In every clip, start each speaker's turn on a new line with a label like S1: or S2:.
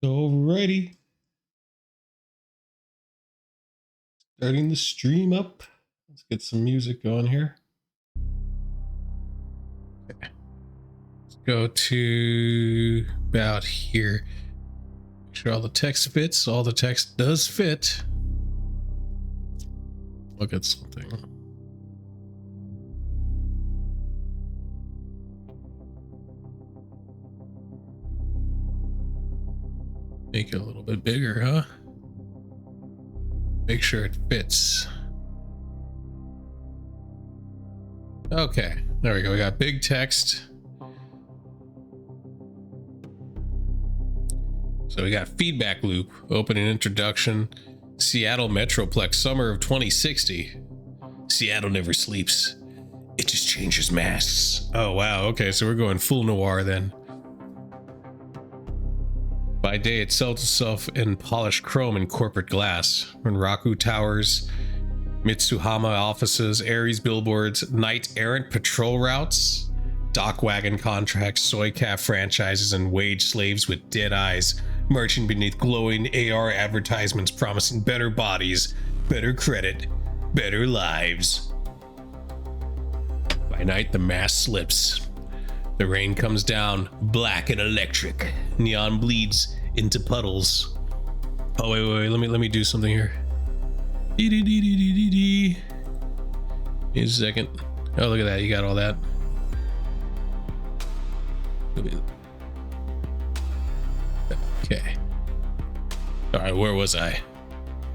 S1: Alrighty. Starting the stream up. Let's get some music going here. Okay. Let's go to about here. Make sure all the text fits. All the text does fit. Look at something. Make it a little bit bigger, huh? Make sure it fits. Okay, there we go. We got big text. So we got feedback loop, opening introduction, Seattle Metroplex, summer of 2060. Seattle never sleeps. It just changes masks. Oh, wow. Okay, so we're going full noir then. By day, it sells itself in polished chrome and corporate glass. Renraku towers, Mitsuhama offices, Aries billboards, knight-errant patrol routes, dock wagon contracts, soy calf franchises, and wage slaves with dead eyes marching beneath glowing AR advertisements promising better bodies, better credit, better lives. By night, the mask slips. The rain comes down, black and electric. Neon bleeds into puddles. Oh, wait, let me do something here. Need a second. Oh, look at that, you got all that. Okay. All right, where was I?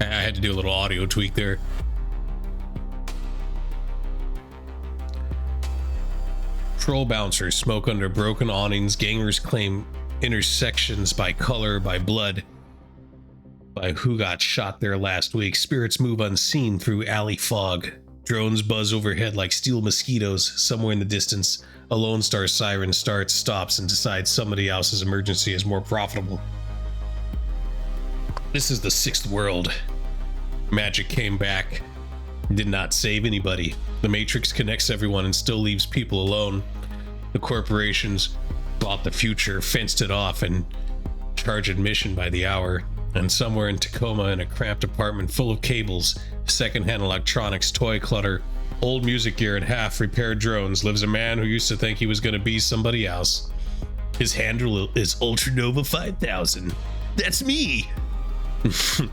S1: I had to do a little audio tweak there. Troll bouncers smoke under broken awnings. Gangers claim intersections by color, by blood, by who got shot there last week. Spirits move unseen through alley fog. Drones buzz overhead like steel mosquitoes. Somewhere in the distance, a Lone Star siren starts, stops, and decides somebody else's emergency is more profitable. This is the sixth world. Magic came back. Did not save anybody. The Matrix connects everyone and still leaves people alone. The corporations bought the future, fenced it off, and charge admission by the hour. And somewhere in Tacoma, in a cramped apartment full of cables, secondhand electronics, toy clutter, old music gear, and half-repaired drones, lives a man who used to think he was going to be somebody else. His handle is Ultranova 5000. That's me!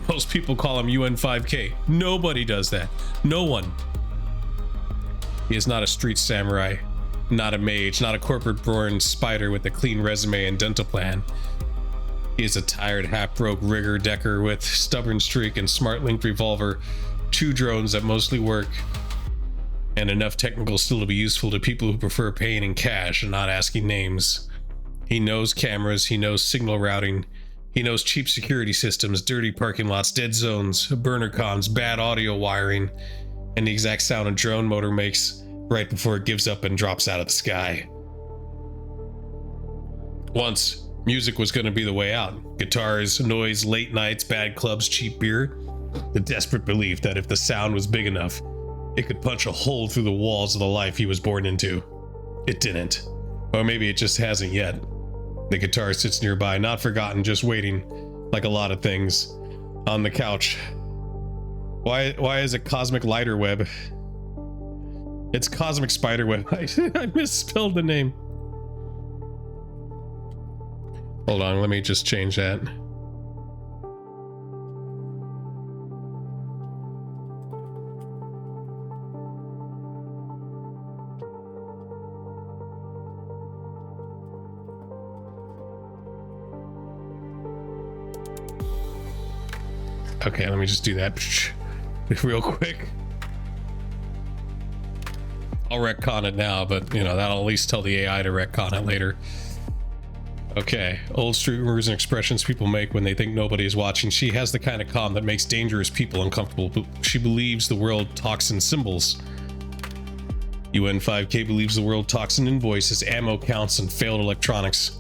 S1: Most people call him UN5K. Nobody does that. No one. He is not a street samurai, not a mage, not a corporate-born spider with a clean resume and dental plan. He is a tired, half-broke rigger decker with stubborn streak and smart-linked revolver, 2 drones that mostly work, and enough technical skill to be useful to people who prefer paying in cash and not asking names. He knows cameras, he knows signal routing, he knows cheap security systems, dirty parking lots, dead zones, burner comms, bad audio wiring, and the exact sound a drone motor makes right before it gives up and drops out of the sky. Once, music was going to be the way out. Guitars, noise, late nights, bad clubs, cheap beer. The desperate belief that if the sound was big enough, it could punch a hole through the walls of the life he was born into. It didn't. Or maybe it just hasn't yet. The guitar sits nearby, not forgotten, just waiting, like a lot of things, on the couch. Why is it Cosmic Lighter Web? It's Cosmic Spiderweb. I misspelled the name. Hold on, let me just change that. Okay, let me just do that real quick. I'll retcon it now, but you know, that'll at least tell the AI to retcon it later. Okay, old street rumors and expressions people make when they think nobody is watching. She has the kind of calm that makes dangerous people uncomfortable. She believes the world talks in symbols. UN5K believes the world talks in invoices, ammo counts, and failed electronics.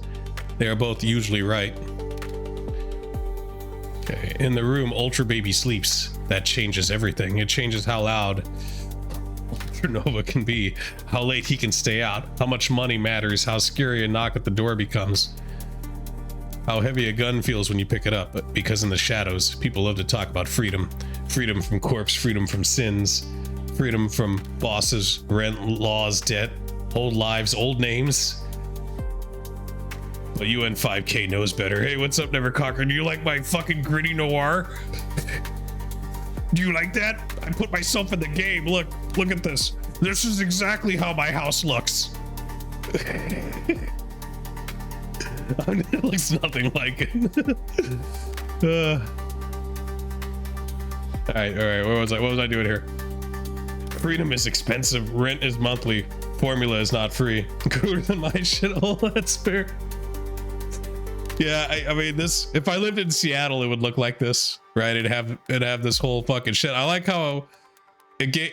S1: They are both usually right. Okay, in the room, Ultra Baby sleeps. That changes everything. It changes how loud Ultranova can be, how late he can stay out, how much money matters, how scary a knock at the door becomes. how heavy a gun feels when you pick it up, but because in the shadows, people love to talk about freedom. Freedom from corpse, freedom from sins, freedom from bosses, rent, laws, debt, old lives, old names. But UN5K knows better. Hey, what's up, Nevercocker? Do you like my fucking gritty noir? Do you like that? I put myself in the game. Look at this. This is exactly how my house looks. It looks nothing like it. All right. What was I doing here? Freedom is expensive. Rent is monthly. Formula is not free. Cooler than my shit. Oh, that's fair. Yeah, I mean, this. If I lived in Seattle, it would look like this, right? It'd have this whole fucking shit. I like how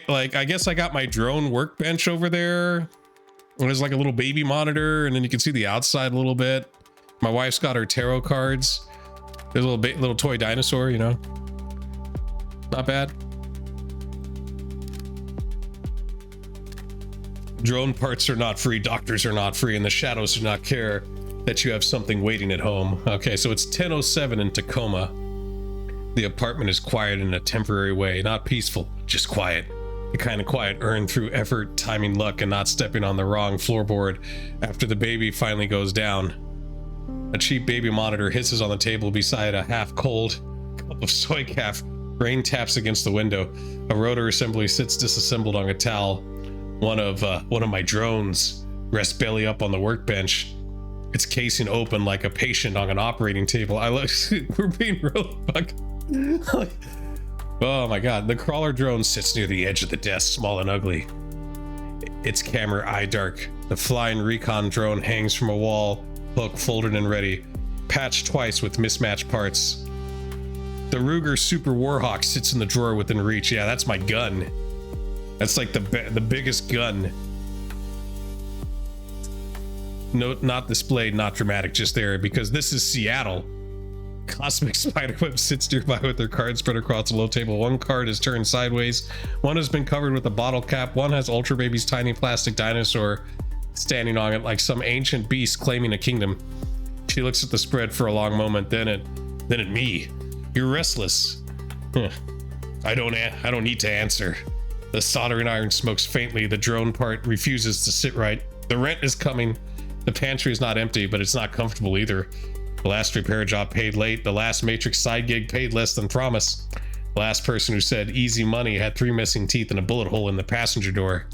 S1: like, I guess I got my drone workbench over there. There's like a little baby monitor, and then you can see the outside a little bit. My wife's got her tarot cards. There's a little toy dinosaur, you know. Not bad. Drone parts are not free, doctors are not free, and the shadows do not care that you have something waiting at home. Okay, so it's 10:07 in Tacoma. The apartment is quiet in a temporary way, not peaceful, just quiet. The kind of quiet earned through effort, timing, luck, and not stepping on the wrong floorboard after the baby finally goes down. A cheap baby monitor hisses on the table beside a half-cold cup of soy calf. Rain taps against the window. A rotor assembly sits disassembled on a towel. One of my drones rests belly up on the workbench, its casing open like a patient on an operating table. We're being real fucking. Oh my god, the crawler drone sits near the edge of the desk, small and ugly. Its camera eye dark. The flying recon drone hangs from a wall, hook folded and ready, patched twice with mismatched parts. The Ruger Super Warhawk sits in the drawer within reach. Yeah, that's my gun. That's like the biggest gun. No, not displayed, not dramatic, just there, because this is Seattle. Cosmic Spiderweb sits nearby with their cards spread across a low table. One card is turned sideways. One has been covered with a bottle cap. One has Ultra Baby's tiny plastic dinosaur standing on it like some ancient beast claiming a kingdom. She looks at the spread for a long moment, then at me. You're restless. I don't need to answer. The soldering iron smokes faintly. The drone part refuses to sit right. The rent is coming. The pantry is not empty, but it's not comfortable either. The last repair job paid late. The last Matrix side gig paid less than promised. The last person who said easy money had 3 missing teeth and a bullet hole in the passenger door.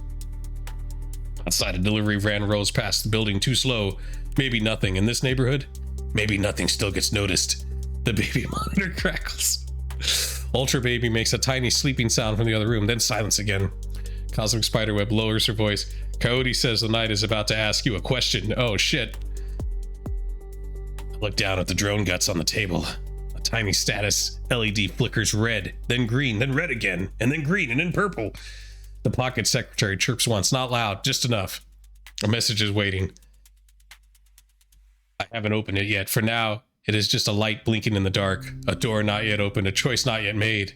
S1: Outside, a delivery van rolls past the building too slow. Maybe nothing. In this neighborhood, maybe nothing still gets noticed. The baby monitor crackles. Ultra Baby makes a tiny sleeping sound from the other room, then silence again. Cosmic Spiderweb lowers her voice. Coyote says the night is about to ask you a question. Oh shit. I look down at the drone guts on the table. A tiny status LED flickers red, then green, then red again, and then green, and then purple. The pocket secretary chirps once, not loud, just enough. A message is waiting. I haven't opened it yet. For now, it is just a light blinking in the dark. A door not yet opened, a choice not yet made.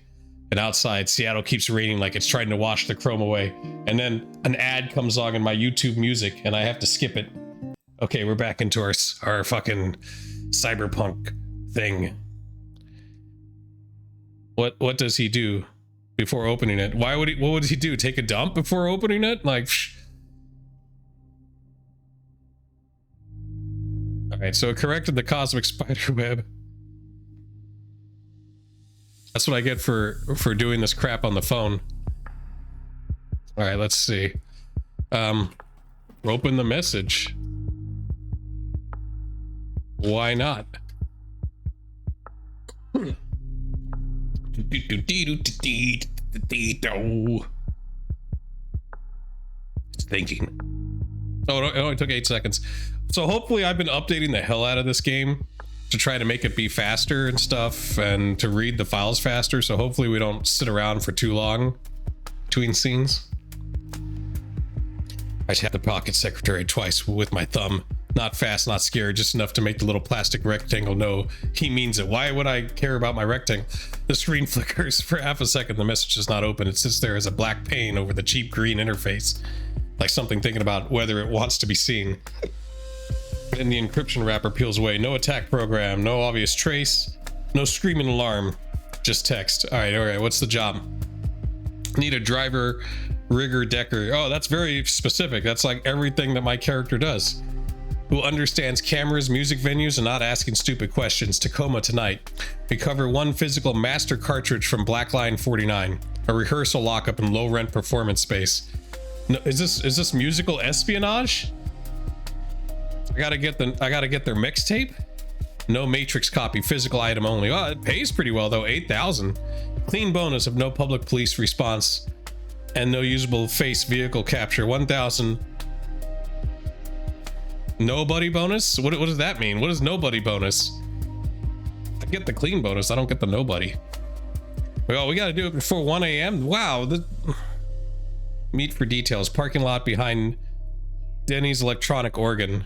S1: And outside, Seattle keeps raining like it's trying to wash the chrome away. And then an ad comes on in my YouTube music, and I have to skip it. Okay, we're back into our fucking cyberpunk thing. What does he do before opening it? What would he do? Take a dump before opening it? Like, all right, so it corrected the cosmic spiderweb. That's what I get for doing this crap on the phone. All right, let's see. Open the message. Why not? It's thinking. Oh, it only took 8 seconds. So hopefully I've been updating the hell out of this game to try to make it be faster and stuff, and to read the files faster. So hopefully we don't sit around for too long between scenes. I tapped the pocket secretary twice with my thumb. Not fast, not scared, just enough to make the little plastic rectangle know he means it. Why would I care about my rectangle? The screen flickers for half a second. The message does not open. It sits there as a black pane over the cheap green interface, like something thinking about whether it wants to be seen. And the encryption wrapper peels away. No attack program, no obvious trace, no screaming alarm, just text. All right, what's the job? Need a driver, rigger, decker. Oh, that's very specific. That's like everything that my character does. Who understands cameras, music venues, and not asking stupid questions. Tacoma tonight. We cover one physical master cartridge from Black Line 49. A rehearsal lockup in low rent performance space. No, is this musical espionage? I gotta get their mixtape. No Matrix copy, physical item only. Oh, it pays pretty well though. 8,000. Clean bonus of no public police response and no usable face vehicle capture. 1,000. Nobody bonus. What does that mean? What is nobody bonus? I get the clean bonus. I don't get the nobody. Well, we gotta do it before 1 a.m. Wow. Meet for details. Parking lot behind Denny's electronic organ.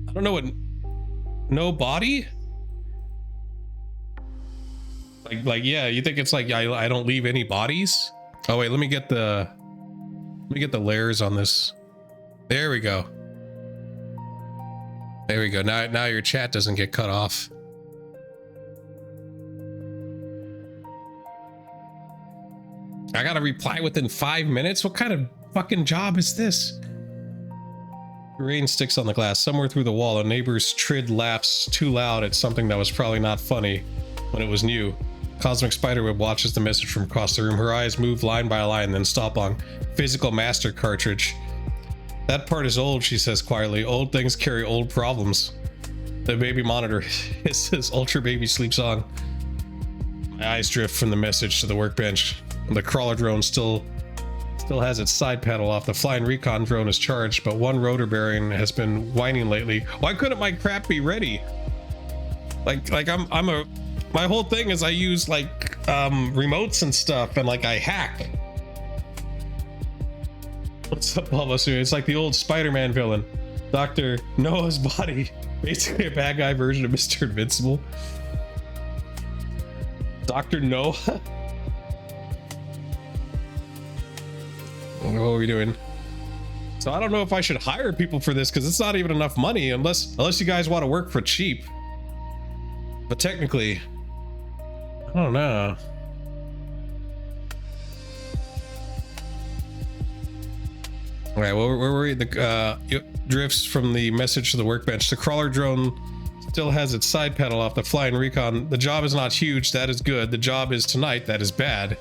S1: I don't know what. No body? Like yeah, you think it's like I don't leave any bodies? Oh wait, let me get the layers on this. There we go. There we go. Now your chat doesn't get cut off. I gotta reply within 5 minutes? What kind of fucking job is this? Rain sticks on the glass. Somewhere through the wall, a neighbor's trid laughs too loud at something that was probably not funny when it was new. Cosmic Spiderweb watches the message from across the room. Her eyes move line by line, then stop on physical master cartridge. That part is old, she says quietly. Old things carry old problems. The baby monitor hisses. Ultra baby sleeps on. My eyes drift from the message to the workbench. The crawler drone still has its side panel off. The flying recon drone is charged, but one rotor bearing has been whining lately. Why couldn't my crap be ready? Like my whole thing is I use like remotes and stuff, and like I hack. What's up, Bulbasaur? It's like the old Spider-Man villain, Dr. Noah's body. Basically a bad guy version of Mr. Invincible. Dr. Noah? What are we doing? So I don't know if I should hire people for this because it's not even enough money unless you guys want to work for cheap. But technically, I don't know. All right, where were we? The drifts from the message to the workbench. The crawler drone still has its side panel off. The flying recon. The job is not huge. That is good. The job is tonight. That is bad.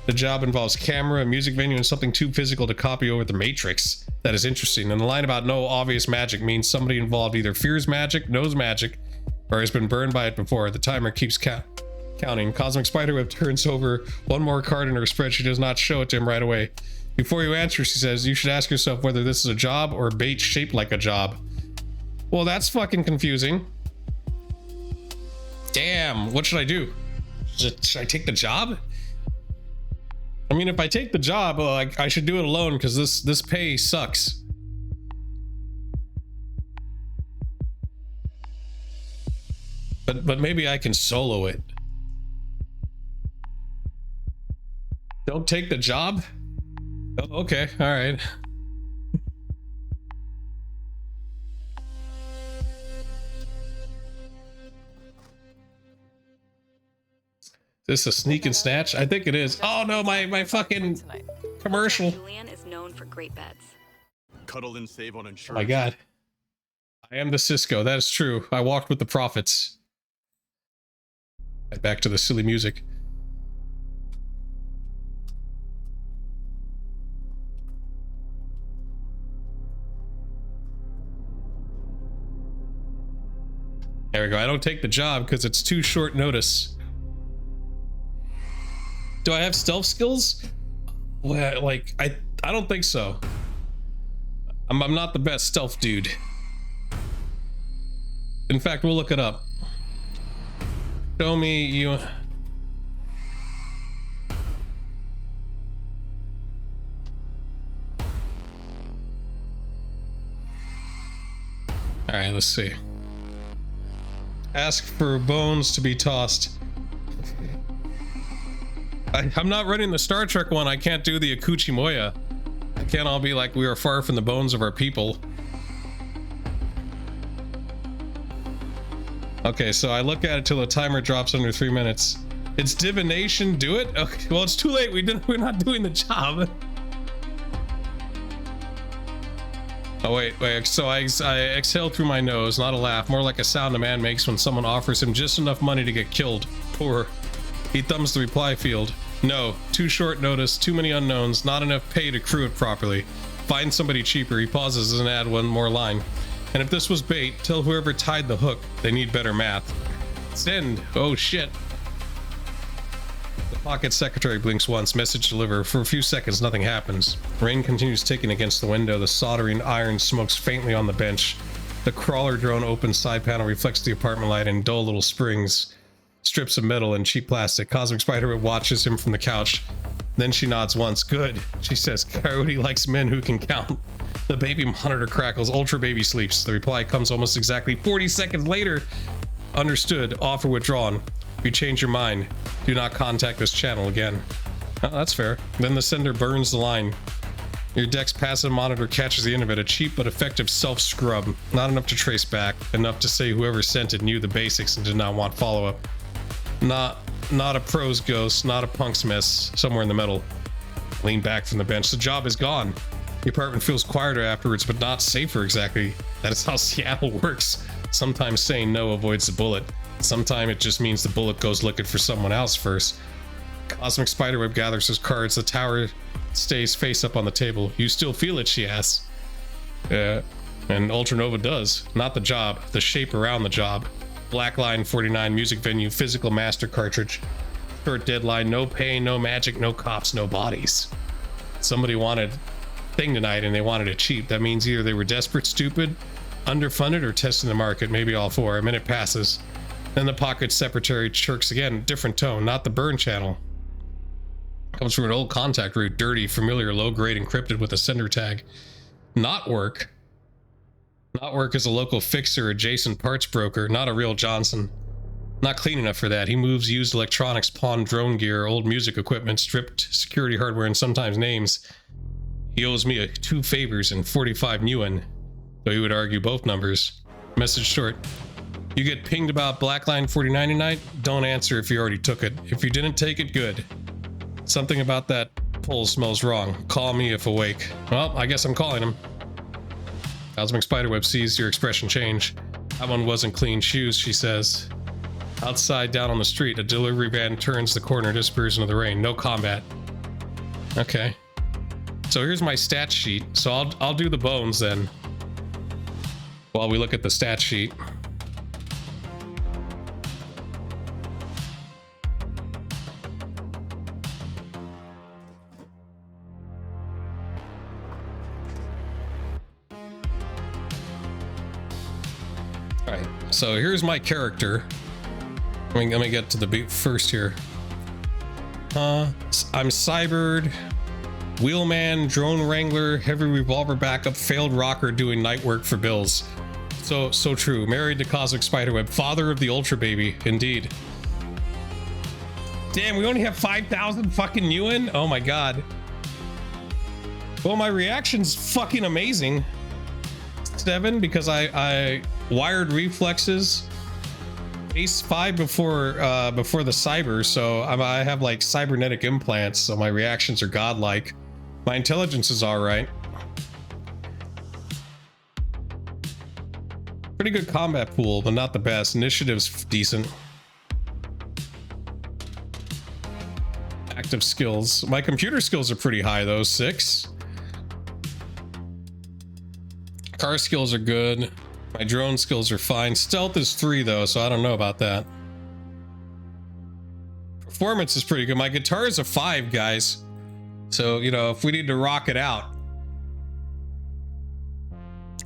S1: The job involves camera, a music venue, and something too physical to copy over the Matrix. That is interesting. And the line about no obvious magic means somebody involved either fears magic, knows magic, or has been burned by it before. The timer keeps counting. Cosmic Spiderweb turns over one more card in her spread. She does not show it to him right away. Before you answer, she says, you should ask yourself whether this is a job or a bait shaped like a job. Well, that's fucking confusing. Damn, what should I do? Should I take the job? I mean, if I take the job, I should do it alone because this pay sucks. But maybe I can solo it. Don't take the job? Oh, okay, all right. Is this a sneak and snatch? I think it is. Oh no, my fucking commercial.
S2: Julian is known for great bets.
S3: Cuddle and save on insurance.
S1: Oh my god. I am the Cisco, that is true. I walked with the prophets. Back to the silly music. There we go. I don't take the job because it's too short notice. Do I have stealth skills? Well, like, I don't think so. I'm not the best stealth dude. In fact, we'll look it up. Show me you. All right, let's see. Ask for bones to be tossed. I'm not running the Star Trek one. I can't do the Akuchi Moya. I can't all be like, we are far from the bones of our people. Okay, so I look at it till the timer drops under 3 minutes. It's divination, do it? Okay, well, it's too late. We're not doing the job. Oh, wait. So I exhale through my nose, not a laugh, more like a sound a man makes when someone offers him just enough money to get killed. Poor. He thumbs the reply field. No, too short notice, too many unknowns, not enough pay to crew it properly. Find somebody cheaper. He pauses and add one more line. And if this was bait, tell whoever tied the hook they need better math. Send. Oh shit. The pocket secretary blinks once. Message deliver. For a few seconds, nothing happens. Rain continues ticking against the window. The soldering iron smokes faintly on the bench. The crawler drone open side panel reflects the apartment light in dull little springs. Strips of metal and cheap plastic. Cosmic Spiderweb watches him from the couch. Then she nods once. Good, she says. Coyote likes men who can count. The baby monitor crackles. Ultra baby sleeps. The reply comes almost exactly 40 seconds later. Understood. Offer withdrawn. If you change your mind, do not contact this channel again. Oh, that's fair. Then the sender burns the line. Your deck's passive monitor catches the end of it. A cheap but effective self-scrub. Not enough to trace back. Enough to say whoever sent it knew the basics and did not want follow-up. Not a pro's ghost, not a punk's mess. Somewhere in the middle. Lean back from the bench. The job is gone. The apartment feels quieter afterwards, but not safer exactly. That is how Seattle works. Sometimes saying no avoids the bullet. Sometimes it just means the bullet goes looking for someone else first. Cosmic Spiderweb gathers his cards. The tower stays face up on the table. You still feel it, she asks. Yeah, and Ultranova does. Not the job, the shape around the job. Black Line 49 music venue, physical master cartridge. Short deadline, no pain, no magic, no cops, no bodies. Somebody wanted thing tonight and they wanted it cheap. That means either they were desperate, stupid, underfunded, or testing the market. Maybe all four. A minute passes. Then the pocket secretary chirks again, different tone, not the burn channel. Comes from an old contact route, dirty, familiar, low grade, encrypted with a sender tag. Not work. Not work is a local fixer, adjacent parts broker, not a real Johnson. Not clean enough for that. He moves used electronics, pawned drone gear, old music equipment, stripped security hardware, and sometimes names. He owes me 2 favors and 45 Nguyen, though he would argue both numbers. Message short. You get pinged about Black Line 49 tonight? Don't answer if you already took it. If you didn't take it, good. Something about that pull smells wrong. Call me if awake. Well, I guess I'm calling him. Cosmic Spiderweb sees your expression change. That one wasn't clean shoes, she says. Outside, down on the street, a delivery van turns the corner, disappears into the rain. No combat. Okay. So here's my stat sheet. So I'll do the bones then, while we look at the stat sheet. Alright, so here's my character. Let me get to the beat first here. I'm cybered, wheelman, drone wrangler, heavy revolver backup, failed rocker doing night work for bills. So true. Married to Cosmic Spiderweb, father of the Ultra Baby, indeed. Damn, we only have 5,000 fucking Nguyen? Oh my god. Well, my reaction's fucking amazing. 7 because I wired reflexes. Ace 5 before the cyber, so I have like cybernetic implants, so my reactions are godlike. My intelligence is all right. Pretty good combat pool, but not the best. Initiative's decent. Active skills. My computer skills are pretty high though, 6. Car skills are good. My drone skills are fine. Stealth is 3 though, so I don't know about that. Performance is pretty good. My guitar is a 5, guys. So, you know, if we need to rock it out.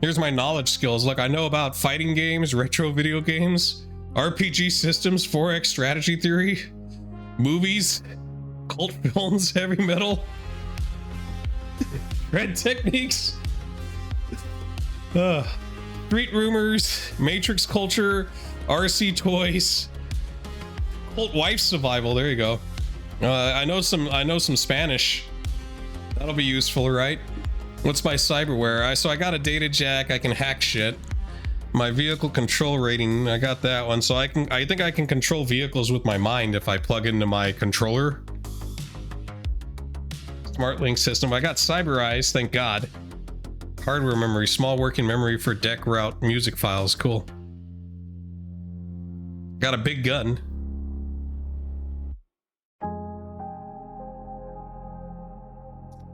S1: Here's my knowledge skills. Look, I know about fighting games, retro video games, RPG systems, 4X strategy theory, movies, cult films, heavy metal, red techniques. Street rumors, Matrix culture, RC toys, cult wife survival. There you go. I know some Spanish. That'll be useful, right? What's my cyberware? So I got a data jack. I can hack shit. My vehicle control rating, I got that one. So I think I can control vehicles with my mind if I plug into my controller. Smart link system. I got cyber eyes, thank God. Hardware memory, small working memory for deck route music files. Cool. Got a big gun.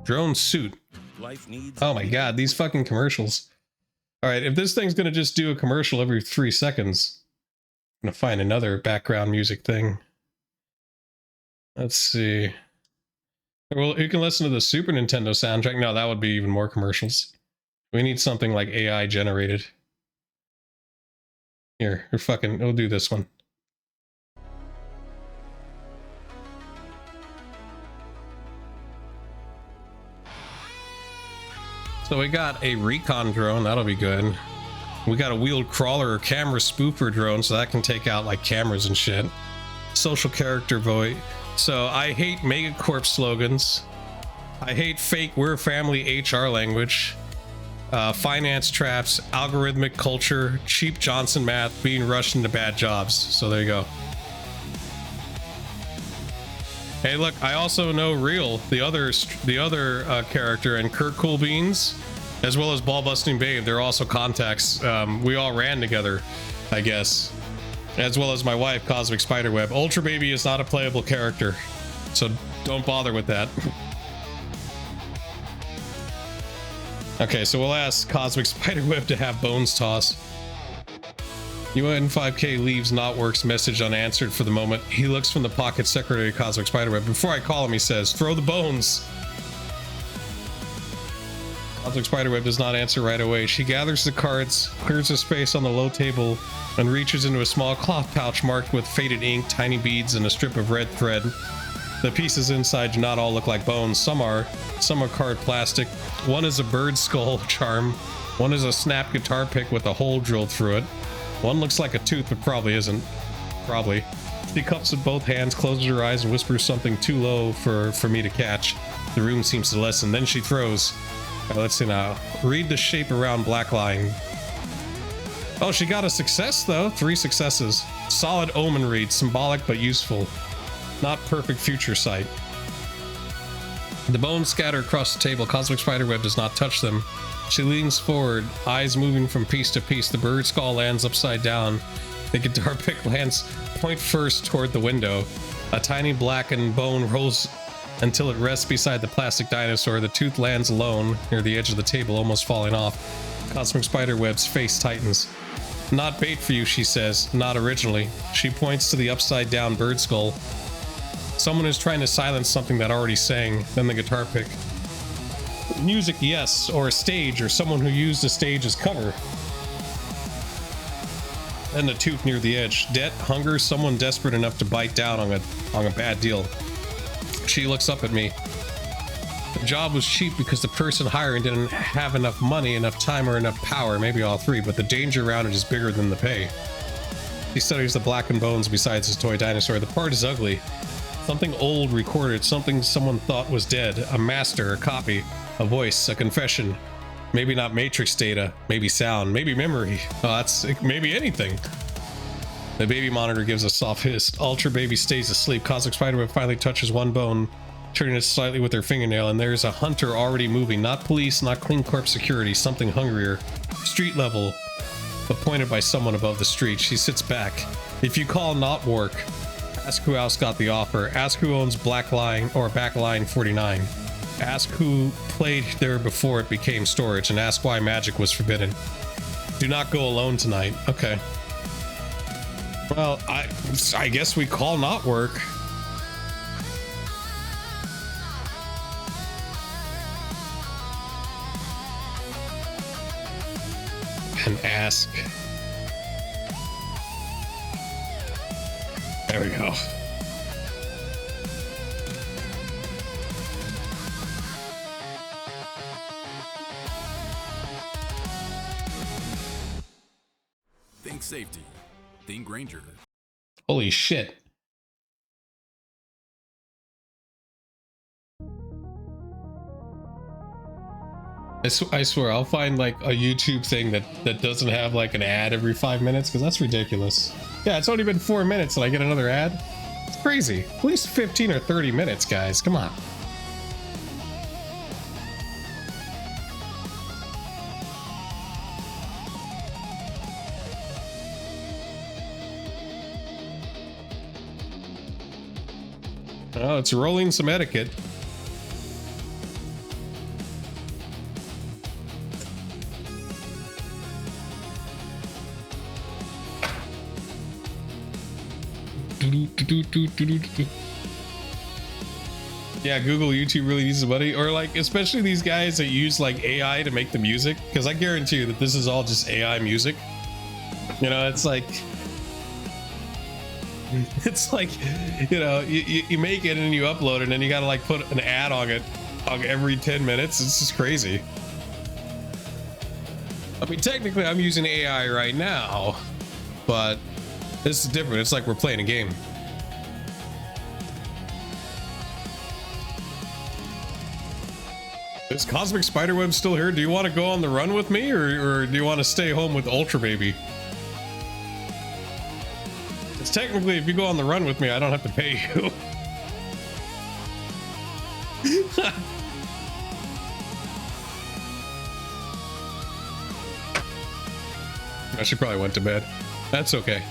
S1: Drone suit.
S4: Life needs.
S1: Oh my God, these fucking commercials. All right, if this thing's gonna just do a commercial every 3 seconds, I'm gonna find another background music thing. Let's see. Well, you can listen to the Super Nintendo soundtrack. No, that would be even more commercials. We need something like AI generated. Here, we'll do this one. So we got a recon drone, that'll be good. We got a wheeled crawler or camera spoofer drone, so that can take out like cameras and shit. Social character voice. So I hate megacorp slogans. I hate fake we're family HR language. Finance traps, algorithmic culture, cheap Johnson math, being rushed into bad jobs. So there you go. Hey, look, I also know Real, the other character, and Kirk Cool Beans, as well as Ball Busting Babe. They're also contacts. We all ran together, I guess, as well as my wife, Cosmic Spiderweb. Ultra Baby is not a playable character, so don't bother with that. Okay, so we'll ask Cosmic Spiderweb to have Bones toss. UN5K leaves Notworks message unanswered for the moment. He looks from the pocket secretary Cosmic Spiderweb. Before I call him, he says, throw the bones. Cosmic Spiderweb does not answer right away. She gathers the cards, clears the space on the low table, and reaches into a small cloth pouch marked with faded ink, tiny beads, and a strip of red thread. The pieces inside do not all look like bones. Some are card plastic. One is a bird skull charm. One is a snap guitar pick with a hole drilled through it. One looks like a tooth, but probably isn't. Probably. She cups with both hands, closes her eyes, and whispers something too low for me to catch. The room seems to lessen. Then she throws. Let's see now. Read the shape around black line. Oh, she got a success, though. 3 successes. Solid omen read. Symbolic, but useful. Not perfect future sight. The bones scatter across the table. Cosmic Spiderweb does not touch them. She leans forward, eyes moving from piece to piece. The bird skull lands upside down. The guitar pick lands point first toward the window. A tiny blackened bone rolls until it rests beside the plastic dinosaur. The tooth lands alone near the edge of the table, almost falling off. Cosmic Spiderweb's face tightens. Not bait for you, she says. Not originally. She points to the upside down bird skull. Someone is trying to silence something that already sang. Then the guitar pick. Music, yes, or a stage, or someone who used a stage as cover. Then the tooth near the edge. Debt, hunger, someone desperate enough to bite down on a bad deal. She looks up at me. The job was cheap because the person hiring didn't have enough money, enough time, or enough power, maybe all 3, but the danger around it is bigger than the pay. He studies the blackened bones besides his toy dinosaur. The part is ugly. Something old recorded, something someone thought was dead, a master, a copy, a voice, a confession. Maybe not matrix data, maybe sound, maybe memory. Oh, that's maybe anything. The baby monitor gives a soft hiss. Ultra Baby stays asleep. Cosmic Spiderweb finally touches one bone, turning it slightly with her fingernail, and there's a hunter already moving. Not police, not Clean Corp security, something hungrier. Street level, but pointed by someone above the street. She sits back. If you call not work, ask who else got the offer. Ask who owns Black Line or Back Line 49. Ask who played there before it became storage, and ask why magic was forbidden. Do not go alone tonight. Okay. Well, I guess we call not work. And ask. There we go.
S3: Think safety. Think Granger.
S1: Holy shit. I swear I'll find like a YouTube thing that doesn't have like an ad every 5 minutes, because that's ridiculous. Yeah, it's only been 4 minutes and I get another ad. It's crazy. At least 15 or 30 minutes, guys. Come on. Oh, it's rolling some etiquette. Yeah, Google, YouTube really needs the money, or like especially these guys that use like AI to make the music, because I guarantee you that this is all just AI music. You know, it's like you know, you make it and you upload it and then you gotta like put an ad on it every 10 minutes. It's just crazy. I mean, technically I'm using AI right now, but this is different. It's like we're playing a game. Is Cosmic Spiderweb still here? Do you want to go on the run with me, or do you want to stay home with Ultra Baby? It's technically, if you go on the run with me, I don't have to pay you. She probably went to bed. That's okay.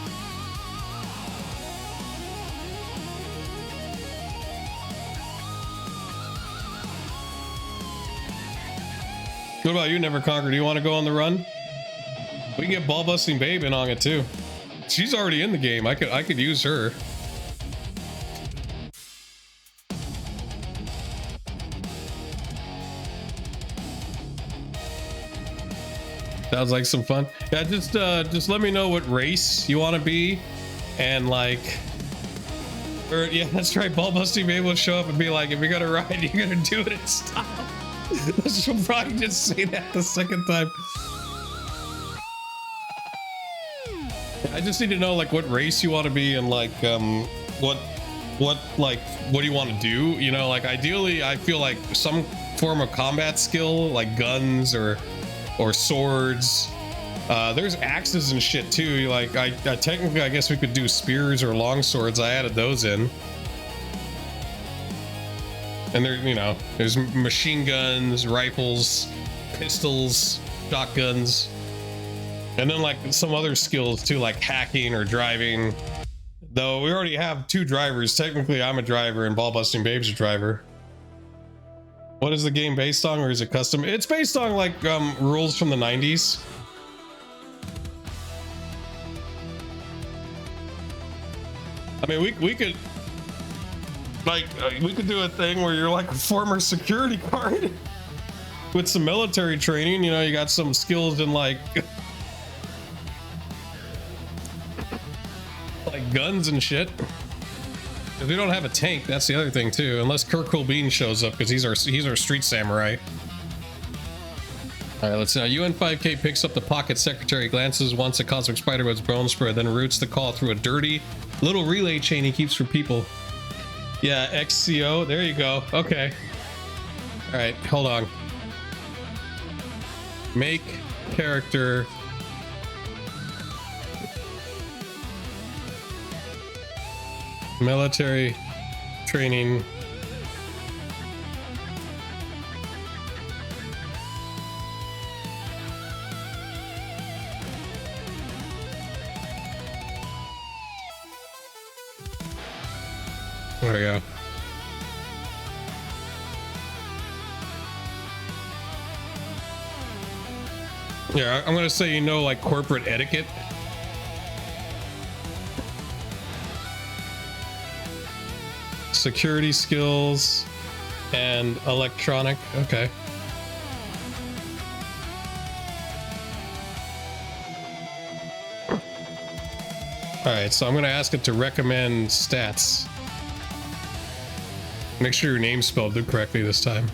S1: What about you, Never Conquer? Do you want to go on the run? We can get Ball Busting Babe in on it too. She's already in the game. I could use her. Sounds like some fun. Yeah, just let me know what race you want to be, and like, or yeah, that's right. Ball Busting Babe will show up and be like, if you're gonna ride, you're gonna do it in style. She'll probably just say that the second time. I just need to know like what race you want to be, and like what do you want to do? You know, like ideally I feel like some form of combat skill, like guns or swords. There's axes and shit too. Like I technically I guess we could do spears or long swords. I added those in. And there, you know, there's machine guns, rifles, pistols, shotguns, and then like some other skills too, like hacking or driving. Though we already have 2 drivers. Technically, I'm a driver and Ball Busting Babe's a driver. What is the game based on, or is it custom? It's based on like rules from the 90s. I mean, we could. Like, we could do a thing where you're like a former security guard with some military training. You know, you got some skills in like guns and shit. If we don't have a tank, that's the other thing too. Unless Kurt Cobain shows up, because he's our street samurai. All right, let's see. UN5K picks up the pocket secretary, glances once at Cosmic Spiderweb's bone spread, then routes the call through a dirty little relay chain he keeps for people. Yeah, XCO. There you go. Okay. All right, hold on. Make character. Military training. There we go. Yeah, I'm gonna say, you know, like corporate etiquette. Security skills and electronic. Okay. All right, so I'm gonna ask it to recommend stats. Make sure your name's spelled correctly this time.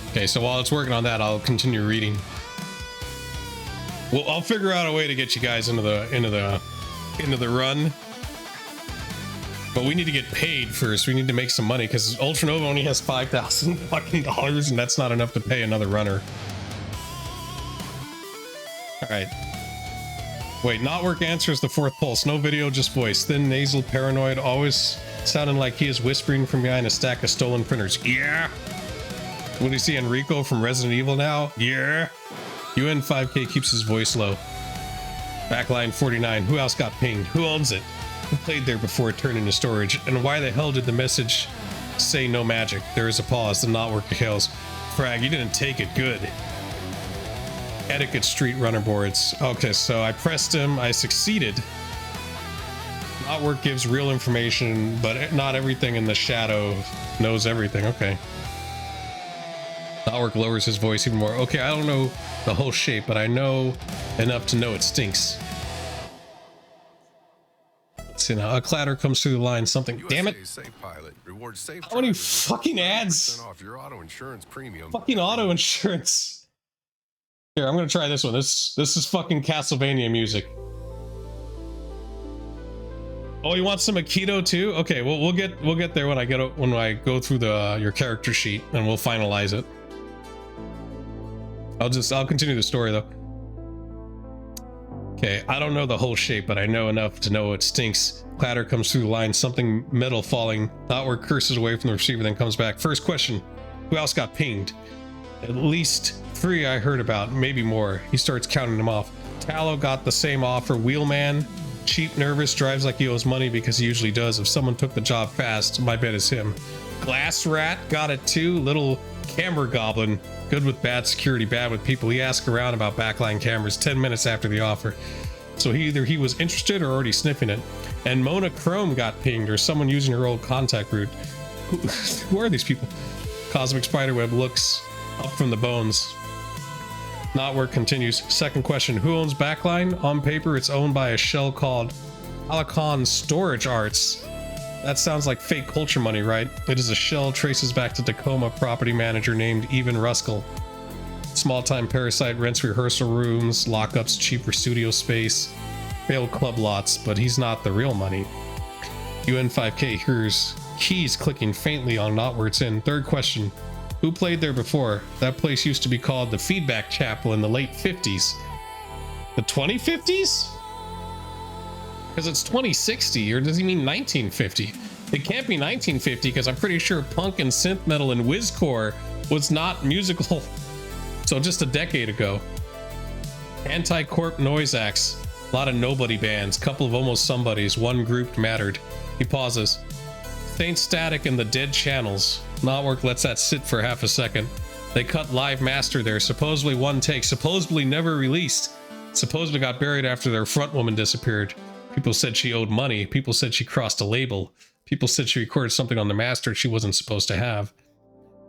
S1: Okay, so while it's working on that, I'll continue reading. Well, I'll figure out a way to get you guys into the run. But we need to get paid first. We need to make some money because Ultranova only has $5,000 fucking dollars, and that's not enough to pay another runner. All right. Wait, not work answers the fourth pulse. No video, just voice. Thin, nasal, paranoid, always sounding like he is whispering from behind a stack of stolen printers. Yeah. What do you see, Enrico from Resident Evil now? Yeah. UN5K keeps his voice low. Backline 49. Who else got pinged? Who owns it? Who played there before it turned into storage? And why the hell did the message say no magic? There is a pause. The not work hails. Frag, you didn't take it good. Etiquette Street runner boards. Okay, so I pressed him. I succeeded. Not work gives real information, but not everything in the shadow knows everything. Okay. Not work lowers his voice even more. Okay, I don't know the whole shape, but I know enough to know it stinks. Let's see now. A clatter comes through the line. Something. Damn it. How many fucking ads?
S4: Off your auto insurance premium.
S1: Fucking auto insurance. Here, I'm gonna try this one. This is fucking Castlevania music. Oh, you want some Aikido too? Okay, well we'll get there when I go through your character sheet, and we'll finalize it. I'll continue the story though. Okay, I don't know the whole shape, but I know enough to know it stinks. Clatter comes through the line, something metal falling. Not where curses away from the receiver, then comes back. First question, who else got pinged? At least 3 I heard about, maybe more. He starts counting them off. Tallow got the same offer. Wheelman, cheap, nervous, drives like he owes money because he usually does. If someone took the job fast, my bet is him. Glass Rat got it too. Little camera goblin, good with bad security, bad with people. He asked around about backline cameras 10 minutes after the offer. So either he was interested or already sniffing it. And Mona Chrome got pinged, or someone using her old contact route. Who are these people? Cosmic Spiderweb looks up from the bones. Not work continues. Second question, who owns Backline? On paper, it's owned by a shell called Alacon Storage Arts. That sounds like fake culture money, right? It is a shell, traces back to Tacoma property manager named Even Ruskell. Small-time parasite, rents rehearsal rooms, lockups, cheaper studio space, failed club lots, but he's not the real money. UN5K hears keys clicking faintly on not where it's in. Third question, who played there before? That place used to be called the Feedback Chapel in the late 50s. The 2050s? Because it's 2060, or does he mean 1950? It can't be 1950 because I'm pretty sure punk and synth metal and whizcore was not musical. So just a decade ago. Anti-Corp Noise Acts. A lot of nobody bands, couple of almost somebodies, one group mattered. He pauses. Saint Static and the Dead Channels. Not work lets that sit for half a second. They cut live master there, supposedly one take, supposedly never released. Supposedly got buried after their front woman disappeared. People said she owed money. People said she crossed a label. People said she recorded something on the master she wasn't supposed to have.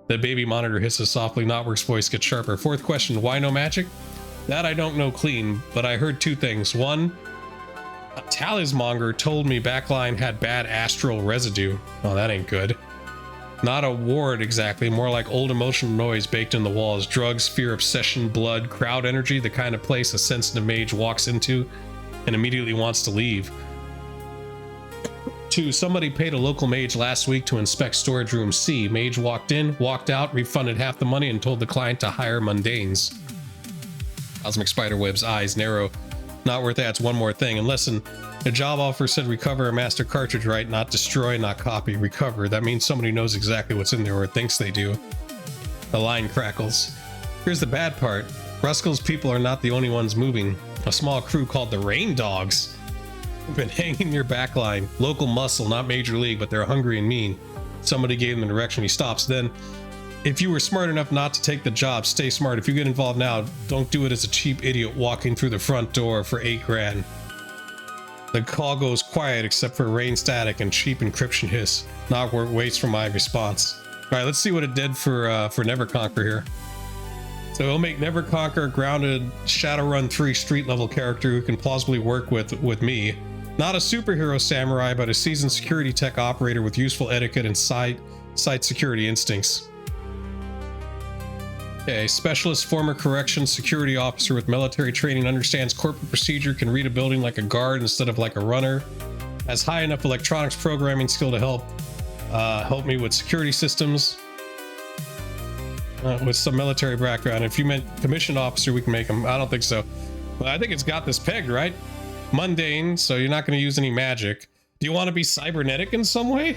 S1: The baby monitor hisses softly. Notwork's voice gets sharper. Fourth question, why no magic? That I don't know clean, but I heard 2 things. One, a talismonger told me Backline had bad astral residue. Oh, that ain't good. Not a ward exactly, more like old emotional noise baked in the walls. Drugs, fear, obsession, blood, crowd energy, the kind of place a sensitive mage walks into and immediately wants to leave. 2, somebody paid a local mage last week to inspect storage room C. Mage walked in, walked out, refunded half the money, and told the client to hire mundanes. Cosmic Spiderweb's eyes narrow. Not worth that's one more thing. And listen, the job offer said recover a master cartridge, right? Not destroy, not copy. Recover. That means somebody knows exactly what's in there, or thinks they do. The line crackles. Here's the bad part. Ruskell's people are not the only ones moving. A small crew called the Rain Dogs have been hanging near Backline. Local muscle, not major league, but they're hungry and mean. Somebody gave him the direction. He stops. Then, if you were smart enough not to take the job, stay smart. If you get involved now, don't do it as a cheap idiot walking through the front door for $8 grand. The call goes quiet except for rain static and cheap encryption hiss. Notwork waits for my response. All right, let's see what it did for Neverconquer here. So it'll make Neverconquer a grounded Shadowrun 3 street level character who can plausibly work with me. Not a superhero samurai, but a seasoned security tech operator with useful etiquette and site security instincts. Okay, specialist former corrections security officer with military training, understands corporate procedure, can read a building like a guard instead of like a runner. Has high enough electronics programming skill to help me with security systems. With some military background. If you meant commissioned officer, we can make him. I don't think so. But I think it's got this pegged, right? Mundane, so you're not going to use any magic. Do you want to be cybernetic in some way?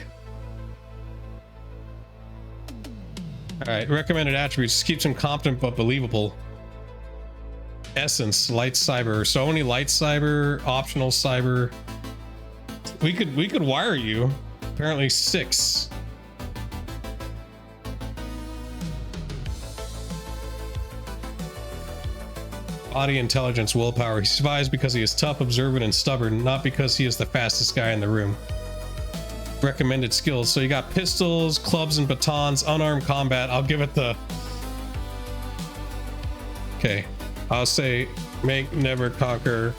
S1: Alright, recommended attributes. Just keeps him competent but believable. Essence, light cyber. So only light cyber, optional cyber. We could wire you. Apparently 6. Body intelligence, willpower. He survives because he is tough, observant, and stubborn, not because he is the fastest guy in the room. Recommended skills. So you got pistols, clubs, and batons, unarmed combat. I'll give it the... Okay. I'll say make, never, conquer,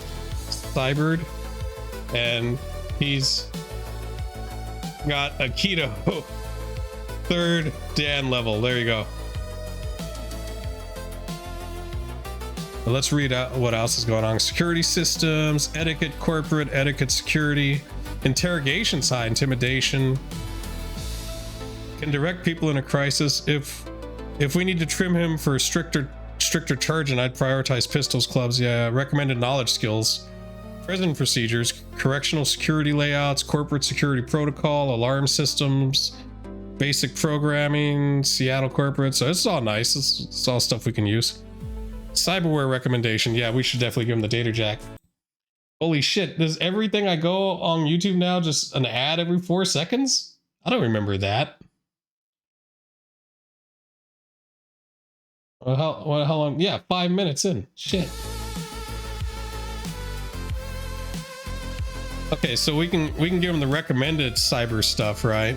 S1: cybered. And he's got a keto 3rd Dan level. There you go. Let's read out what else is going on. Security systems, etiquette, corporate, etiquette, security, interrogation side, intimidation. Can direct people in a crisis. If we need to trim him for stricter charging, I'd prioritize pistols, clubs. Yeah, recommended knowledge skills. Prison procedures, correctional security layouts, corporate security protocol, alarm systems, basic programming, Seattle corporate. So it's all nice. It's all stuff we can use. Cyberware recommendation. Yeah, we should definitely give him the data jack. Holy shit, does everything I go on YouTube now just an ad every 4 seconds? I don't remember that. How long? Yeah, 5 minutes in. Shit. Okay, so we can give him the recommended cyber stuff, right?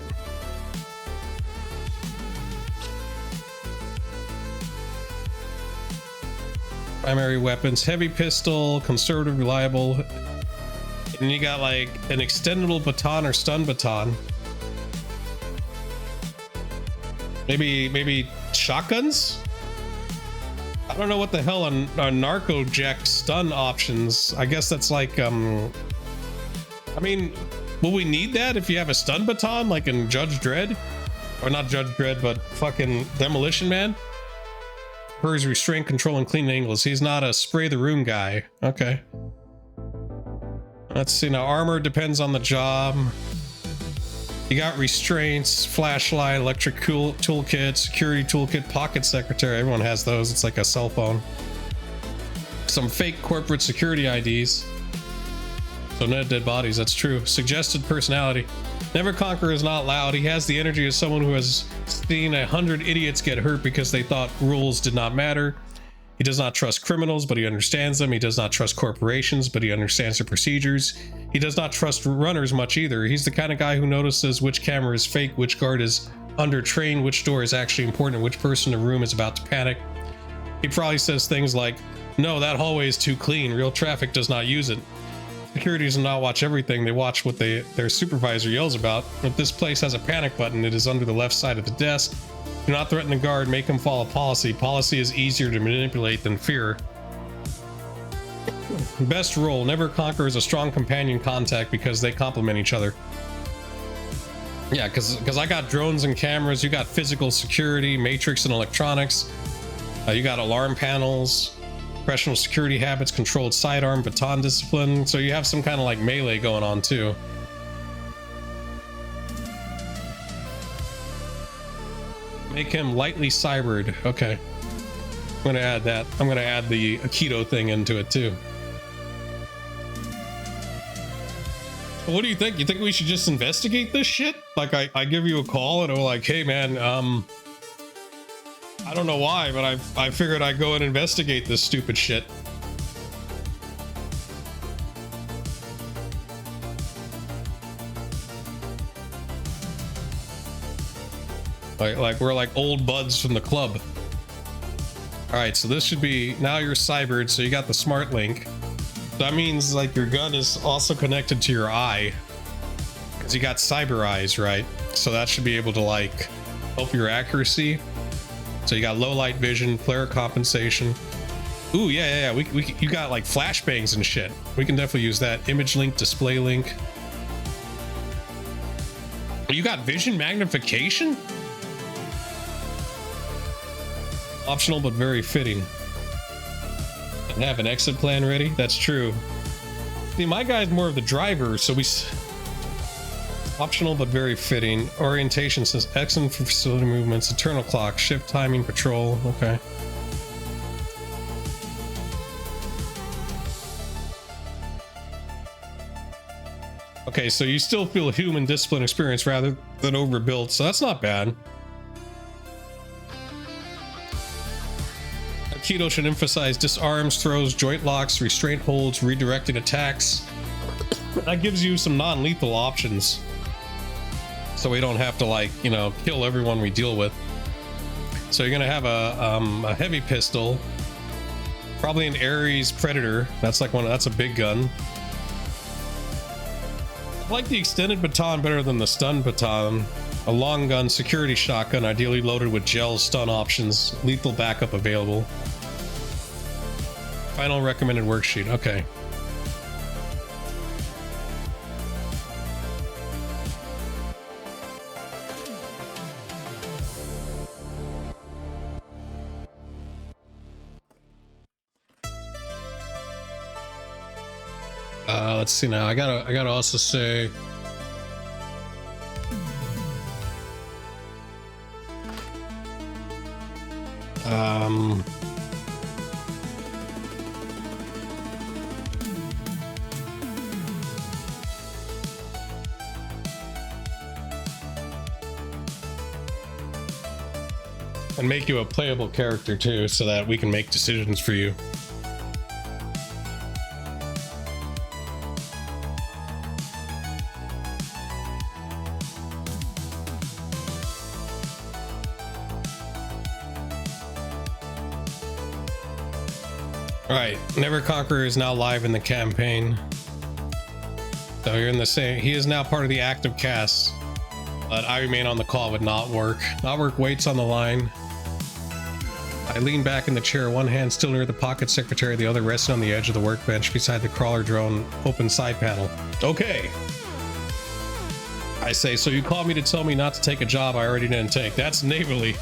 S1: Primary weapons, heavy pistol, conservative, reliable. And then you got like an extendable baton or stun baton. Maybe shotguns? I don't know what the hell are narco jack stun options. I guess that's like I mean, will we need that if you have a stun baton like in Judge Dredd? Or not Judge Dredd, but fucking Demolition Man? Hers restraint, control, and clean angles. He's not a spray the room guy. Okay. Let's see now. Armor depends on the job. You got restraints, flashlight, electric toolkit, security toolkit, pocket secretary. Everyone has those. It's like a cell phone. Some fake corporate security IDs. So no dead bodies. That's true. Suggested personality. Never Conquer is not loud. He has the energy of someone who has seen 100 idiots get hurt because they thought rules did not matter. He does not trust criminals, but he understands them. He does not trust corporations, but he understands the procedures. He does not trust runners much either. He's the kind of guy who notices which camera is fake, which guard is under-trained, which door is actually important, and which person in the room is about to panic. He probably says things like, "No, that hallway is too clean. Real traffic does not use it." Security does not watch everything. They watch what their supervisor yells about. If this place has a panic button, it is under the left side of the desk. Do not threaten the guard. Make him follow policy. Policy is easier to manipulate than fear. Best role. Never Conquer is a strong companion contact because they complement each other. Yeah, because I got drones and cameras. You got physical security, matrix and electronics. You got alarm panels. Professional security habits, controlled sidearm, baton discipline. So you have some kind of like melee going on too. Make him lightly cybered. Okay. I'm gonna add that. I'm gonna add the Aikido thing into it too. What do you think? You think we should just investigate this shit? Like I give you a call and I'm like, hey man, I don't know why, but I figured I'd go and investigate this stupid shit. Like we're like old buds from the club. All right, so this should be, now you're cybered, so you got the smart link. That means like your gun is also connected to your eye, because you got cyber eyes, right? So that should be able to like help your accuracy. So you got low light vision, flare compensation. Ooh, yeah. You got like flashbangs and shit. We can definitely use that. Image link, display link. You got vision magnification? Optional but very fitting. And have an exit plan ready? That's true. See, my guy's more of the driver, so optional but very fitting. Orientation says excellent for facility movements, eternal clock, shift timing, patrol. Okay. Okay, so you still feel human discipline experience rather than overbuilt, so that's not bad. Keto should emphasize disarms, throws, joint locks, restraint holds, redirected attacks. That gives you some non-lethal options, so we don't have to, like, you know, kill everyone we deal with. So you're gonna have a heavy pistol, probably an Ares Predator. That's like that's a big gun. I like the extended baton better than the stun baton. A long gun, security shotgun, ideally loaded with gel stun options. Lethal backup available. Final recommended worksheet. Okay. Let's see now. I gotta also say, and make you a playable character too, so that we can make decisions for you. Alright, Never Conqueror is now live in the campaign. So you're in the same. He is now part of the active cast. But I remain on the call with Not Work. Not Work waits on the line. I lean back in the chair, one hand still near the pocket secretary, the other resting on the edge of the workbench beside the crawler drone open side panel. Okay. I say, so you called me to tell me not to take a job I already didn't take. That's neighborly.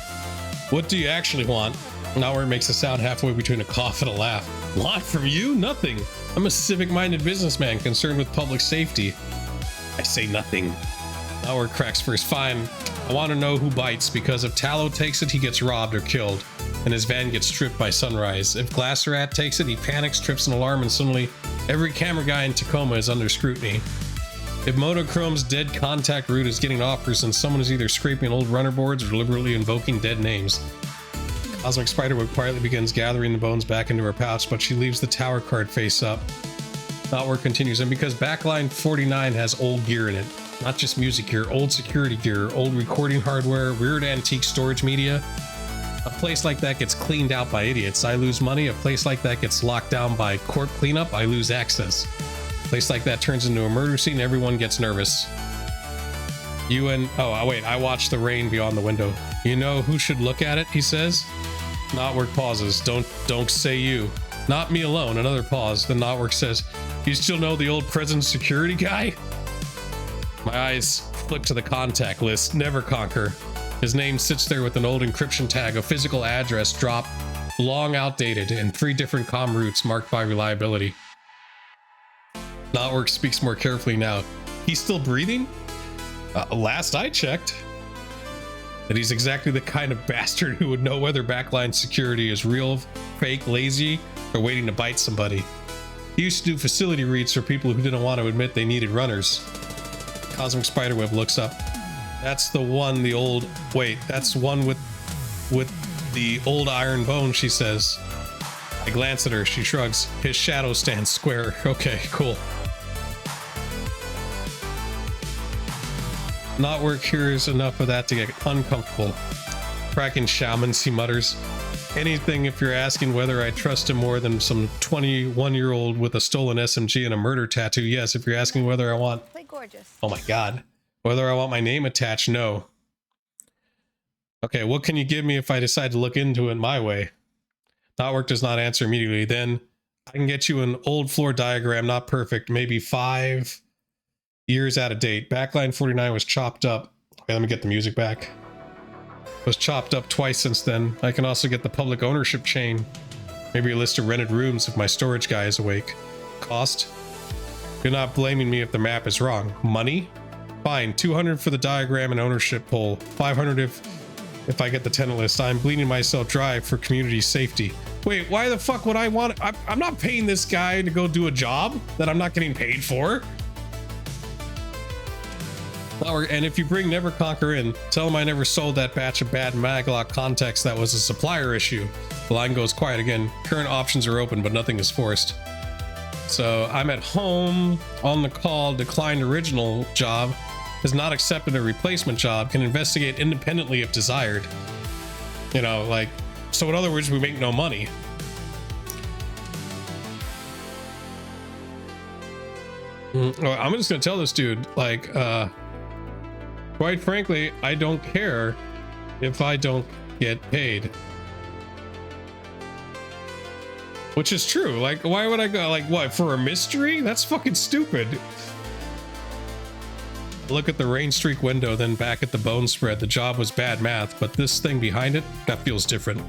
S1: What do you actually want? Not Work makes a sound halfway between a cough and a laugh. Want from you? Nothing. I'm a civic-minded businessman concerned with public safety. I say nothing. Not Work cracks first. Fine. I want to know who bites, because if Tallow takes it, he gets robbed or killed, and his van gets stripped by sunrise. If Glasserat takes it, he panics, trips an alarm, and suddenly every camera guy in Tacoma is under scrutiny. If Motochrome's dead contact route is getting offers, and someone is either scraping old runner boards or deliberately invoking dead names. Cosmic Spiderweb quietly begins gathering the bones back into her pouch, but she leaves the tower card face up. Not Work continues, and because Backline 49 has old gear in it, not just music gear, old security gear, old recording hardware, weird antique storage media, a place like that gets cleaned out by idiots, I lose money. A place like that gets locked down by court cleanup, I lose access. A place like that turns into a murder scene, everyone gets nervous. I watched the rain beyond the window. You know who should look at it, he says. Not Work pauses. Don't say you. Not me alone. Another pause. Then Not Work says, you still know the old prison security guy? My eyes flick to the contact list. Never Conquer. His name sits there with an old encryption tag, a physical address dropped, long outdated, and 3 different comm routes marked by reliability. Not Work speaks more carefully now. He's still breathing? Last I checked. That he's exactly the kind of bastard who would know whether backline security is real, fake, lazy, or waiting to bite somebody. He used to do facility reads for people who didn't want to admit they needed runners. Cosmic Spiderweb looks up. That's the one, that's one with the old iron bone, she says. I glance at her, she shrugs. His shadow stands square. Okay, cool. Not Work hears enough of that to get uncomfortable. Cracking shamans, he mutters. Anything if you're asking whether I trust him more than some 21-year-old with a stolen SMG and a murder tattoo. Yes, if you're asking whether I want...
S2: Play gorgeous.
S1: Oh my god. Whether I want my name attached, no. Okay, what can you give me if I decide to look into it my way? Not Work does not answer immediately. Then I can get you an old floor diagram, not perfect, maybe 5 years out of date. Backline 49 was chopped up Okay, let me get the music back. Was chopped up twice since then. I can also get the public ownership chain. Maybe a list of rented rooms if my storage guy is awake. Cost? You're not blaming me if the map is wrong. Money? Fine, 200 for the diagram and ownership poll. 500 if I get the tenant list. I'm bleeding myself dry for community safety. Wait, why the fuck would I want... I'm not paying this guy to go do a job that I'm not getting paid for. And if you bring Never Conquer in, tell him I never sold that batch of bad Maglock contacts. That was a supplier issue. The line goes quiet again. Current options are open, but nothing is forced. So I'm at home, on the call, declined original job, has not accepted a replacement job, can investigate independently if desired. You know, like, so in other words, we make no money. Well, I'm just gonna tell this dude, like, quite frankly, I don't care if I don't get paid. Which is true. Like, why would I go? Like, what, for a mystery? That's fucking stupid. Look at the rain streak window, then back at the bone spread. The job was bad math, but this thing behind it, that feels different.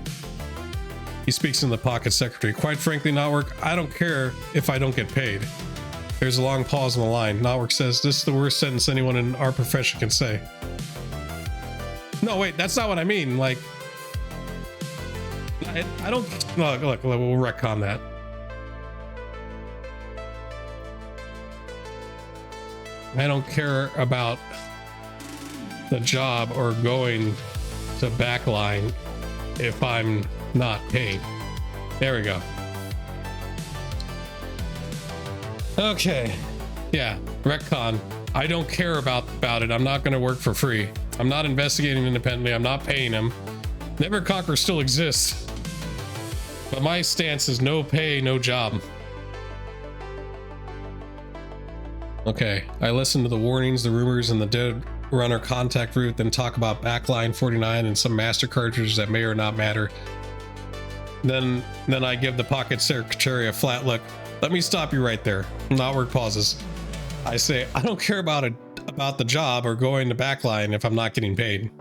S1: He speaks in the pocket secretary. Quite frankly, Notwork, I don't care if I don't get paid. There's a long pause on the line. Notwork says, this is the worst sentence anyone in our profession can say. No, wait, that's not what I mean. Like, I don't... Look, we'll retcon that. I don't care about the job or going to backline if I'm not paid. There we go. Okay. Yeah, retcon. I don't care about it. I'm not going to work for free. I'm not investigating independently. I'm not paying him. Never Conquer still exists. But my stance is no pay, no job. Okay, I listen to the warnings, the rumors, and the dead runner contact route, then talk about backline 49 and some master cartridges that may or not matter. Then I give the pocket secretary a flat look. Let me stop you right there. Notwork pauses. I say, I don't care about the job or going to backline if I'm not getting paid.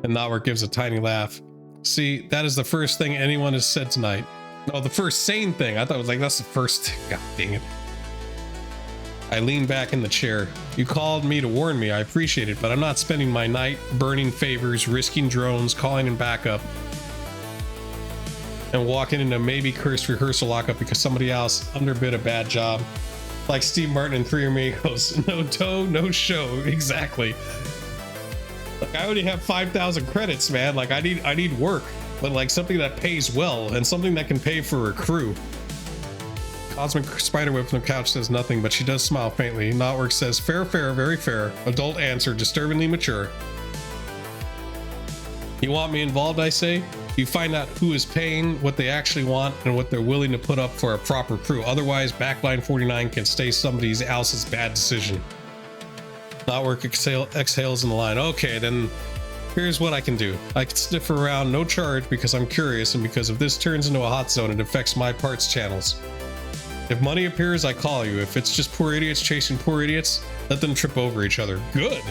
S1: And Notwork gives a tiny laugh. See, that is the first thing anyone has said tonight. No, the first sane thing. I thought it was like, that's the first. God dang it. I lean back in the chair. You called me to warn me. I appreciate it, but I'm not spending my night burning favors, risking drones, calling in backup, and walking into maybe cursed rehearsal lockup because somebody else underbid a bad job. Like Steve Martin in Three Amigos. No dough, no show. Exactly. Like, I already have 5,000 credits, man. Like, I need work, but like something that pays well and something that can pay for a crew. Cosmic Spiderweb from the couch says nothing, but she does smile faintly. Notwork says, fair, very fair. Adult answer, disturbingly mature. You want me involved, I say? You find out who is paying, what they actually want, and what they're willing to put up for a proper crew. Otherwise, Backline 49 can stay somebody else's bad decision. Notwork exhales in the line. Okay, then here's what I can do. I can sniff around, no charge, because I'm curious, and because if this turns into a hot zone, it affects my parts channels. If money appears, I call you. If it's just poor idiots chasing poor idiots, let them trip over each other. Good.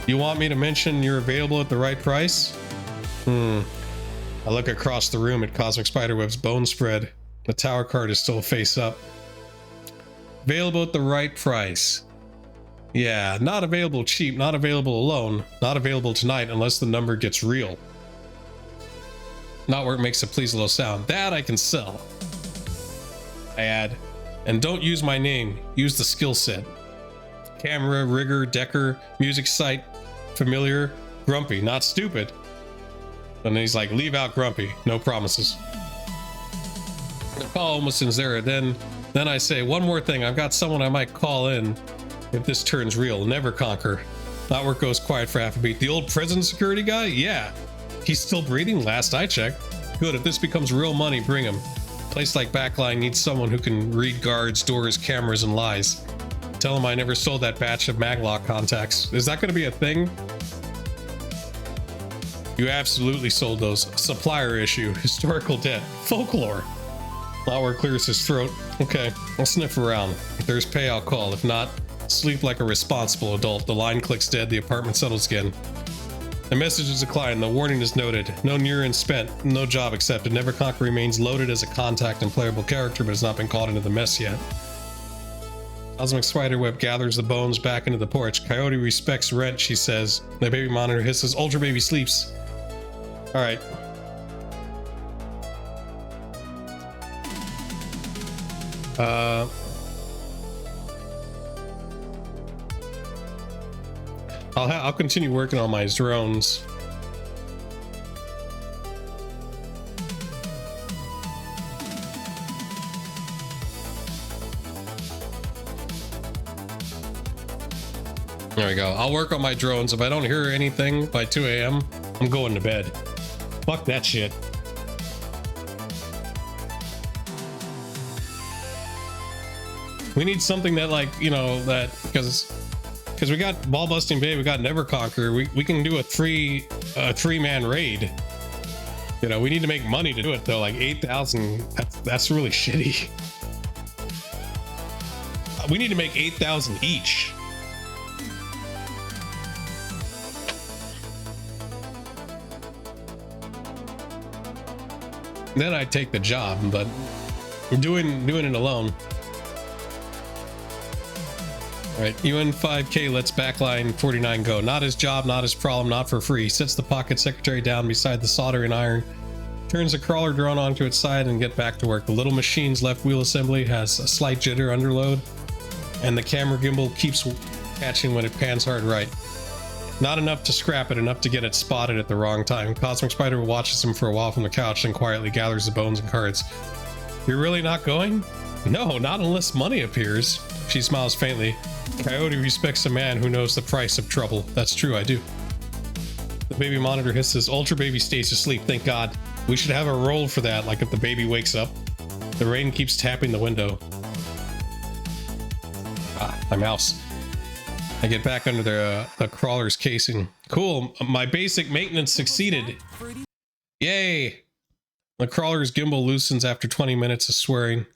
S1: You want me to mention you're available at the right price? I look across the room at Cosmic Spiderweb's bone spread. The tower card is still face up. Available at the right price. Yeah, not available cheap, not available alone, not available tonight unless the number gets real. Notwork makes a pleased little sound. That I can sell. I add, and don't use my name, use the skill set. Camera, rigger, decker, music site, familiar, grumpy, not stupid. And then he's like, leave out grumpy, no promises. The call almost ends there. Then I say, one more thing, I've got someone I might call in if this turns real. Never Conquer. Notwork goes quiet for half a beat. The old prison security guy? Yeah. He's still breathing, last I checked. Good, if this becomes real money, bring him. A place like Backline needs someone who can read guards, doors, cameras, and lies. Tell him I never sold that batch of Maglock contacts. Is that going to be a thing? You absolutely sold those. Supplier issue, historical debt, folklore. Notwork clears his throat. Okay, I'll sniff around. If there's pay, I'll call. If not, Sleep like a responsible adult. The line clicks dead. The apartment settles again. The message is declined. The warning is noted. No neurons spent. No job accepted. Neverconquer remains loaded as a contact and playable character, but has not been called into the mess yet. Cosmic Spiderweb gathers the bones back into the porch. Coyote respects rent, she says. The baby monitor hisses. Ultra baby sleeps. Alright. I'll continue working on my drones. There we go. I'll work on my drones. If I don't hear anything by 2 a.m., I'm going to bed. Fuck that shit. We need something that, like, you know, that because we got Ball Busting Bay, we got Neverconquer. We can do a three-man raid. You know, we need to make money to do it though. Like 8,000. That's really shitty. We need to make 8,000 each. Then I'd take the job, but doing it alone. All right, UN 5K lets backline 49 go. Not his job, not his problem, not for free. Sits the pocket secretary down beside the soldering iron. Turns the crawler drone onto its side and get back to work. The little machine's left wheel assembly has a slight jitter underload, and the camera gimbal keeps catching when it pans hard right. Not enough to scrap it, enough to get it spotted at the wrong time. Cosmic Spider watches him for a while from the couch and quietly gathers the bones and cards. You're really not going? No, not unless money appears. She smiles faintly. Coyote respects a man who knows the price of trouble. That's true, I do. The baby monitor hisses. Ultra baby stays asleep, thank God. We should have a roll for that, like if the baby wakes up. The rain keeps tapping the window. Ah, my mouse. I get back under the crawler's casing. Cool, my basic maintenance succeeded. Yay! The crawler's gimbal loosens after 20 minutes of swearing.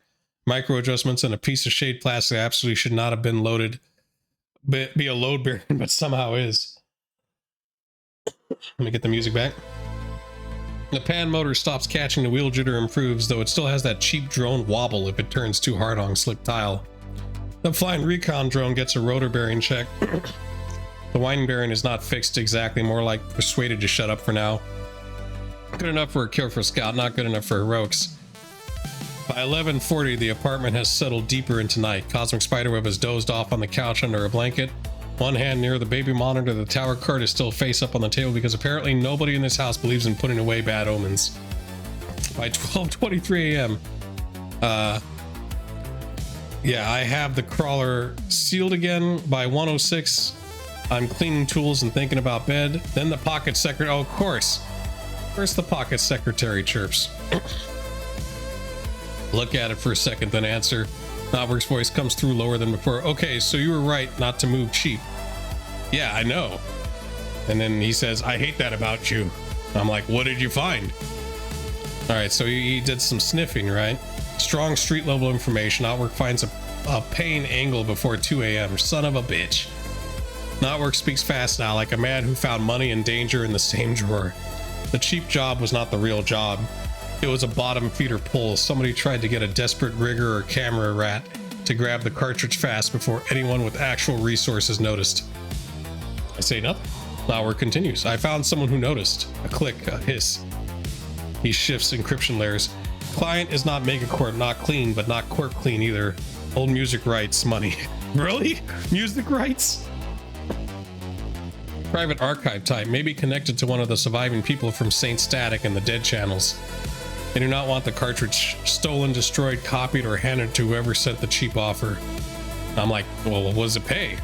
S1: Micro adjustments and a piece of shade plastic absolutely should not have been loaded. Be a load bearing, but somehow is. Let me get the music back. The pan motor stops catching, the wheel jitter improves, though it still has that cheap drone wobble if it turns too hard on slick tile. The flying recon drone gets a rotor bearing check. The winding bearing is not fixed exactly, more like persuaded to shut up for now. Good enough for a kill for Scout, not good enough for heroics. By 11:40, the apartment has settled deeper into night. Cosmic Spiderweb has dozed off on the couch under a blanket. One hand near the baby monitor, the tower card is still face up on the table because apparently nobody in this house believes in putting away bad omens. By 12:23 a.m., yeah, I have the crawler sealed again. By 1:06, I'm cleaning tools and thinking about bed. Then the pocket secretary, oh, of course. First the pocket secretary chirps. Look at it for a second, then answer. Knobberg's voice comes through lower than before. Okay, so you were right not to move cheap. Yeah, I know. And then he says, I hate that about you. I'm like, what did you find? All right, so he did some sniffing, right? Strong street level information. Outwork finds a paying angle before 2 a.m. Son of a bitch. Outwork speaks fast now, like a man who found money and danger in the same drawer. The cheap job was not the real job. It was a bottom feeder pull. Somebody tried to get a desperate rigger or camera rat to grab the cartridge fast before anyone with actual resources noticed. I say nothing. Lauer continues. I found someone who noticed. A click, a hiss. He shifts encryption layers. Client is not Megacorp, not clean, but not Corp clean either. Old music rights money. Really? Music rights? Private archive type, maybe connected to one of the surviving people from Saint Static and the Dead channels. They do not want the cartridge stolen, destroyed, copied, or handed to whoever sent the cheap offer. I'm like, well, what does it pay?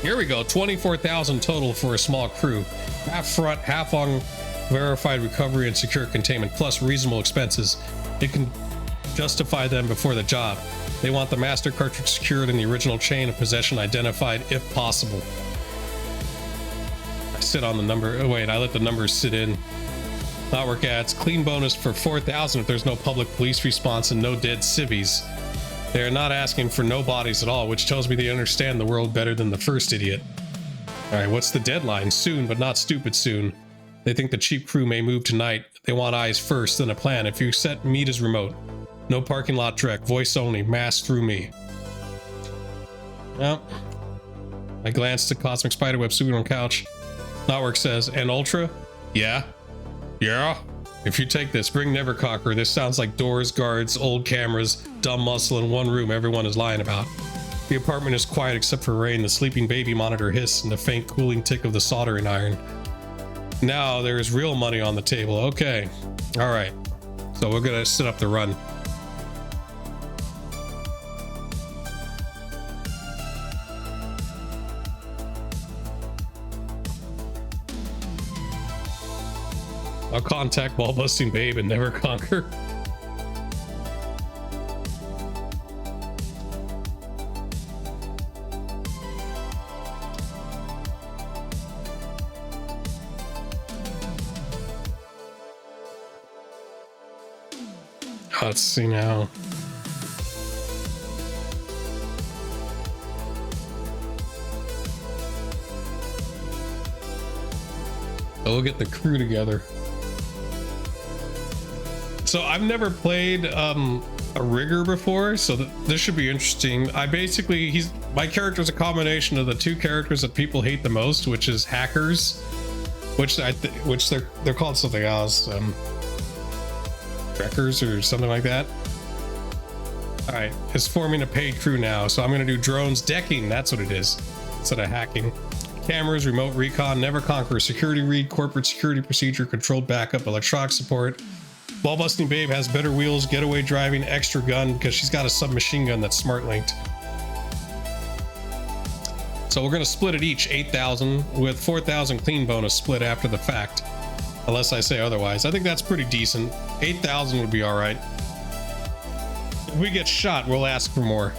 S1: Here we go, 24,000 total for a small crew. Half front, half on verified recovery and secure containment, plus reasonable expenses. It can justify them before the job. They want the master cartridge secured in the original chain of possession identified if possible. I sit on the number, oh wait, I let the numbers sit in. Outwork adds, clean bonus for 4,000 if there's no public police response and no dead civvies. They're not asking for no bodies at all, which tells me they understand the world better than the first idiot. Alright, what's the deadline? Soon, but not stupid soon. They think the cheap crew may move tonight. They want eyes first, then a plan. If you set meet as remote. No parking lot direct, voice only, mass through me. Well, I glanced at Cosmic Spiderweb sitting on couch. Knotwork says, and Ultra? Yeah? Yeah? If you take this, bring Neverconqueror. This sounds like doors, guards, old cameras, dumb muscle in one room everyone is lying about. The apartment is quiet except for rain, the sleeping baby monitor hiss, and the faint cooling tick of the soldering iron. Now there is real money on the table. Okay. Alright. So we're gonna set up the run. I'll contact Ball-Busting Babe and Neverconqueror. Let's see now. We'll get the crew together. So I've never played a rigger before, so this should be interesting. I basically, my character's a combination of the two characters that people hate the most, which is hackers, which they're called something else, wreckers or something like that. All right, it's forming a paid crew now, so I'm gonna do drones decking. That's what it is, instead of hacking. Cameras, remote recon, Neverconqueror, security read, corporate security procedure, controlled backup, electronic support. Ball-Busting Babe has better wheels, getaway driving, extra gun, because she's got a submachine gun that's smart linked. So we're gonna split it each 8,000 with 4,000 clean bonus split after the fact, unless I say otherwise. I think that's pretty decent. 8,000 would be all right. If we get shot, we'll ask for more.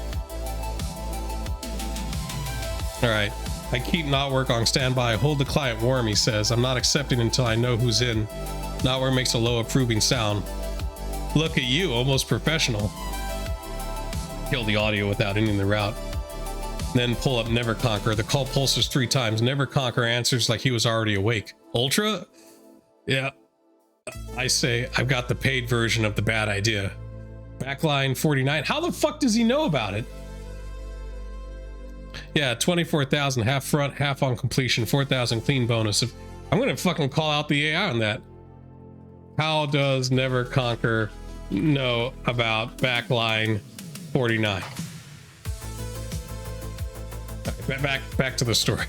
S1: All right. I keep Knotwork on standby. Hold the client warm, he says. I'm not accepting until I know who's in. Knotwork makes a low approving sound. Look at you, almost professional. Kill the audio without ending the route. Then pull up Neverconqueror. The call pulses 3 times. Neverconqueror answers like he was already awake. Ultra? Yeah. I say, I've got the paid version of the bad idea. Backline 49. How the fuck does he know about it? Yeah, 24,000, half front, half on completion, 4,000 clean bonus. I'm gonna fucking call out the AI on that. How does Neverconqueror know about backline 49? Right, back to the story.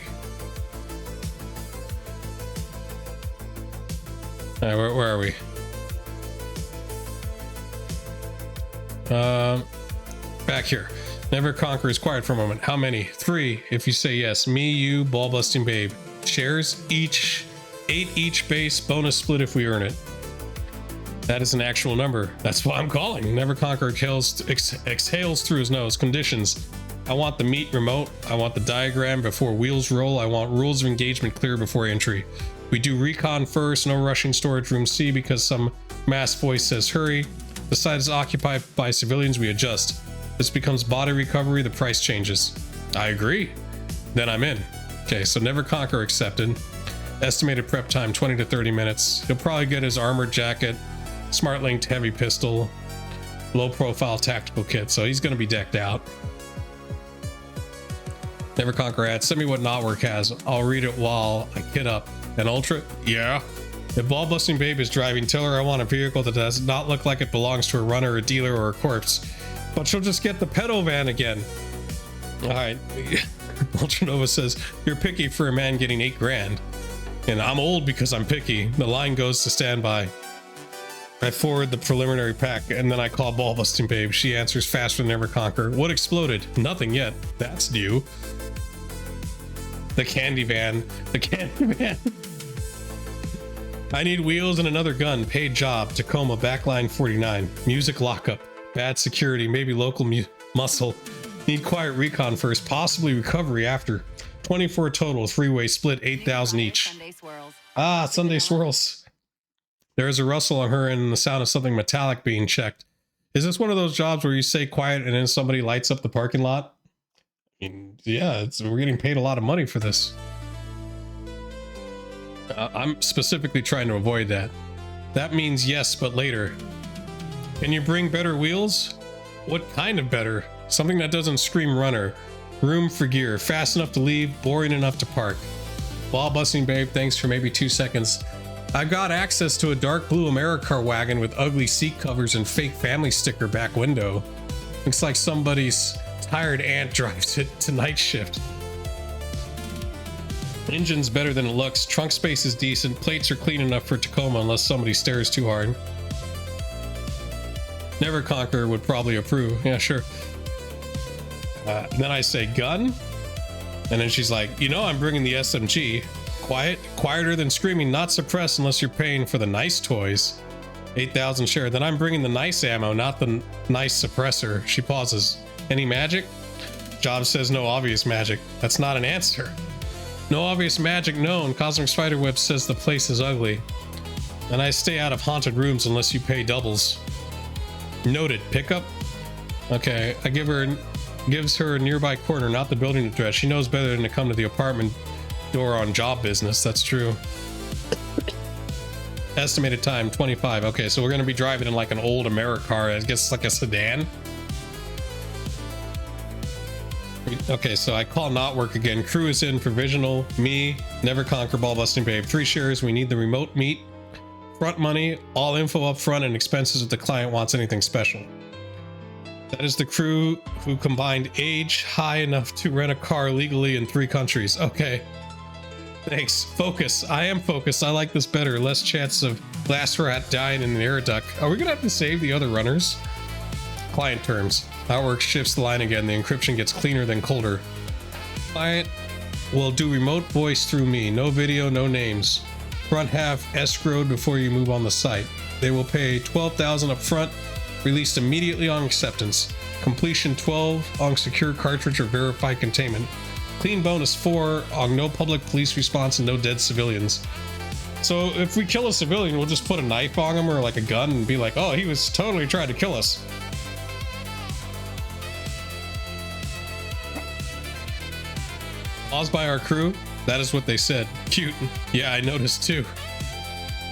S1: All right, where are we? Back here. Neverconqueror is quiet for a moment. How many? 3 if you say yes. Me, you, Ball-Busting Babe. Shares each 8 each base, bonus split if we earn it. That is an actual number. That's what I'm calling. Neverconqueror exhales through his nose. Conditions. I want the meet remote. I want the diagram before wheels roll. I want rules of engagement clear before entry. We do recon first. No rushing storage room C because some mass voice says hurry. The site is occupied by civilians. We adjust. This becomes body recovery. The price changes. I agree. Then I'm in. Okay, so Neverconqueror accepted. Estimated prep time 20 to 30 minutes. He'll probably get his armored jacket, smart linked heavy pistol, low profile tactical kit, so he's going to be decked out. Neverconqueror adds, send me what Knotwork has. I'll read it while I kit up. An Ultra? Yeah. If Ball-Busting Babe is driving, tell her I want a vehicle that does not look like it belongs to a runner, a dealer, or a corpse. But she'll just get the pedo van again. All right. Ultranova says, you're picky for a man getting 8 grand. And I'm old because I'm picky. The line goes to standby. I forward the preliminary pack, and then I call Ball-Busting Babe. She answers faster than Neverconqueror. What exploded? Nothing yet. That's new. The candy van. The candy van. I need wheels and another gun. Paid job. Tacoma, backline 49. Music lockup. Bad security. Maybe local muscle. Need quiet recon first. Possibly recovery after. 24 total. 3-way split. 8,000 each. Sunday swirls. There is a rustle on her and the sound of something metallic being checked. Is this one of those jobs where you say quiet and then somebody lights up the parking lot? I mean, yeah, we're getting paid a lot of money for this. I'm specifically trying to avoid that. That means yes, but later. Can you bring better wheels? What kind of better? Something that doesn't scream runner. Room for gear. Fast enough to leave, boring enough to park. Ball busting babe, thanks for maybe 2 seconds. I've got access to a dark blue Americar wagon with ugly seat covers and fake family sticker back window. Looks like somebody's tired aunt drives it to night shift. Engine's better than it looks. Trunk space is decent. Plates are clean enough for Tacoma unless somebody stares too hard. Never Conquer would probably approve. Yeah, sure. Then I say gun. And then she's like, you know, I'm bringing the SMG. Quiet, quieter than screaming, not suppressed unless you're paying for the nice toys. 8,000 share. Then I'm bringing the nice ammo, not the nice suppressor. She pauses. Any magic? Job says no obvious magic. That's not an answer. No obvious magic known. Cosmic Spiderweb says the place is ugly. And I stay out of haunted rooms unless you pay doubles. Noted. Pickup? Okay, I gives her a nearby corner, not the building address. She knows better than to come to the apartment door on job business. That's true. Estimated time 25. Okay, so we're gonna be driving in like an old Americar. I guess like a sedan. Okay, so I call not work again. Crew is in provisional. Me, Never Conquer, Ball Busting Babe. 3 shares. We need the remote meet. Front money, all info up front, and expenses if the client wants anything special. That is the crew who combined age high enough to rent a car legally in 3 countries. Okay. Thanks. Focus. I am focused. I like this better. Less chance of glass rat dying in the air duct. Are we gonna have to save the other runners? Client terms. Outwork shifts the line again. The encryption gets cleaner than colder. Client will do remote voice through me. No video, no names. Front half escrowed before you move on the site. They will pay 12,000 up front. Released immediately on acceptance. Completion 12 on secure cartridge or verified containment. Clean bonus 4 on no public police response and no dead civilians. So if we kill a civilian, we'll just put a knife on him or like a gun and be like, oh, he was totally trying to kill us. Paused by our crew. That is what they said. Cute. Yeah, I noticed too.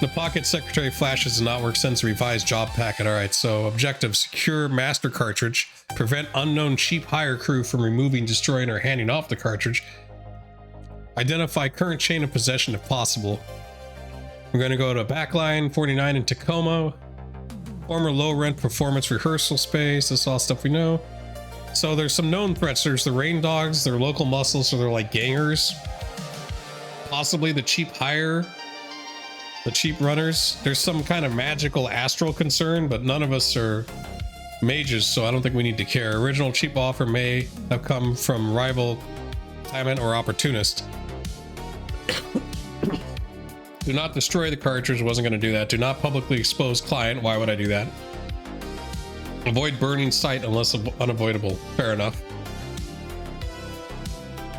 S1: The pocket secretary flashes and not work sends a revised job packet. All right, so objective: secure master cartridge, prevent unknown cheap hire crew from removing, destroying, or handing off the cartridge. Identify current chain of possession if possible. We're going to go to Backline 49 in Tacoma. Former low rent performance rehearsal space. This is all stuff we know. So there's some known threats. There's the rain dogs, they're local muscles, so they're like gangers. Possibly the cheap hire. The cheap runners. There's some kind of magical astral concern, but none of us are mages, so I don't think we need to care. Original cheap offer may have come from rival, claimant, or opportunist. Do not destroy the cartridge. Wasn't going to do that. Do not publicly expose client. Why would I do that? Avoid burning site unless unavoidable. Fair enough.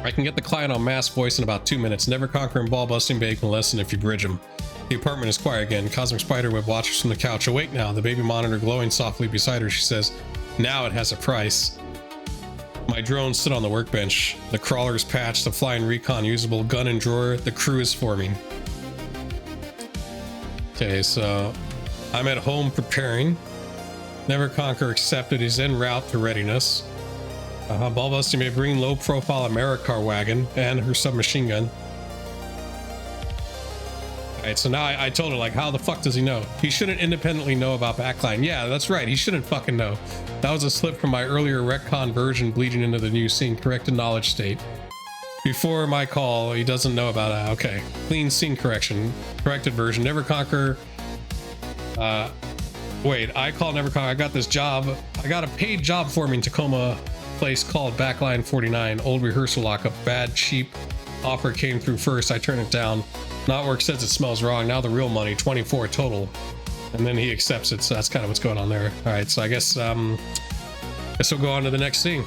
S1: I can get the client on mass voice in about 2 minutes. Never Conquer and Ball Busting Babe can lessen if you bridge him. The apartment is quiet again. Cosmic Spiderweb watches from the couch. Awake now. The baby monitor glowing softly beside her. She says, now it has a price. My drones sit on the workbench. The crawler's patched. The flying recon usable. Gun in drawer. The crew is forming. Okay, so I'm at home preparing. Never Conquer accepted. He's en route to readiness. Ball Busting may bring low profile Americar wagon and her submachine gun. Alright, so now I told her, like, how the fuck does he know? He shouldn't independently know about Backline. Yeah, that's right. He shouldn't fucking know. That was a slip from my earlier retcon version bleeding into the new scene. Corrected knowledge state. Before my call, he doesn't know about it. Okay. Clean scene correction. Corrected version. Never Conquer. Wait, I call Never Conquer. I got this job. I got a paid job for me in Tacoma place called Backline 49. Old rehearsal lockup. Bad, cheap offer came through first. I turned it down. Not work says it smells wrong. Now the real money, 24 total. And then he accepts it. So that's kind of what's going on there. All right, so I guess we'll go on to the next scene.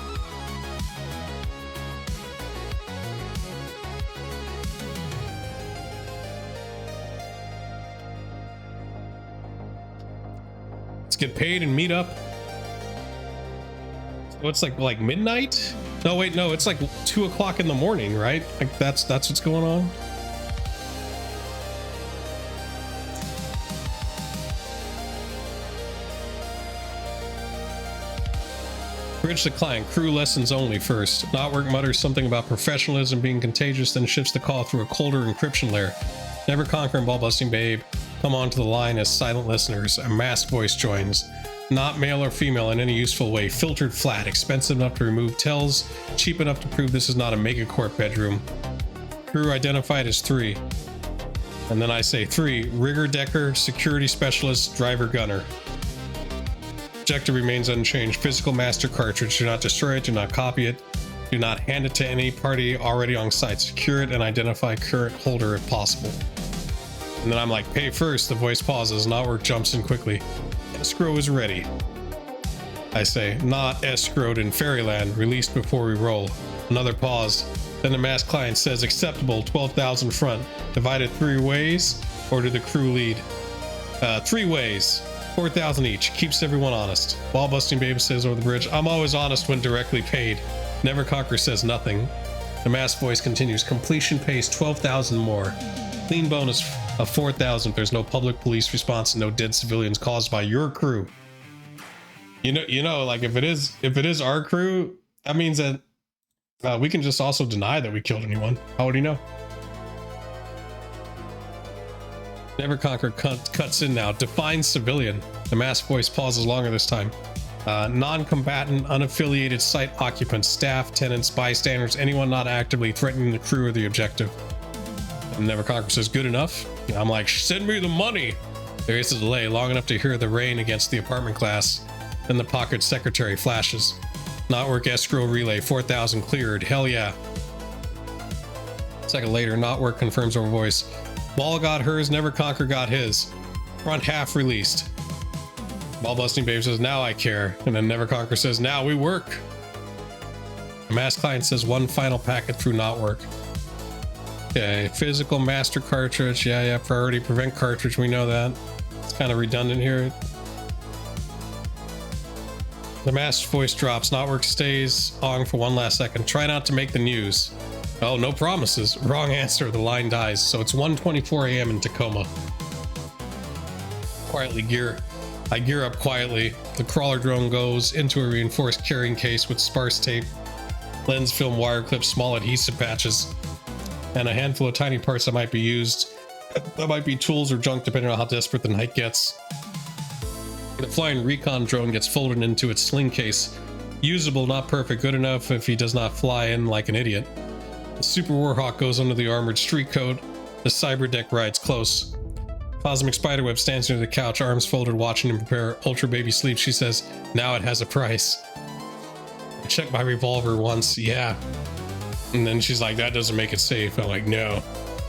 S1: Let's get paid and meet up. Oh, it's like midnight? No, wait, no, it's like 2 o'clock in the morning, right? Like that's what's going on. Bridge the client, crew lessons only first. Knotwork mutters something about professionalism being contagious, then shifts the call through a colder encryption layer. Never Conquer and Ball Busting Babe come onto the line as silent listeners. A masked voice joins. Not male or female in any useful way. Filtered flat, expensive enough to remove tells, cheap enough to prove this is not a megacorp bedroom. Crew identified as 3. And then I say 3. Rigger Decker, security specialist, driver gunner. Objective remains unchanged. Physical master cartridge. Do not destroy it. Do not copy it. Do not hand it to any party already on site. Secure it and identify current holder if possible. And then I'm like, pay first. The voice pauses. Knotwork jumps in quickly. Escrow is ready. I say, not escrowed in Fairyland. Released before we roll. Another pause. Then the masked client says, acceptable. 12,000 front. Divided 3 ways. Or do the crew lead? 3 ways. 4,000 each. Keeps everyone honest. Ball Busting Babe says over the bridge, I'm always honest when directly paid. Never Conquer says nothing. The masked voice continues. Completion pays 12,000 more. Clean bonus of 4,000. There's no public police response and no dead civilians caused by your crew. You know, like if it is our crew, that means that we can just also deny that we killed anyone. How would he know? Never Conquer cuts in now. Define civilian. The masked voice pauses longer this time. Non-combatant, unaffiliated site occupants, staff, tenants, bystanders, anyone not actively threatening the crew or the objective. And Never Conquer says, good enough. I'm like, send me the money. There is a delay long enough to hear the rain against the apartment glass. Then the pocket secretary flashes. Knotwork escrow relay, 4,000 cleared. Hell yeah. A second later, Knotwork confirms over voice. Ball got hers, Never Conquer got his. Front half released. Ball Busting Babe says, now I care. And then Never Conquer says, now we work. The masked client says, one final packet through Knotwork. Okay, physical master cartridge. Yeah, priority prevent cartridge. We know that. It's kind of redundant here. The masked voice drops. Knotwork stays on for one last second. Try not to make the news. Oh, no promises. Wrong answer. The line dies. So it's 1:24 a.m. in Tacoma. I gear up quietly. The crawler drone goes into a reinforced carrying case with sparse tape, lens film wire clips, small adhesive patches, and a handful of tiny parts that might be used. That might be tools or junk depending on how desperate the night gets. The flying recon drone gets folded into its sling case. Usable, not perfect, good enough if he does not fly in like an idiot. The Super Warhawk goes under the armored street coat. The cyber deck rides close. Cosmic Spiderweb stands near the couch, arms folded, watching him prepare Ultra Baby sleep. She says, now it has a price. I checked my revolver once, yeah. And then she's like, that doesn't make it safe. I'm like, no.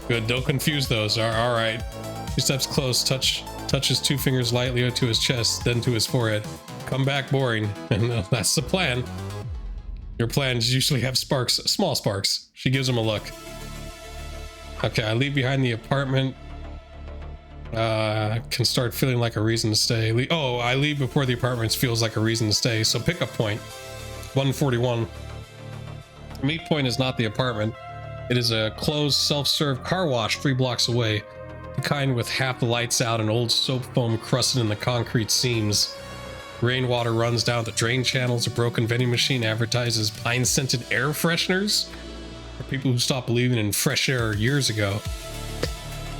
S1: Good, don't confuse those. All right. He steps close, touches 2 fingers lightly to his chest, then to his forehead. Come back boring. And that's the plan. Your plans usually have sparks, small sparks. She gives him a look. Okay, I leave behind the apartment. Can start feeling like a reason to stay. I leave before the apartment feels like a reason to stay. So pickup point, 141. The meet point is not the apartment. It is a closed self-serve car wash 3 blocks away. The kind with half the lights out and old soap foam crusted in the concrete seams. Rainwater runs down the drain channels. A broken vending machine advertises pine-scented air fresheners for people who stopped believing in fresh air years ago.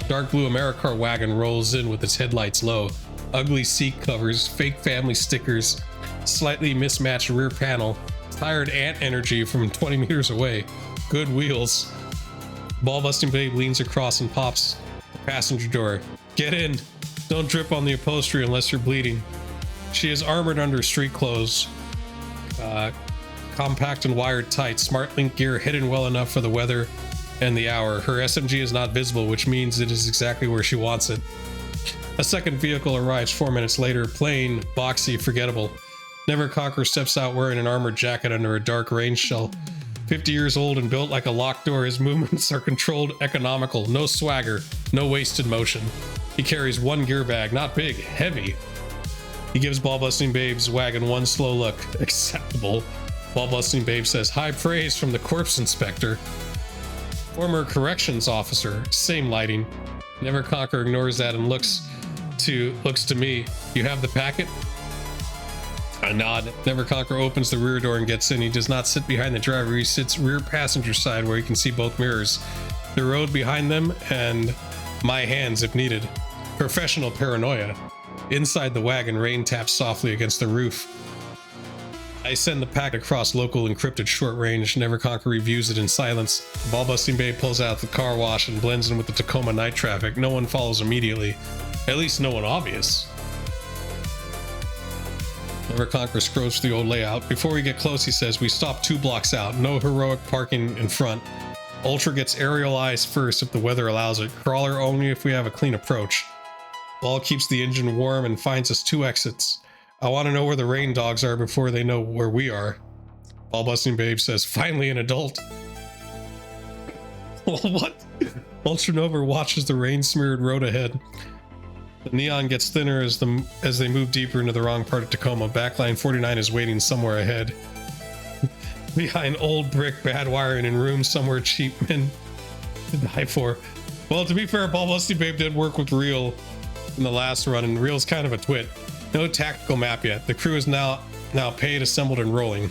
S1: Dark blue AmeriCar wagon rolls in with its headlights low. Ugly seat covers, fake family stickers, slightly mismatched rear panel, tired ant energy from 20 meters away. Good wheels. Ball Busting Babe leans across and pops the passenger door. Get in. Don't drip on the upholstery unless you're bleeding. She is armored under street clothes. Compact and wired tight. Smart link gear hidden well enough for the weather and the hour. Her SMG is not visible, which means it is exactly where she wants it. A second vehicle arrives 4 minutes later. Plain, boxy, forgettable. Never Conquer steps out wearing an armored jacket under a dark rain shell. 50 years old and built like a locked door, his movements are controlled, economical, no swagger, no wasted motion. He carries 1 gear bag, not big, heavy. He gives Ball-busting Babe's wagon one slow look. Acceptable. Ball-busting Babe says, high praise from the corpse inspector. Former corrections officer. Same lighting. Neverconquer ignores that and looks to me. You have the packet? I nod. Neverconquer opens the rear door and gets in. He does not sit behind the driver. He sits rear passenger side where he can see both mirrors. The road behind them and my hands if needed. Professional paranoia. Inside the wagon, rain taps softly against the roof. I send the pack across local encrypted short range. Neverconquer reviews it in silence. Ball-busting Babe pulls out the car wash and blends in with the Tacoma night traffic. No one follows immediately. At least no one obvious. Neverconquer scrolls through the old layout. Before we get close, he says, we stop 2 blocks out. No heroic parking in front. Ultra gets aerial eyes first if the weather allows it. Crawler only if we have a clean approach. Ball keeps the engine warm and finds us 2 exits. I want to know where the rain dogs are before they know where we are. Ball-busting Babe says, finally an adult. What? Ultranova watches the rain-smeared road ahead. The neon gets thinner as they move deeper into the wrong part of Tacoma. Backline 49 is waiting somewhere ahead. Behind old brick, bad wiring, and rooms somewhere cheap men to die for. Well, to be fair, Ball-busting Babe did work with Real in the last run, and Real's kind of a twit. No tactical map yet. The crew is now paid, assembled, and rolling.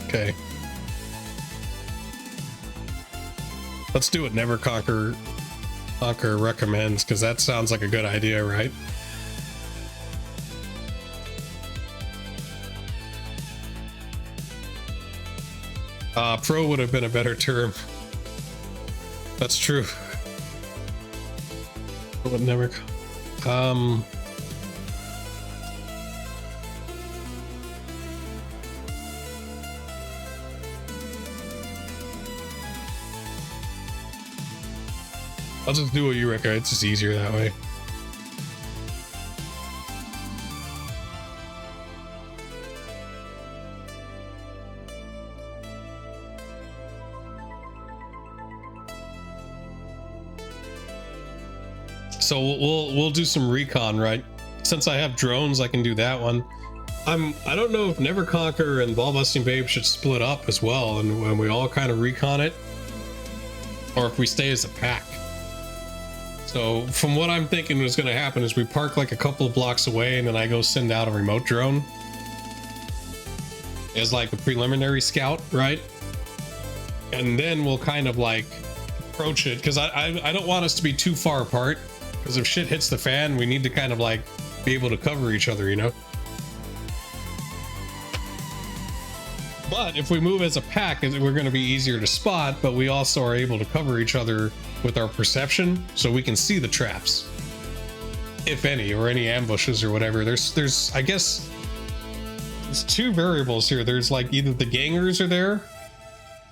S1: Okay. Let's do what Neverconquer recommends, because that sounds like a good idea, right? Pro would have been a better term. That's true. But never. I'll just do what you recommend. It's just easier that way. So we'll do some recon, right? Since I have drones, I can do that one. I don't know if Neverconquer and Ball-busting Babe should split up as well, and when we all kind of recon it, or if we stay as a pack. So from what I'm thinking is going to happen is we park like a couple of blocks away, and then I go send out a remote drone as like a preliminary scout, right? And then we'll kind of like approach it, because I don't want us to be too far apart. Because if shit hits the fan, we need to kind of like be able to cover each other, you know? But if we move as a pack, we're going to be easier to spot, but we also are able to cover each other with our perception, so we can see the traps. If any, or any ambushes or whatever. There's I guess, there's 2 variables here. There's like either the gangers are there,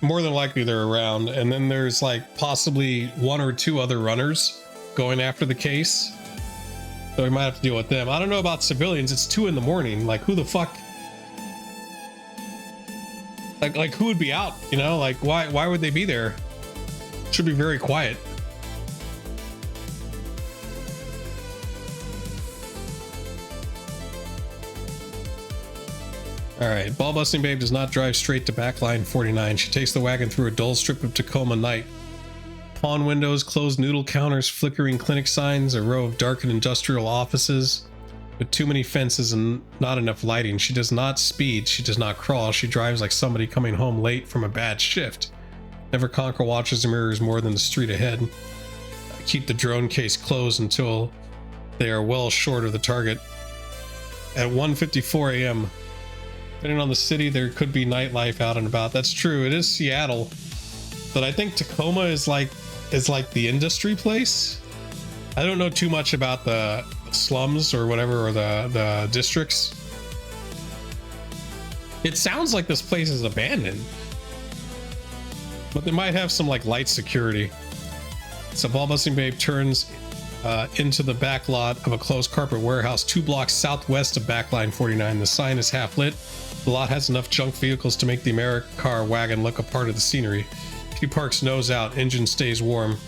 S1: more than likely they're around, and then there's like possibly 1 or 2 other runners going after the case, so we might have to deal with them. I don't know about civilians. It's 2 in the morning. Like, who the fuck? Like who would be out? You know, like why would they be there? Should be very quiet. All right, Ball-busting Babe does not drive straight to backline 49. She takes the wagon through a dull strip of Tacoma night. Pawn windows, closed noodle counters, flickering clinic signs, a row of darkened industrial offices with too many fences and not enough lighting. She does not speed, she does not crawl, she drives like somebody coming home late from a bad shift. Neverconquer watches the mirrors more than the street ahead. I keep the drone case closed until they are well short of the target. At 1:54 a.m., depending on the city, there could be nightlife out and about. That's true, it is Seattle, but I think Tacoma is like the industry place. I don't know too much about the slums or whatever, or the districts. It sounds like this place is abandoned, but they might have some like light security. So Ball-busting Babe turns into the back lot of a closed carpet warehouse 2 blocks southwest of backline 49. The sign is half lit. The lot has enough junk vehicles to make the Americar wagon look a part of the scenery. She parks nose out, engine stays warm.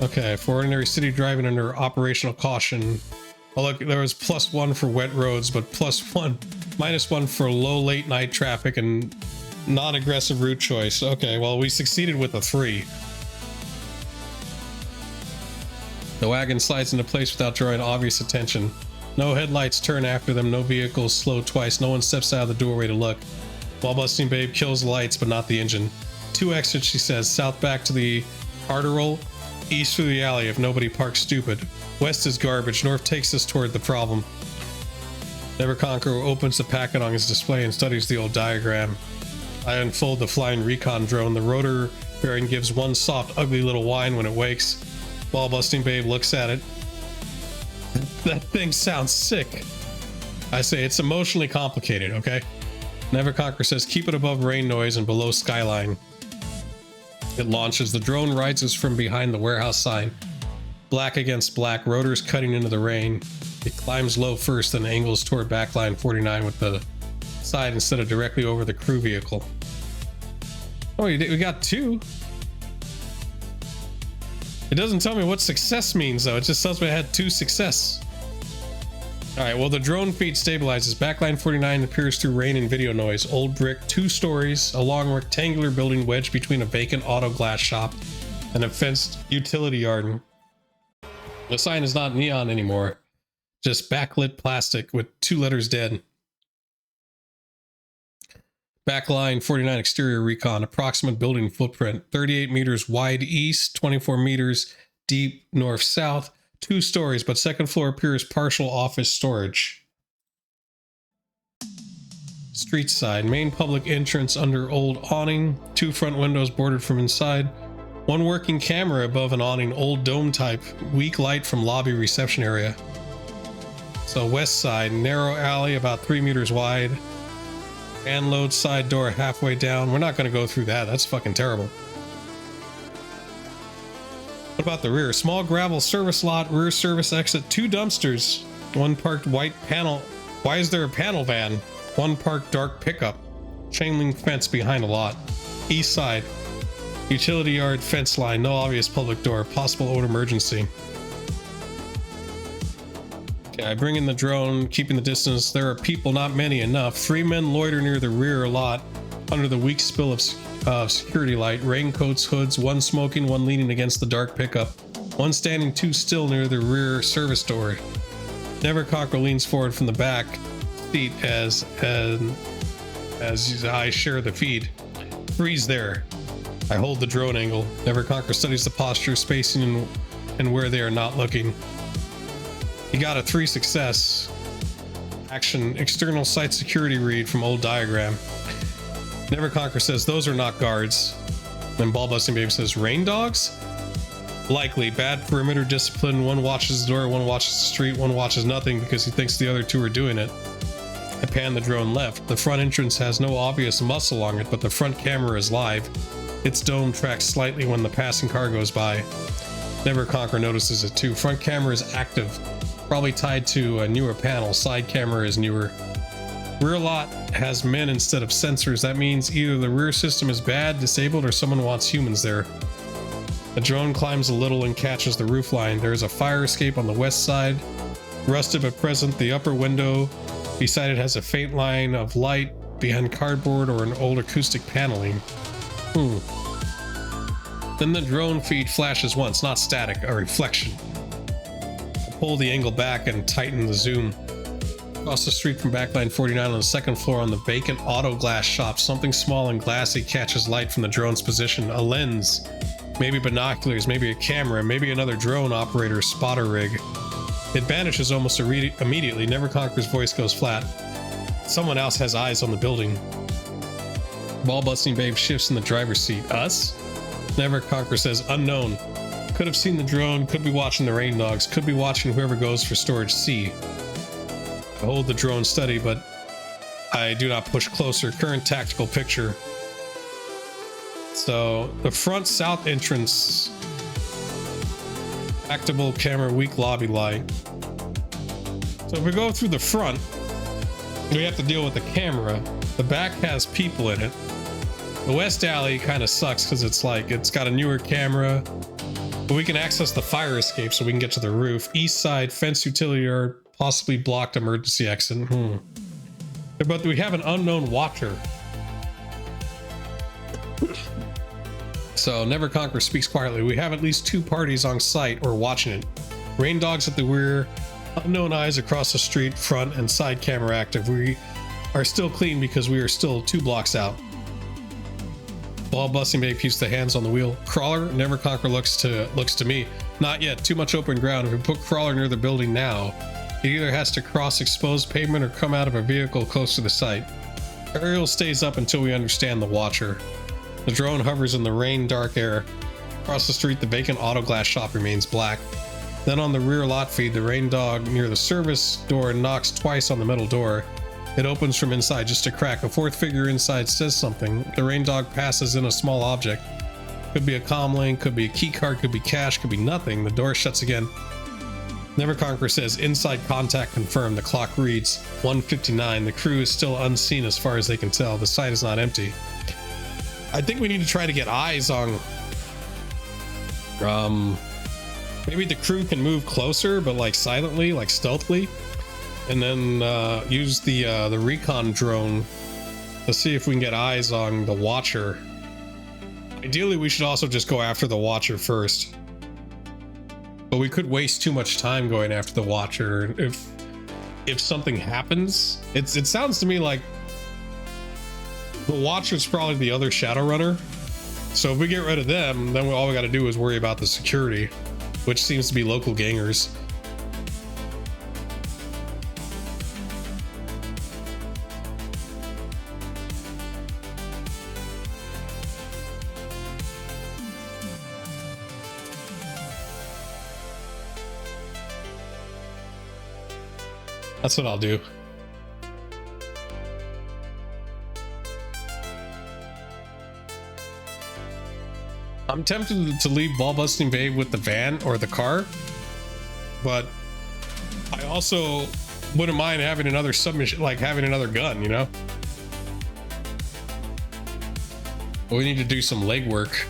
S1: Okay, for ordinary city driving under operational caution. Oh look, there was +1 for wet roads, but -1 for low late night traffic and non-aggressive route choice. Okay, well we succeeded with a 3. The wagon slides into place without drawing obvious attention. No headlights turn after them, no vehicles slow twice, no one steps out of the doorway to look. Ball-busting babe kills the lights, but not the engine. 2 exits, she says, south back to the arterial, east through the alley if nobody parks stupid. West is garbage, north takes us toward the problem. Never Conquer opens the packet on his display and studies the old diagram. I unfold the flying recon drone. The rotor bearing gives one soft, ugly little whine when it wakes. Ball-busting babe looks at it. That thing sounds sick. I say it's emotionally complicated, okay? Never Conquer says keep it above rain noise and below skyline. It launches. The drone rises from behind the warehouse sign. Black against black, rotors cutting into the rain. It climbs low first, then angles toward backline 49 with the side instead of directly over the crew vehicle. Oh, we got 2. It doesn't tell me what success means, though. It just tells me I had 2 success. Alright, well, the drone feed stabilizes. Backline 49 appears through rain and video noise. Old brick, 2 stories, a long rectangular building wedged between a vacant auto glass shop and a fenced utility yard. The sign is not neon anymore, just backlit plastic with 2 letters dead. Backline 49 exterior recon, approximate building footprint, 38 meters wide east, 24 meters deep north-south, 2 stories, but second floor appears partial office storage. Street side, main public entrance under old awning, 2 front windows bordered from inside, 1 working camera above an awning, old dome type, weak light from lobby reception area. So west side, narrow alley about 3 meters wide, and load side door halfway down. We're not going to go through that. That's fucking terrible. What about the rear? Small gravel service lot, rear service exit, 2 dumpsters, 1 parked white panel. Why is there a panel van? 1 parked dark pickup, chain link fence behind a lot. East side, utility yard fence line, no obvious public door, possible old emergency. Okay, I bring in the drone, keeping the distance. There are people, not many enough. 3 men loiter near the rear lot under the weak spill of security light. Raincoats, hoods, 1 smoking, 1 leaning against the dark pickup, 1 standing too still near the rear service door. Never Conquer leans forward from the back seat as I share the feed. Freeze there. I hold the drone angle. Never Conquer studies the posture, spacing, and where they are not looking. You got a 3 success. Action, external site security read from old diagram. Never Conquer says those are not guards. Then Ball-busting babe says rain dogs? Likely. Bad perimeter discipline. 1 watches the door, 1 watches the street, 1 watches nothing because he thinks the other 2 are doing it. I pan the drone left. The front entrance has no obvious muscle on it, but the front camera is live. Its dome tracks slightly when the passing car goes by. Never Conquer notices it too. Front camera is active, probably tied to a newer panel. Side camera is newer. Rear lot has men instead of sensors. That means either the rear system is bad, disabled, or someone wants humans there. The drone climbs a little and catches the roofline. There is a fire escape on the west side. Rusted but present, the upper window beside it has a faint line of light behind cardboard or an old acoustic paneling. Then the drone feed flashes once, not static, a reflection. I pull the angle back and tighten the zoom. Across the street from backline 49 on the second floor on the vacant auto glass shop, something small and glassy catches light from the drone's position. A lens, maybe binoculars, maybe a camera, maybe another drone operator's spotter rig. It vanishes almost immediately. Never Conquer's voice goes flat. Someone else has eyes on the building. Ball-busting babe shifts in the driver's seat. Us? Never Conquer says unknown. Could have seen the drone, could be watching the rain dogs, could be watching whoever goes for storage C. I hold the drone steady, but I do not push closer. Current tactical picture. So the front south entrance, actable camera, weak lobby light. So if we go through the front, we have to deal with the camera. The back has people in it. The west alley kind of sucks because it's like it's got a newer camera. But we can access the fire escape so we can get to the roof. East side, fence utility yard, possibly blocked emergency exit. But we have an unknown watcher. So Never Conquer speaks quietly. We have at least 2 parties on site or watching it. Rain dogs at the rear, unknown eyes across the street, front and side camera active. We are still clean because we are still 2 blocks out. Ball busting babe keeps the hands on the wheel. Crawler, Never Conquer looks to me. Not yet, too much open ground. If we put Crawler near the building now, it either has to cross exposed pavement or come out of a vehicle close to the site. Aerial stays up until we understand the watcher. The drone hovers in the rain dark air. Across the street, the vacant auto glass shop remains black. Then on the rear lot feed, the rain dog near the service door knocks twice on the metal door. It opens from inside just a crack. A 4th figure inside says something. The rain dog passes in a small object. Could be a comm link, could be a key card, could be cash, could be nothing. The door shuts again. Never Conquer says inside contact confirmed. The clock reads 1:59. The crew is still unseen as far as they can tell. The site is not empty. I think we need to try to get eyes on maybe the crew can move closer, but like silently, like stealthily, and then use the recon drone to see if we can get eyes on the watcher. Ideally, we should also just go after the watcher first, but we could waste too much time going after the watcher. If something happens, it sounds to me like the watcher's probably the other Shadowrunner. So if we get rid of them, then all we got to do is worry about the security, which seems to be local gangers. That's what I'll do. I'm tempted to leave Ball Busting Babe with the van or the car, but I also wouldn't mind having another submission, like having another gun, you know? We need to do some legwork.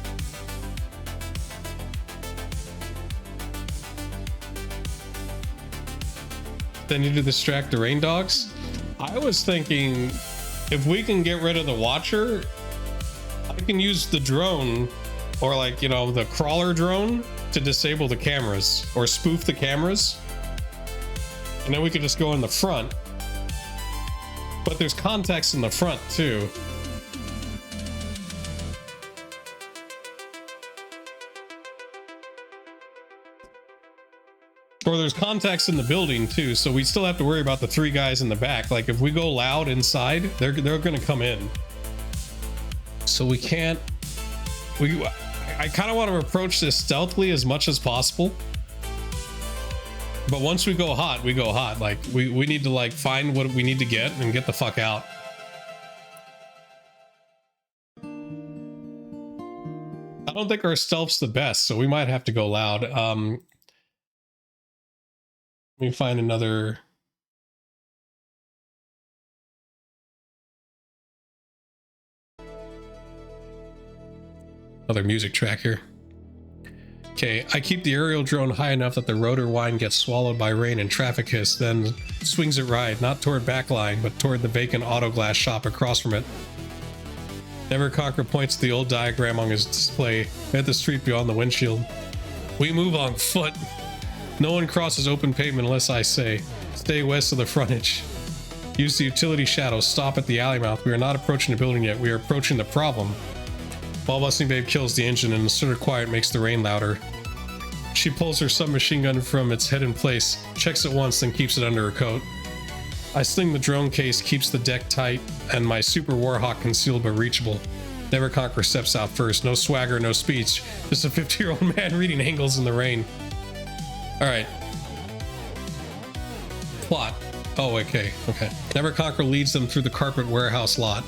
S1: Then you need to distract the rain dogs. I was thinking if we can get rid of the watcher, I can use the drone, or like, you know, the crawler drone to disable the cameras or spoof the cameras. And then we could just go in the front. But there's contacts in the front too. Or there's contacts in the building too, so we still have to worry about the 3 guys in the back. Like if we go loud inside, they're gonna come in. So we can't. I kind of want to approach this stealthily as much as possible. But once we go hot, we go hot. Like we need to like find what we need to get and get the fuck out. I don't think our stealth's the best, so we might have to go loud. Let me find another. Another music track here. Okay, I keep the aerial drone high enough that the rotor whine gets swallowed by rain and traffic hiss, then swings it right, not toward backline, but toward the vacant auto glass shop across from it. Never Conquer points to the old diagram on his display at the street beyond the windshield. We move on foot. No one crosses open pavement unless I say, stay west of the frontage. Use the utility shadow, stop at the alley mouth. We are not approaching the building yet, we are approaching the problem. Ball Busting Babe kills the engine and a sort of quiet makes the rain louder. She pulls her submachine gun from its head in place, checks it once, then keeps it under her coat. I sling the drone case, keeps the deck tight, and my Super Warhawk concealed but reachable. Never Conquer steps out first. No swagger, no speech. Just a 50-year-old man reading angles in the rain. Alright. Plot. Oh, okay. Never Conquer leads them through the carpet warehouse lot,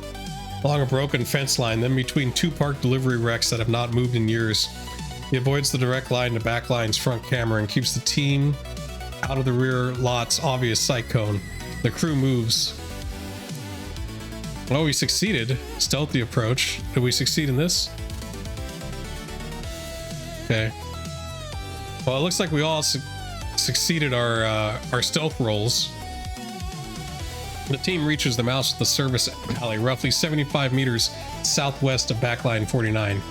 S1: along a broken fence line, then between 2 parked delivery wrecks that have not moved in years. He avoids the direct line to backline's front camera and keeps the team out of the rear lot's obvious sight cone. The crew moves. Oh, we succeeded. Stealthy approach. Did we succeed in this? Okay. Well, it looks like we all succeeded our stealth rolls. The team reaches the mouse at the service alley, roughly 75 meters southwest of backline 49.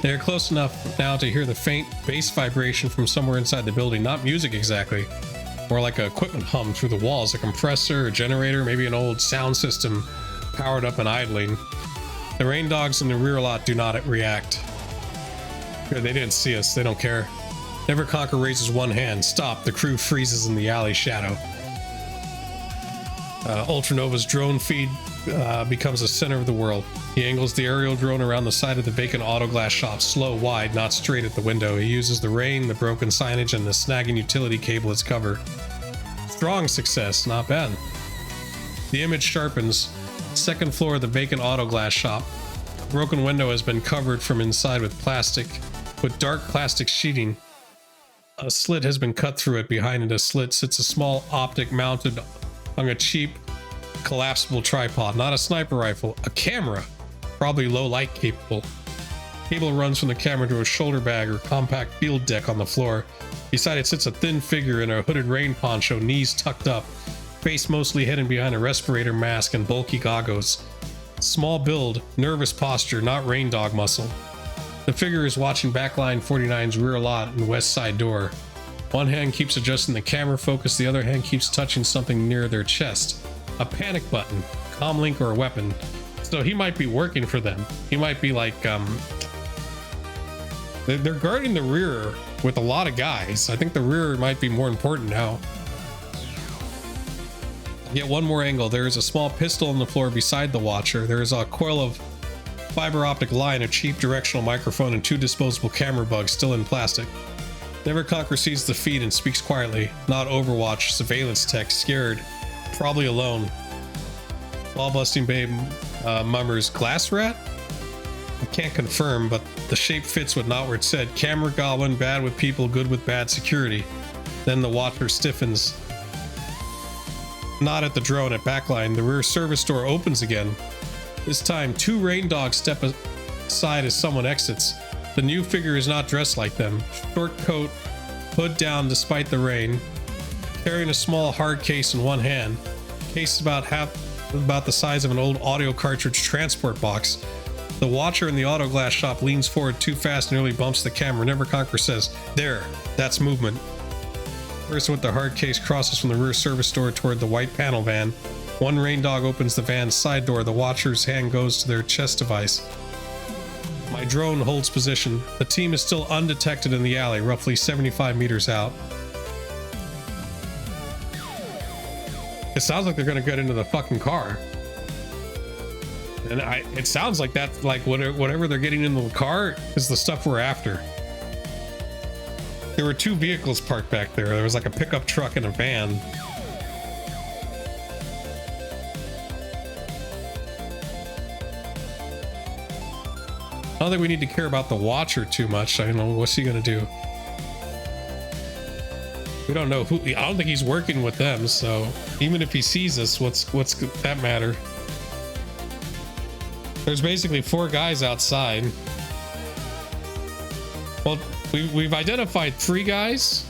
S1: They are close enough now to hear the faint bass vibration from somewhere inside the building. Not music exactly, more like a equipment hum through the walls, a compressor, a generator, maybe an old sound system powered up and idling. The rain dogs in the rear lot do not react. They didn't see us, they don't care. Never Conquer raises one hand. Stop. The crew freezes in the alley shadow. Ultranova's drone feed becomes the center of the world. He angles the aerial drone around the side of the vacant auto glass shop, slow, wide, not straight at the window. He uses the rain, the broken signage, and the snagging utility cable as cover. Strong success, not bad. The image sharpens. Second floor of the vacant auto glass shop. A broken window has been covered from inside with dark plastic sheeting. A slit has been cut through it. Behind it, a slit sits a small optic mounted on a cheap collapsible tripod. Not a sniper rifle, a camera, probably low light capable. Cable runs from the camera to a shoulder bag or compact field deck on the floor. Beside it sits a thin figure in a hooded rain poncho, knees tucked up, face mostly hidden behind a respirator mask and bulky goggles. Small build, nervous posture, not rain dog muscle. The figure is watching backline 49's rear lot and west side door. One hand keeps adjusting the camera focus, the other hand keeps touching something near their chest. A panic button, comlink, or a weapon. So he might be working for them. He might be like, they're guarding the rear with a lot of guys. I think the rear might be more important now. Get one more angle. There is a small pistol on the floor beside the watcher. There is a coil of fiber optic line, a cheap directional microphone, and two disposable camera bugs still in plastic. Never Conquer sees the feed and speaks quietly. Not Overwatch, surveillance tech, scared, probably alone. Ball busting babe mummers, glass rat? I can't confirm, but the shape fits what Notward said. Camera goblin, bad with people, good with bad security. Then the watcher stiffens. Not at the drone at backline. The rear service door opens again. This time, two rain dogs step aside as someone exits. The new figure is not dressed like them. Short coat, hood down despite the rain, carrying a small hard case in one hand. Case is about the size of an old audio cartridge transport box. The watcher in the auto glass shop leans forward too fast and nearly bumps the camera. Never Conquer says, "There, that's movement." The person with the hard case crosses from the rear service door toward the white panel van. One rain dog opens the van's side door. The watcher's hand goes to their chest device. My drone holds position. The team is still undetected in the alley, roughly 75 meters out. It sounds like they're gonna get into the fucking car. And it sounds like that's like whatever they're getting into the car is the stuff we're after. There were two vehicles parked back there. There was like a pickup truck and a van. I don't think we need to care about the watcher too much. I don't know, what's he gonna do? We don't know who. I don't think he's working with them, so even if he sees us, what's that matter? There's basically 4 guys outside. Well, we've identified 3 guys,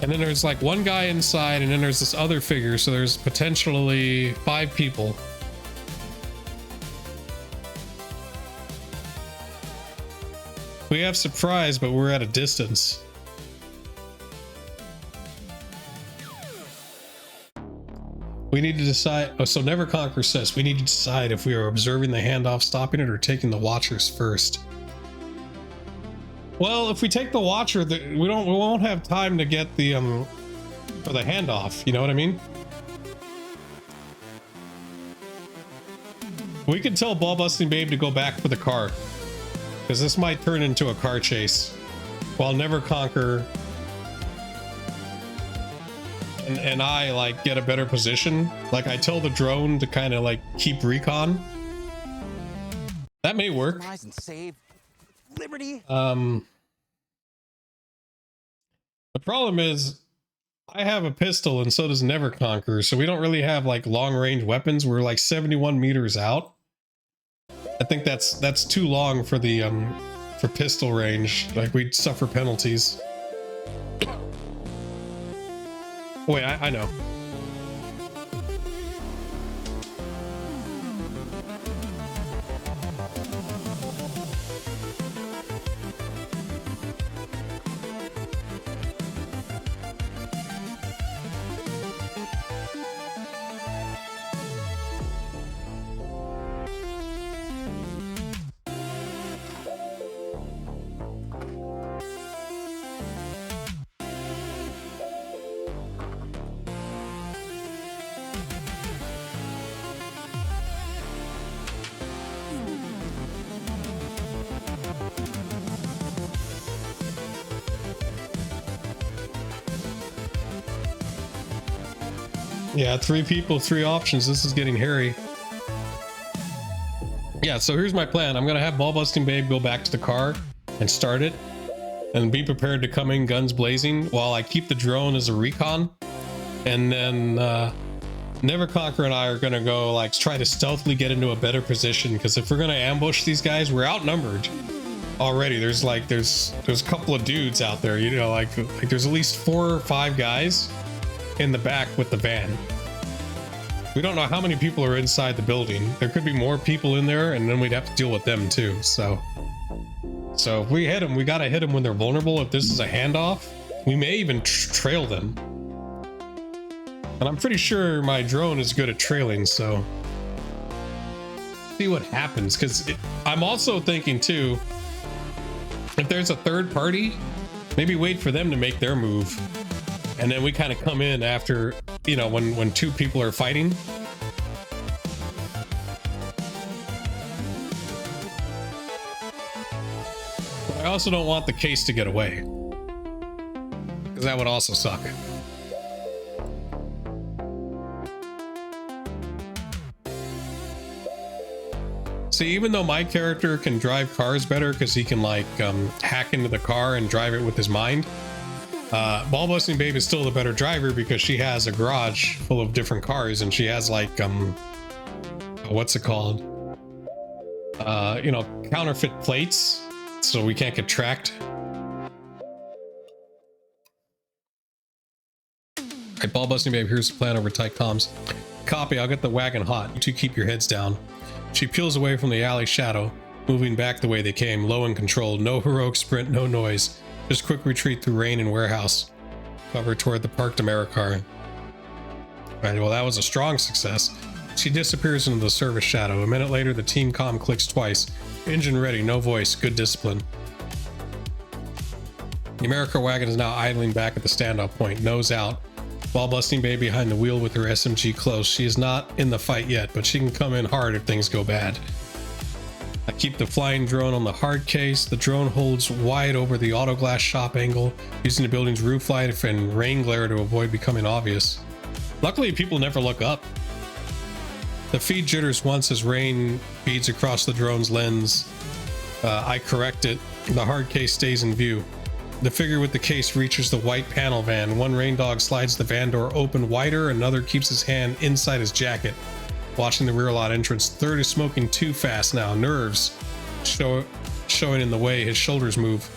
S1: and then there's like 1 guy inside, and then there's this other figure, so there's potentially 5 people. We have surprise, but we're at a distance. We need to decide. Oh, so Never Conquer says we need to decide if we are observing the handoff, stopping it, or taking the watchers first. Well, if we take the watcher, we won't have time to get the for the handoff. You know what I mean? We could tell Ball Busting Babe to go back for the car, because this might turn into a car chase. While Never Conquer and I like get a better position. Like I tell the drone to kind of like keep recon. That may work.
S5: And save liberty.
S1: The problem is I have a pistol and so does Never Conquer, so we don't really have like long range weapons. We're like 71 meters out. I think that's too long for the for pistol range. Like we'd suffer penalties. Wait, I know. Yeah, 3 people, 3 options. This is getting hairy. Yeah, so here's my plan. I'm gonna have Ball Busting Babe go back to the car and start it, and be prepared to come in guns blazing while I keep the drone as a recon. And then Neverconquer and I are gonna go like try to stealthily get into a better position, because if we're gonna ambush these guys, we're outnumbered already. There's a couple of dudes out there, you know, like there's at least 4 or 5 guys in the back with the van. We don't know how many people are inside the building. There could be more people in there, and then we'd have to deal with them too. So if we hit them, we gotta hit them when they're vulnerable. If this is a handoff, we may even trail them. And I'm pretty sure my drone is good at trailing, so see what happens. Because I'm also thinking too, if there's a third party, maybe wait for them to make their move, and then we kind of come in after, you know, when 2 people are fighting. But I also don't want the case to get away, because that would also suck. See, even though my character can drive cars better because he can like hack into the car and drive it with his mind, Ball Busting Babe is still the better driver because she has a garage full of different cars, and she has like what's it called? You know, counterfeit plates, so we can't get tracked. Alright, Ball Busting Babe, here's the plan over tight comms. Copy, I'll get the wagon hot. You two keep your heads down. She peels away from the alley shadow, moving back the way they came, low and controlled. No heroic sprint, no noise. Just quick retreat through rain and warehouse. Cover toward the parked Americar. Alright, well that was a strong success. She disappears into the service shadow. A minute later, the team comm clicks twice. Engine ready, no voice, good discipline. The America wagon is now idling back at the standoff point, nose out. Ball Busting Babe behind the wheel with her SMG close. She is not in the fight yet, but she can come in hard if things go bad. I keep the flying drone on the hard case. The drone holds wide over the auto glass shop angle, using the building's roof light and rain glare to avoid becoming obvious. Luckily, people never look up. The feed jitters once as rain beads across the drone's lens. I correct it. The hard case stays in view. The figure with the case reaches the white panel van. One rain dog slides the van door open wider, another keeps his hand inside his jacket, watching the rear lot entrance. Third is smoking too fast now. Nerves showing in the way his shoulders move.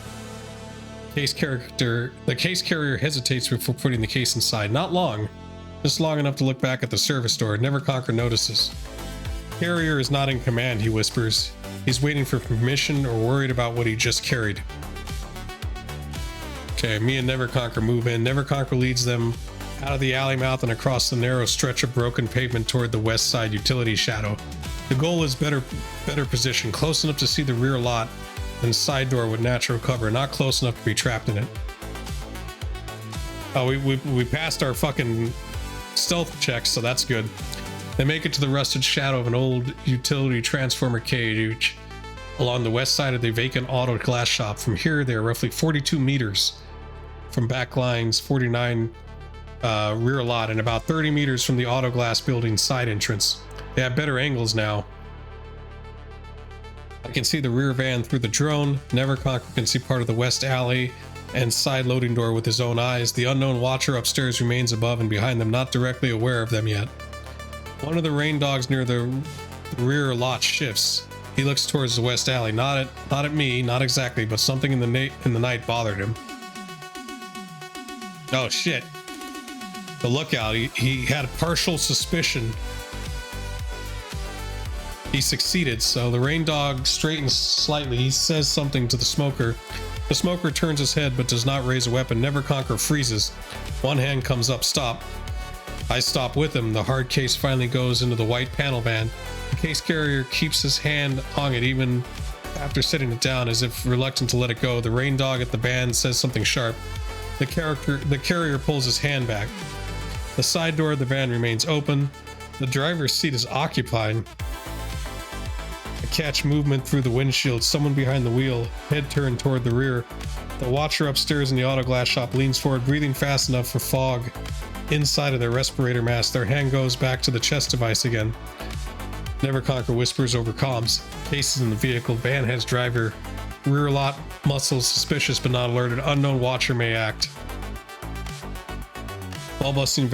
S1: The case carrier hesitates before putting the case inside. Not long, just long enough to look back at the service door. Neverconquer notices. Carrier is not in command, he whispers. He's waiting for permission or worried about what he just carried. Okay, me and Neverconquer move in. Neverconquer leads them out of the alley mouth and across the narrow stretch of broken pavement toward the west side utility shadow. The goal is better position, close enough to see the rear lot and side door with natural cover, not close enough to be trapped in it. Oh, we passed our fucking stealth checks, so that's good. They make it to the rusted shadow of an old utility transformer cage along the west side of the vacant auto glass shop. From here, they are roughly 42 meters from Backline's 49 rear lot and about 30 meters from the auto glass building side entrance. They have better angles now. I can see the rear van through the drone. Neverconquer can see part of the west alley and side loading door with his own eyes. The unknown watcher upstairs remains above and behind them, not directly aware of them yet. One of the rain dogs near the rear lot shifts. He looks towards the west alley. Not at me, not exactly, but something in the night bothered him. Oh shit. The lookout, he had a partial suspicion. He succeeded, so the rain dog straightens slightly. He says something to the smoker. The smoker turns his head but does not raise a weapon. Neverconquer freezes. One hand comes up, stop. I stop with him. The hard case finally goes into the white panel van. The case carrier keeps his hand on it even after setting it down, as if reluctant to let it go. The rain dog at the van says something sharp. The carrier pulls his hand back. The side door of the van remains open. The driver's seat is occupied. I catch movement through the windshield. Someone behind the wheel, head turned toward the rear. The watcher upstairs in the auto glass shop leans forward, breathing fast enough for fog inside of their respirator mask. Their hand goes back to the chest device again. Neverconquer whispers over comms. Cases in the vehicle. Van has driver. Rear lot muscles suspicious but not alerted. Unknown watcher may act. Ball-busting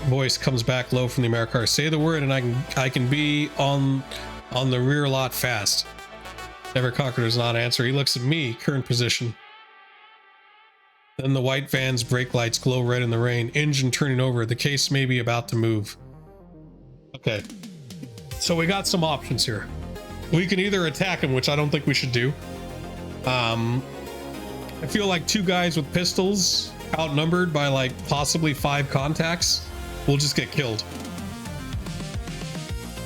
S1: voice comes back low from the Americar. Say the word and I can be on the rear lot fast. Neverconquer does not answer. He looks at me. Current position. Then the white van's brake lights glow red in the rain. Engine turning over. The case may be about to move. Okay. So we got some options here. We can either attack him, which I don't think we should do. I feel like two guys with pistols outnumbered by like possibly 5 contacts will just get killed.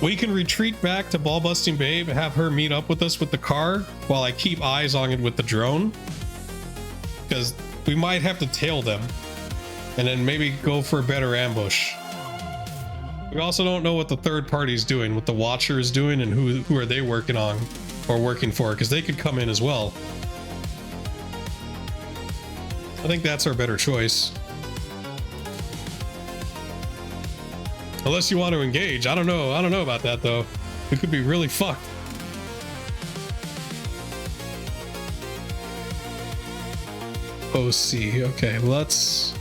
S1: We can retreat back to Ball Busting Babe, have her meet up with us with the car while I keep eyes on it with the drone, because we might have to tail them and then maybe go for a better ambush. We also don't know what the third party is doing, what the watcher is doing, and who are they working on or working for, because they could come in as well. I think that's our better choice. Unless you want to engage. I don't know about that though. We could be really fucked. OC. Okay, let's...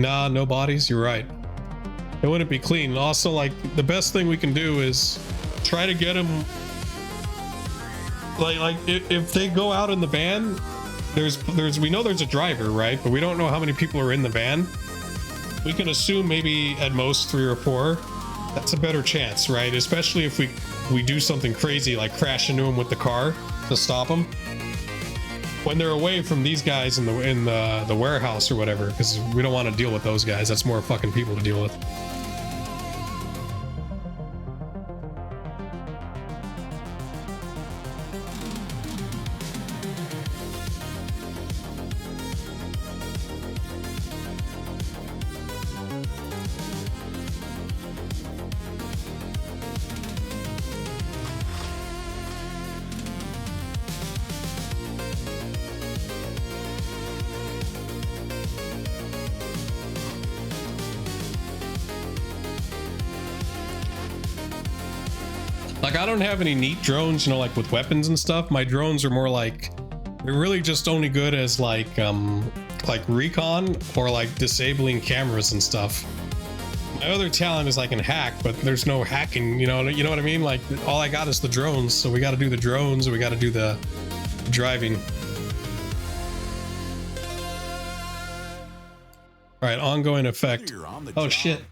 S1: Nah, no bodies. You're right. It wouldn't be clean. Also, like, the best thing we can do is try to get them... Like if they go out in the van, we know there's a driver, right? But we don't know how many people are in the van. We can assume maybe at most 3 or 4. That's a better chance, right? Especially if we do something crazy like crash into them with the car to stop them when they're away from these guys in the warehouse or whatever, because we don't want to deal with those guys. That's more fucking people to deal with. Like, I don't have any neat drones, you know, like with weapons and stuff. My drones are more like, they're really just only good as like recon or like disabling cameras and stuff. My other talent is I can hack, but there's no hacking, you know what I mean? Like, all I got is the drones, so we got to do the drones, or we got to do the driving. All right, ongoing effect. Oh shit.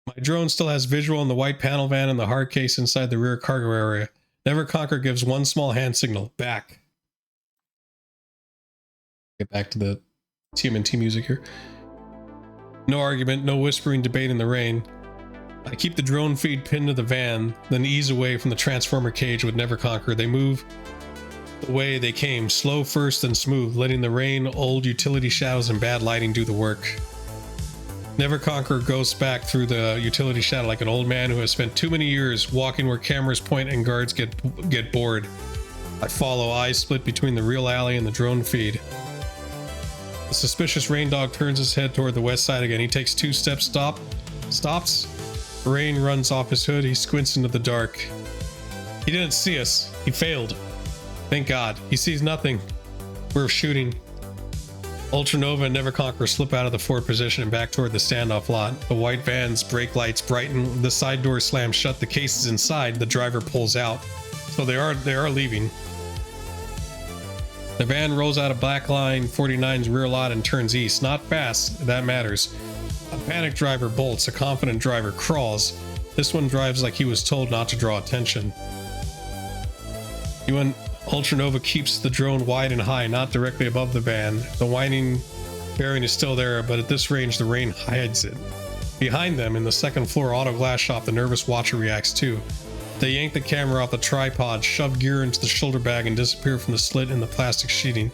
S1: My drone still has visual on the white panel van and the hard case inside the rear cargo area. Neverconquer gives one small hand signal. Back. Get back to the TMNT music here. No argument, no whispering debate in the rain. I keep the drone feed pinned to the van, then ease away from the transformer cage with Neverconquer. They move the way they came, slow first and smooth, letting the rain, old utility shadows, and bad lighting do the work. Neverconquer goes back through the utility shadow like an old man who has spent too many years walking where cameras point and guards get bored. I follow, eyes split between the real alley and the drone feed. The suspicious rain dog turns his head toward the west side again. He takes 2 steps, stops. Rain runs off his hood. He squints into the dark. He didn't see us. He failed. Thank God. He sees nothing. We're shooting. Ultranova and Neverconqueror slip out of the forward position and back toward the standoff lot. The white van's brake lights brighten. The side door slams shut. The case is inside. The driver pulls out. So they are leaving. The van rolls out of Black Line 49's rear lot and turns east. Not fast, that matters. A panicked driver bolts. A confident driver crawls. This one drives like he was told not to draw attention. Ultranova keeps the drone wide and high, not directly above the van. The whining bearing is still there, but at this range the rain hides it. Behind them, in the second floor auto glass shop, the nervous watcher reacts too. They yank the camera off the tripod, shove gear into the shoulder bag, and disappear from the slit in the plastic sheeting.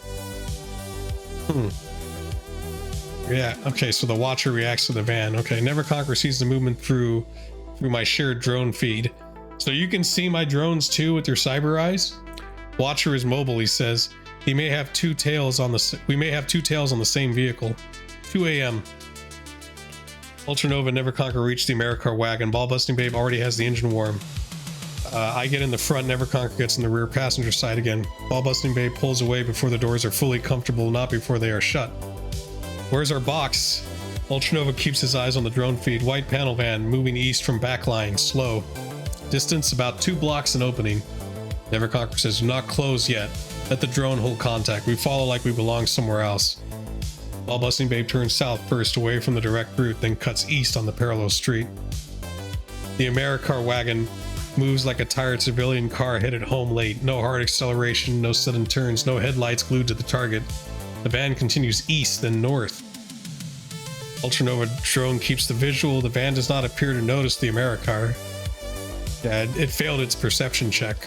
S1: Yeah, okay, so the watcher reacts to the van. Okay, Neverconqueror sees the movement through my shared drone feed. So you can see my drones too with your cyber eyes? Watcher is mobile, he says. We may have two tails on the same vehicle. 2 a.m. Ultranova and Neverconqueror reach the Americar wagon. Ball-busting Babe already has the engine warm. I get in the front, Neverconqueror gets in the rear passenger side again. Ball-busting Babe pulls away before the doors are fully comfortable, not before they are shut. Where's our box? Ultranova keeps his eyes on the drone feed. White panel van, moving east from backline, slow. Distance about 2 blocks and opening. Neverconqueror says, do not close yet. Let the drone hold contact. We follow like we belong somewhere else. Ball-busting Babe turns south first, away from the direct route, then cuts east on the parallel street. The Americar wagon moves like a tired civilian car headed home late. No hard acceleration, no sudden turns, no headlights glued to the target. The van continues east, then north. Ultranova drone keeps the visual. The van does not appear to notice the Americar. Yeah, it failed its perception check.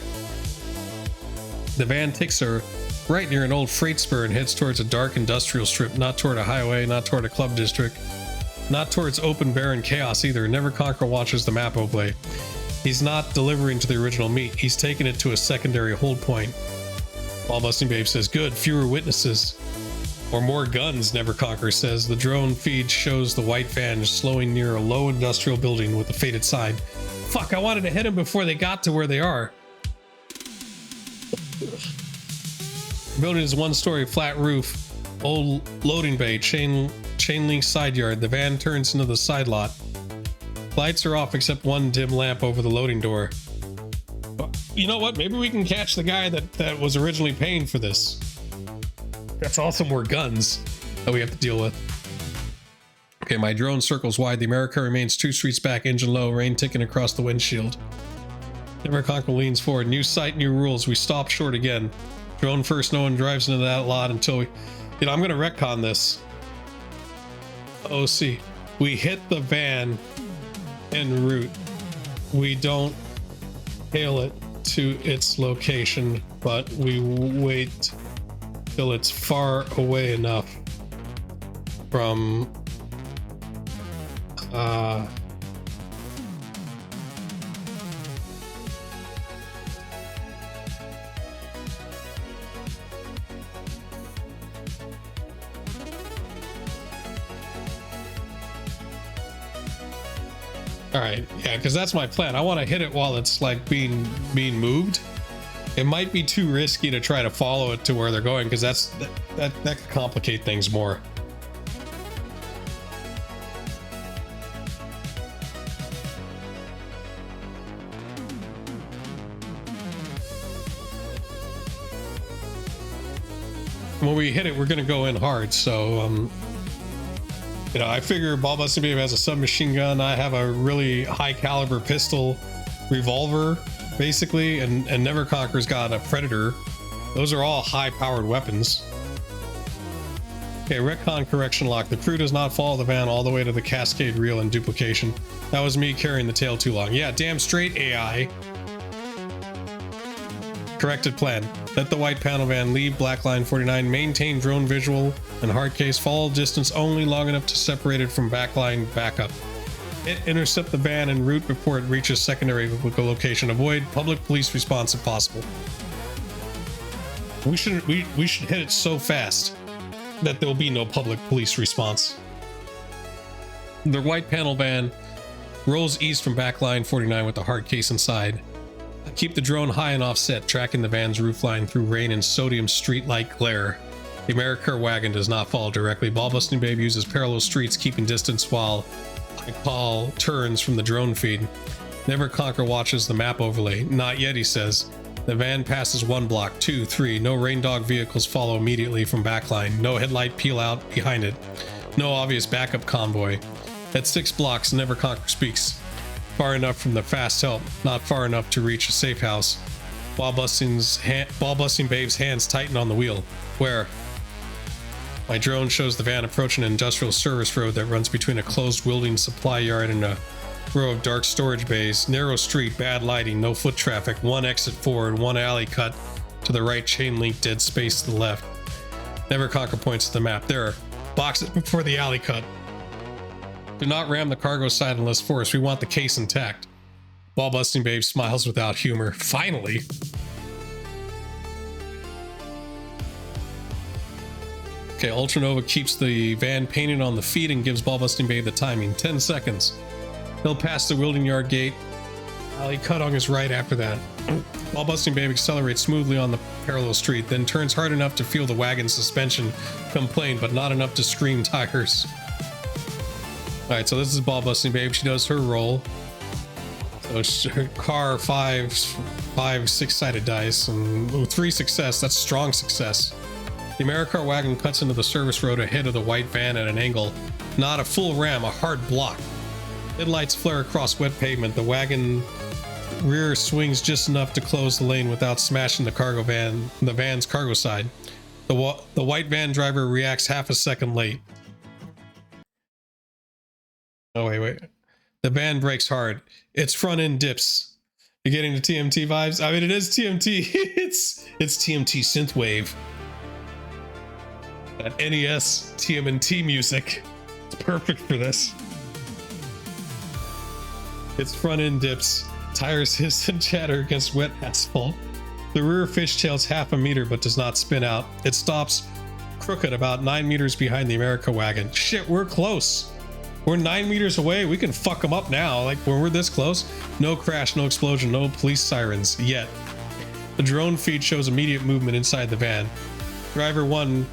S1: The van takes her right near an old freight spur and heads towards a dark industrial strip, not toward a highway, not toward a club district, not towards open barren chaos either. Neverconqueror watches the map overlay. He's not delivering to the original meet. He's taking it to a secondary hold point. Ball-busting Babe says, good, fewer witnesses. Or more guns, Neverconqueror says. The drone feed shows the white van slowing near a low industrial building with a faded side. Fuck, I wanted to hit him before they got to where they are. The building is 1-story flat roof, old loading bay, chain link side yard. The van turns into the side lot. Lights are off except one dim lamp over the loading door. You know what? Maybe we can catch the guy that was originally paying for this. That's also more guns that we have to deal with. Okay, my drone circles wide. The America remains 2 streets back, engine low, rain ticking across the windshield. Neverconqueror leans forward. New sight, new rules. We stop short again. Drone first, no one drives into that lot until we... You know, I'm going to retcon this. OC. We hit the van en route. We don't hail it to its location, but we wait till it's far away enough from... All right, yeah, because that's my plan. I want to hit it while it's like being moved. It might be too risky to try to follow it to where they're going, because that could complicate things more. When we hit it, we're gonna go in hard, so you know, I figure Ball-busting Babe has a submachine gun. I have a really high caliber pistol, revolver, basically, and Neverconqueror's got a Predator. Those are all high powered weapons. Okay, retcon correction lock. The crew does not follow the van all the way to the Cascade reel and duplication. That was me carrying the tail too long. Yeah, damn straight, AI. Corrected plan. Let the white panel van leave Black Line 49, maintain drone visual and hard case, follow distance only long enough to separate it from backline backup. Intercept the van en route before it reaches secondary location. Avoid public police response if possible. We should hit it so fast that there will be no public police response. The white panel van rolls east from backline 49 with the hard case inside. Keep the drone high and offset, tracking the van's roofline through rain and sodium streetlight glare. The AmeriCar wagon does not fall directly. Ball-busting Babe uses parallel streets, keeping distance while Paul turns from the drone feed. Never Conquer watches the map overlay. Not yet, he says. The van passes 1 block, 2, 3. No rain dog vehicles follow immediately from backline. No headlight peel out behind it. No obvious backup convoy. At 6 blocks, Never Conquer speaks. Far enough from the fast help, not far enough to reach a safe house. Ball-busting Babe's hands tighten on the wheel. Where? My drone shows the van approaching an industrial service road that runs between a closed welding supply yard and a row of dark storage bays. Narrow street, bad lighting, no foot traffic, 1 exit forward, 1 alley cut to the right, chain link, dead space to the left. Never Conquer points to the map. There, box it before the alley cut. Do not ram the cargo side unless forced. We want the case intact. Ball-busting Babe smiles without humor. Finally. Okay, Ultranova keeps the van painted on the feet and gives Ball-busting Babe the timing. 10 seconds. He'll pass the welding yard gate. Alley cut on his right after that. Ball-busting Babe accelerates smoothly on the parallel street, then turns hard enough to feel the wagon's suspension complain, but not enough to scream tires. Alright, so this is Ball-busting Babe. She does her roll. So her car 5 6-sided dice, and 3 success. That's strong success. The AmeriCar wagon cuts into the service road ahead of the white van at an angle. Not a full ram, a hard block. Headlights flare across wet pavement. The wagon rear swings just enough to close the lane without smashing the van's cargo side. The white van driver reacts half a second late. Oh, wait. The van brakes hard. Its front end dips. You're getting the TMT vibes? I mean, it is TMT. it's TMT synthwave. That NES TMNT music. It's perfect for this. Its front end dips. Tires hiss and chatter against wet asphalt. The rear fishtails half a meter but does not spin out. It stops crooked about 9 meters behind the AmeriCar wagon. Shit, we're close. We're 9 meters away. We can fuck them up now. Like, when we're this close. No crash, no explosion, no police sirens yet. The drone feed shows immediate movement inside the van. Driver 1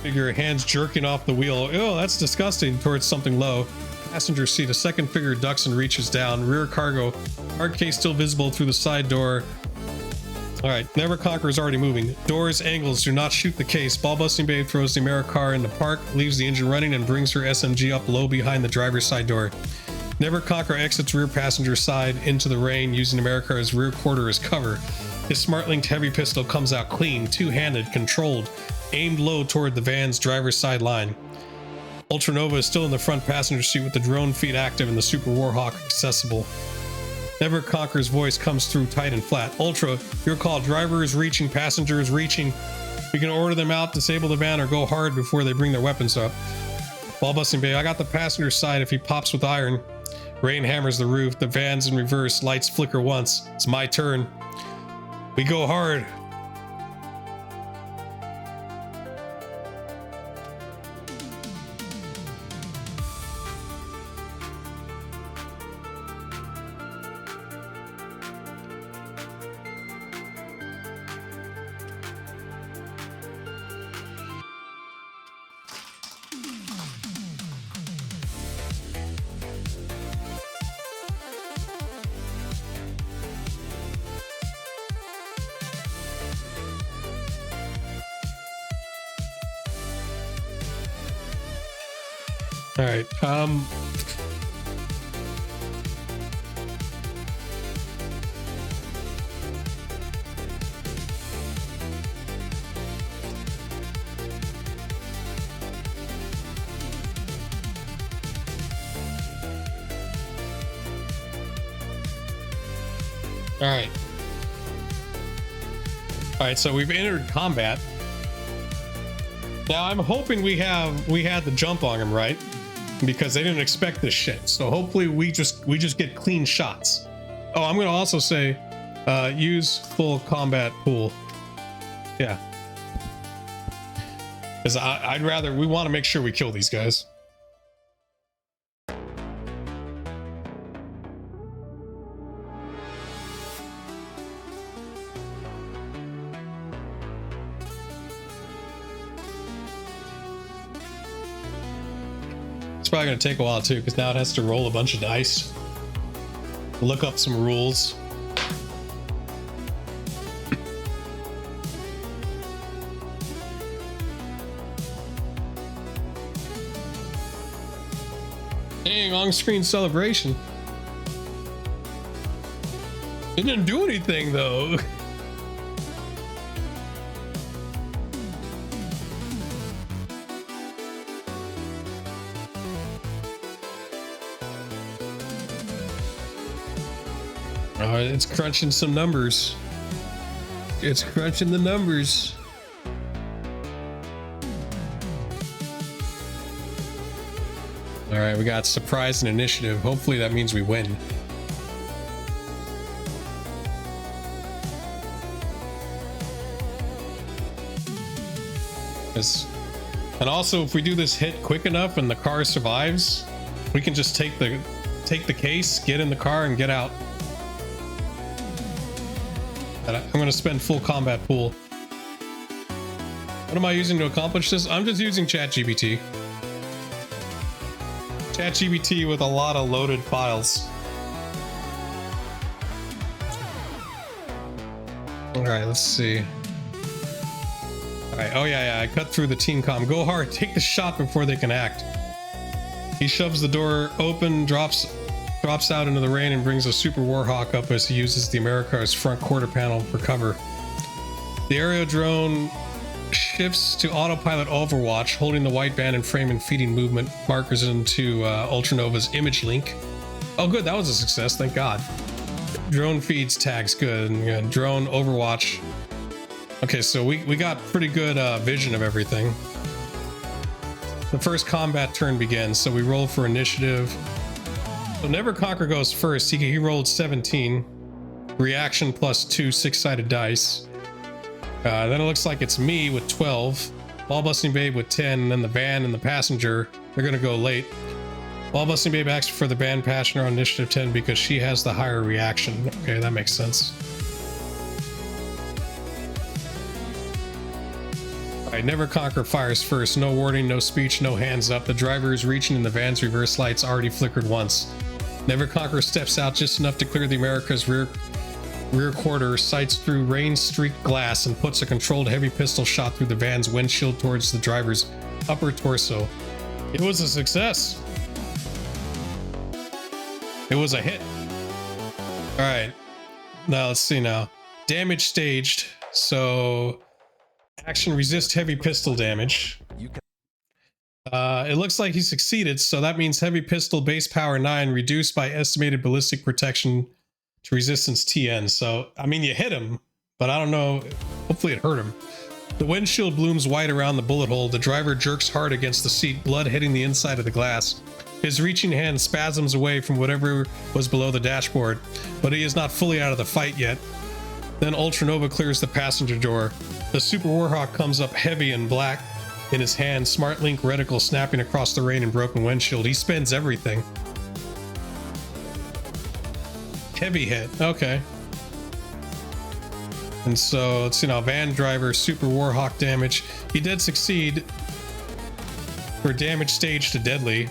S1: figure, hands jerking off the wheel. Oh, that's disgusting. Towards something low. Passenger seat, a second figure ducks and reaches down. Rear cargo. Hard case still visible through the side door. Alright, Never Conquer is already moving. Doors, angles, do not shoot the case. Ball-busting Babe throws the AmeriCar into park, leaves the engine running, and brings her SMG up low behind the driver's side door. Never Conquer exits rear passenger side into the rain, using AmeriCar's rear quarter as cover. His smart-linked heavy pistol comes out clean, two-handed, controlled, aimed low toward the van's driver's side line. Ultranova is still in the front passenger seat with the drone feed active and the Super Warhawk accessible. Never Conquer's voice comes through tight and flat. Ultra, your call. Driver is reaching, passenger is reaching. We can order them out, disable the van, or go hard before they bring their weapons up. Ball-busting Babe, I got the passenger side if he pops with iron. Rain hammers the roof, the van's in reverse, lights flicker once. It's my turn. We go hard. All right. All right, so we've entered combat. Now I'm hoping we had the jump on him, right? Because they didn't expect this shit. So hopefully we just get clean shots. Oh, I'm gonna also say use full combat pool. Yeah. Because we want to make sure we kill these guys. It's probably gonna take a while too, because now it has to roll a bunch of dice, look up some rules. Dang, on-screen celebration. It didn't do anything though. It's crunching some numbers. It's crunching the numbers. All right, we got surprise and initiative. Hopefully that means we win. And also, if we do this hit quick enough and the car survives, we can just take the case, get in the car, and get out. And I'm going to spend full combat pool. What am I using to accomplish this? I'm just using ChatGPT. ChatGPT with a lot of loaded files. All right, let's see. All right, oh yeah, I cut through the team comm. Go hard, take the shot before they can act. He shoves the door open, drops out into the rain, and brings a Super Warhawk up as he uses the Americar's front quarter panel for cover. The aerial drone shifts to autopilot overwatch, holding the white band and frame and feeding movement markers into Ultranova's image link. Oh good, that was a success, thank god. Drone feeds tags, good. And drone overwatch. Okay, so we got pretty good vision of everything. The first combat turn begins, so we roll for initiative. So Never Conquer goes first. He rolled 17. Reaction plus 2 6-sided dice. Then it looks like it's me with 12. Ball Busting Babe with 10. And then the van and the passenger, they're going to go late. Ball Busting Babe asks for the van passenger on initiative 10 because she has the higher reaction. Okay, that makes sense. Alright, Never Conquer fires first. No warning, no speech, no hands up. The driver is reaching and the van's reverse lights already flickered once. Never Conquer steps out just enough to clear the America's rear quarter, sights through rain-streaked glass, and puts a controlled heavy pistol shot through the van's windshield towards the driver's upper torso. It was a success. It was a hit. Alright, now let's see now. Damage staged, so action resist heavy pistol damage. It looks like he succeeded, so that means heavy pistol base power 9 reduced by estimated ballistic protection to resistance TN. So, I mean, you hit him, but I don't know. Hopefully it hurt him. The windshield blooms white around the bullet hole. The driver jerks hard against the seat, blood hitting the inside of the glass. His reaching hand spasms away from whatever was below the dashboard, but he is not fully out of the fight yet. Then Ultranova clears the passenger door. The Super Warhawk comes up heavy and black in his hand, Smart Link reticle snapping across the rain and broken windshield. He spends everything. Heavy hit, okay. And so, let's see now, van driver, Super Warhawk damage. He did succeed for damage stage to deadly.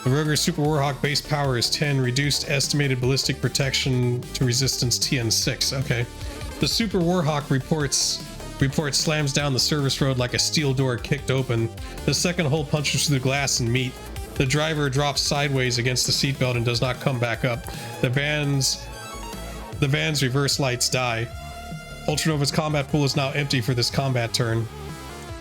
S1: The Ruger Super Warhawk base power is 10, reduced estimated ballistic protection to resistance TN6, okay. The Super Warhawk report slams down the service road like a steel door kicked open. The second hole punches through the glass and meat. The driver drops sideways against the seatbelt and does not come back up. The van's reverse lights die. Ultranova's combat pool is now empty for this combat turn.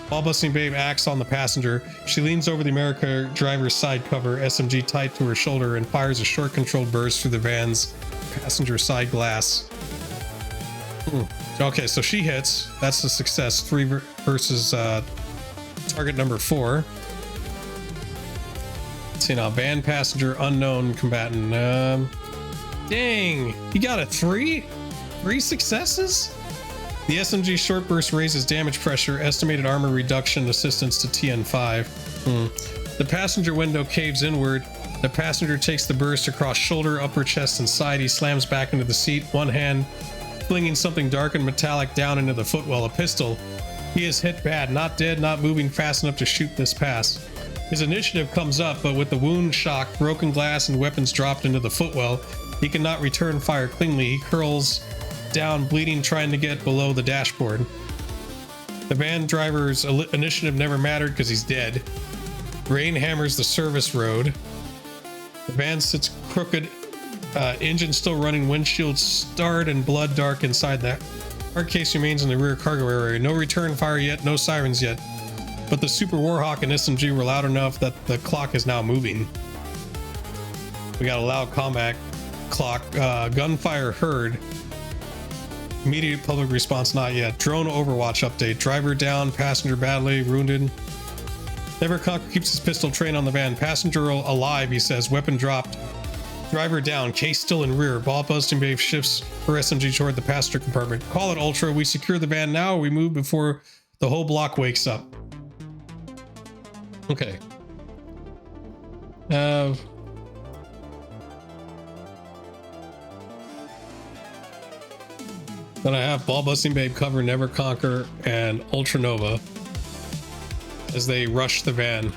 S1: Ball Busting Babe acts on the passenger. She leans over the America driver's side cover, SMG tight to her shoulder, and fires a short controlled burst through the van's passenger side glass. Okay, so she hits. That's a success. 3 versus target number 4. Let's see now. Van passenger, unknown combatant. Dang, he got a 3? 3 successes? The SMG short burst raises damage pressure, estimated armor reduction, assistance to TN5. The passenger window caves inward. The passenger takes the burst across shoulder, upper chest, and side. He slams back into the seat, one hand flinging something dark and metallic down into the footwell, a pistol. He is hit bad, not dead, not moving fast enough to shoot this pass. His initiative comes up, but with the wound shock, broken glass, and weapons dropped into the footwell, he cannot return fire cleanly. He curls down, bleeding, trying to get below the dashboard. The van driver's initiative never mattered because he's dead. Rain hammers the service road. The van sits crooked, engine still running, windshield starred and blood dark inside that. Hard case remains in the rear cargo area. No return fire yet, no sirens yet. But the Super Warhawk and SMG were loud enough that the clock is now moving. We got a loud combat clock. Gunfire heard. Immediate public response not yet. Drone Overwatch update. Driver down, passenger badly wounded. Never Conquer keeps his pistol trained on the van. Passenger alive, he says. Weapon dropped. Driver down. Case still in rear. Ball busting Babe shifts her SMG toward the passenger compartment. Call it Ultra. We secure the van now. Or we move before the whole block wakes up. Okay. Then I have Ball Busting Babe cover Never Conquer and Ultra Nova as they rush the van.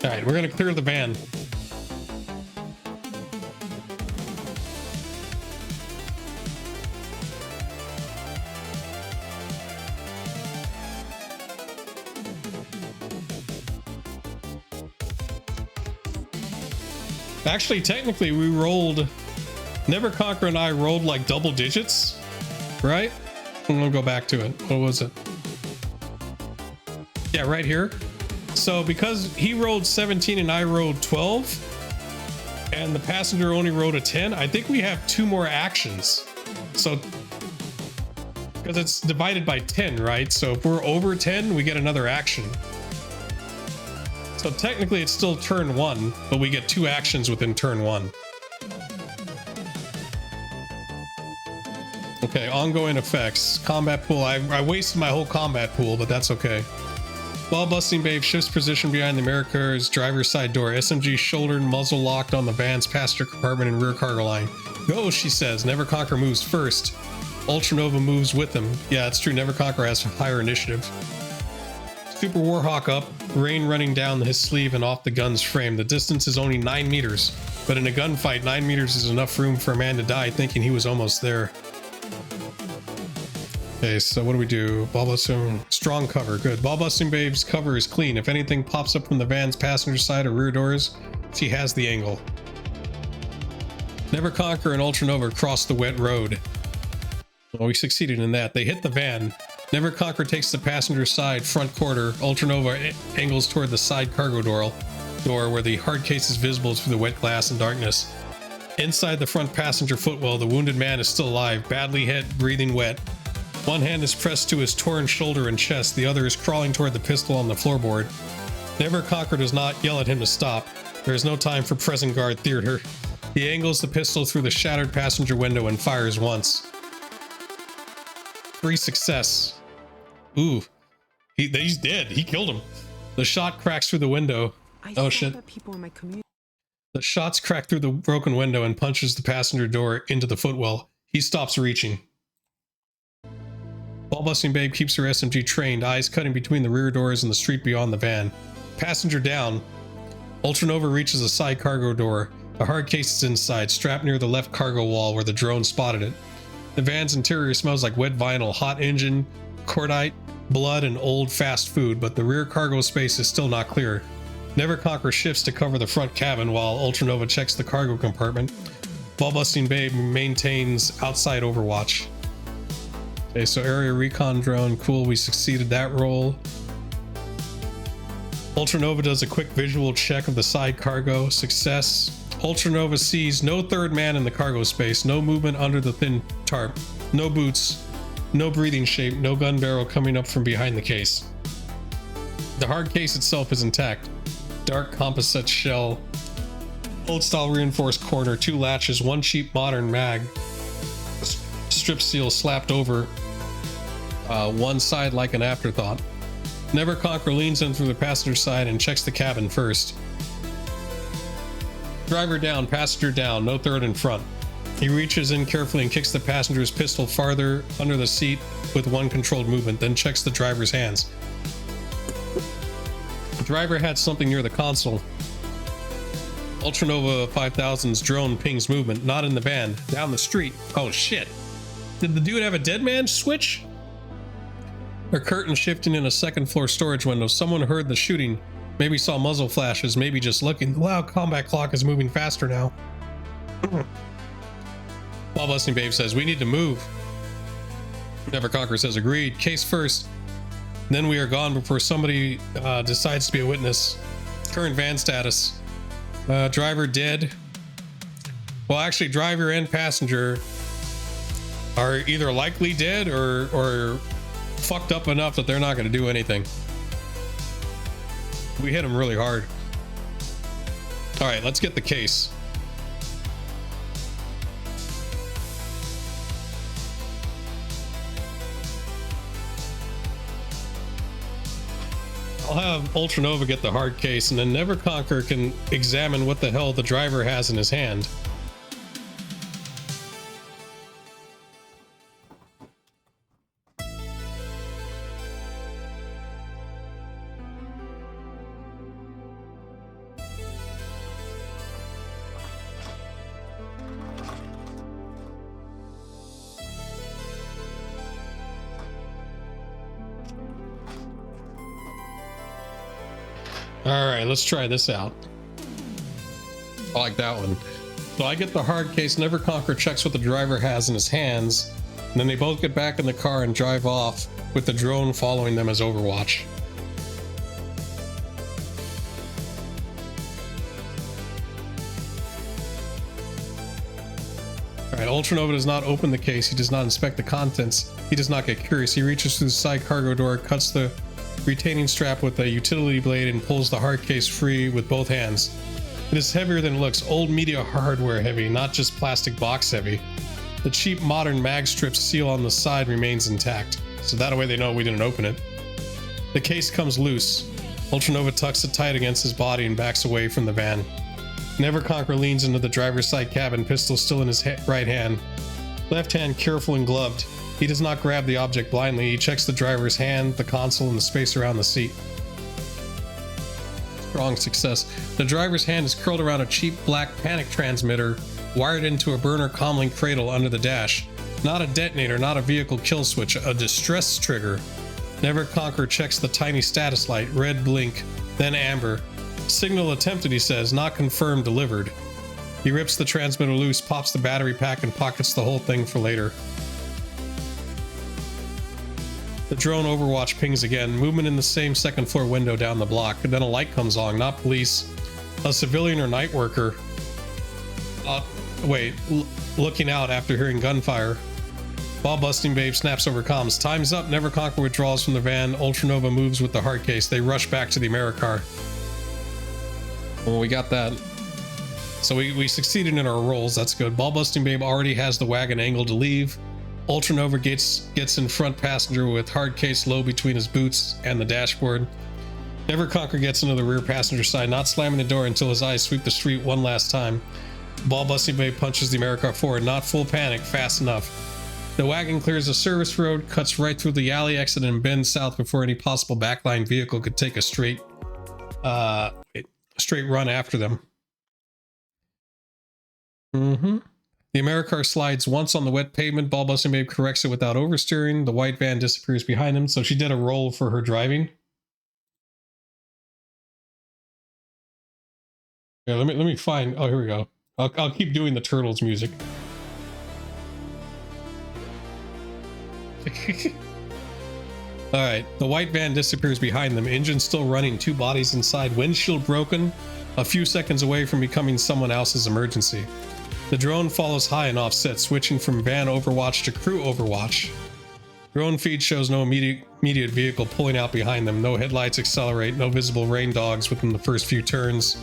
S1: All right, we're gonna clear the van. Actually, technically, we rolled. Never Conquer and I rolled like double digits, right? I'm gonna go back to it. What was it? Yeah, right here. So because he rolled 17 and I rolled 12, and the passenger only rolled a 10, I think we have 2 more actions. So because it's divided by 10, right? So if we're over 10, we get another action. So technically it's still turn 1, but we get 2 actions within turn 1. Okay, ongoing effects. Combat pool. I wasted my whole combat pool, but that's okay. Ball busting Babe shifts position behind the America's driver's side door. SMG shouldered, muzzle locked on the van's passenger compartment and rear cargo line. Go, she says. Never Conquer moves first. Ultra Nova moves with him. Yeah, it's true. Never Conquer has higher initiative. Super Warhawk up, rain running down his sleeve and off the gun's frame. The distance is only 9 meters, but in a gunfight, 9 meters is enough room for a man to die thinking he was almost there. Okay, so what do we do? Ball busting, strong cover, good. Ball busting Babe's cover is clean. If anything pops up from the van's passenger side or rear doors, she has the angle. Never Conquer and Ultra Nova cross the wet road. Well, we succeeded in that. They hit the van. Never Conquer takes the passenger side front quarter. Ultra Nova angles toward the side cargo door where the hard case is visible through the wet glass and darkness. Inside the front passenger footwell, the wounded man is still alive, badly hit, breathing wet. One hand is pressed to his torn shoulder and chest. The other is crawling toward the pistol on the floorboard. Never Conquer does not yell at him to stop. There is no time for present guard theater. He angles the pistol through the shattered passenger window and fires once. 3 success. Ooh. He's dead. He killed him. The shot cracks through the window. Oh shit. The shots crack through the broken window and punches the passenger door into the footwell. He stops reaching. Ball busting Babe keeps her SMG trained, eyes cutting between the rear doors and the street beyond the van. Passenger down. Ultra Nova reaches a side cargo door. A hard case is inside, strapped near the left cargo wall where the drone spotted it. The van's interior smells like wet vinyl, hot engine, cordite, blood, and old fast food, but the rear cargo space is still not clear. Never Conquer shifts to cover the front cabin while Ultra Nova checks the cargo compartment. Ball busting Babe maintains outside overwatch. Okay, so area recon drone, cool, we succeeded that roll. Ultra Nova does a quick visual check of the side cargo, success. Ultra Nova sees no third man in the cargo space, no movement under the thin tarp, no boots, no breathing shape, no gun barrel coming up from behind the case. The hard case itself is intact. Dark composite shell, old style reinforced corner, 2 latches, 1 cheap modern mag, strip seal slapped over one side like an afterthought. Never Conquer leans in through the passenger side and checks the cabin first. Driver down, passenger down, no third in front. He reaches in carefully and kicks the passenger's pistol farther under the seat with one controlled movement, then checks the driver's hands. The driver had something near the console. Ultranova 5000's drone pings movement, not in the van, down the street. Oh shit. Did the dude have a dead man switch? A curtain shifting in a second floor storage window. Someone heard the shooting. Maybe saw muzzle flashes, maybe just looking. The loud combat clock is moving faster now. Ball Busting Babe says, we need to move. Never Conquer says, agreed. Case first. Then we are gone before somebody decides to be a witness. Current van status. Driver dead. Well, actually, driver and passenger are either likely dead or fucked up enough that they're not going to do anything. We hit them really hard. All right, let's get the case. I'll have Ultranova get the hard case, and then Never Conquer can examine what the hell the driver has in his hand. All right, let's try this out. I like that one. So I get the hard case. Never Conquer checks what the driver has in his hands. And then they both get back in the car and drive off with the drone following them as Overwatch. All right, Ultranova does not open the case. He does not inspect the contents. He does not get curious. He reaches through the side cargo door, cuts the retaining strap with a utility blade, and pulls the hard case free with both hands. It is heavier than it looks. Old media hardware heavy, not just plastic box heavy. The cheap modern mag strip seal on the side remains intact, so that way they know we didn't open it. The case comes loose. Ultranova tucks it tight against his body and backs away from the van. Never Conquer leans into the driver's side cabin, pistol still in his right hand. Left hand careful and gloved. He does not grab the object blindly. He checks the driver's hand, the console, and the space around the seat. Strong success. The driver's hand is curled around a cheap black panic transmitter wired into a burner comlink cradle under the dash. Not a detonator, not a vehicle kill switch, a distress trigger. Never Conquer checks the tiny status light, red blink, then amber. Signal attempted, he says, not confirmed, delivered. He rips the transmitter loose, pops the battery pack, and pockets the whole thing for later. The drone Overwatch pings again, movement in the same second floor window down the block, and then a light comes on, not police, a civilian or night worker. Looking out after hearing gunfire. Ball Busting Babe snaps over comms. Time's up. Never Conquer withdraws from the van. Ultranova moves with the hard case. They rush back to the Americar. Well, we got that. So we succeeded in our roles. That's good. Ball Busting Babe already has the wagon angled to leave. Ultranova gets in front passenger with hard case low between his boots and the dashboard. Never Conquer gets into the rear passenger side, not slamming the door until his eyes sweep the street one last time. Ball Busting Babe punches the Americar forward, not full panic, fast enough. The wagon clears a service road, cuts right through the alley exit, and bends south before any possible backline vehicle could take a straight run after them. The Americar slides once on the wet pavement. Ball Busting Babe corrects it without oversteering. The white van disappears behind him, so she did a roll for her driving. Yeah, let me find. Oh, here we go. I'll keep doing the Turtles music. All right, the white van disappears behind them. Engine still running, two bodies inside, windshield broken, a few seconds away from becoming someone else's emergency. The drone follows high and offset, switching from van Overwatch to crew Overwatch. Drone feed shows no immediate vehicle pulling out behind them. No headlights accelerate, no visible rain dogs within the first few turns.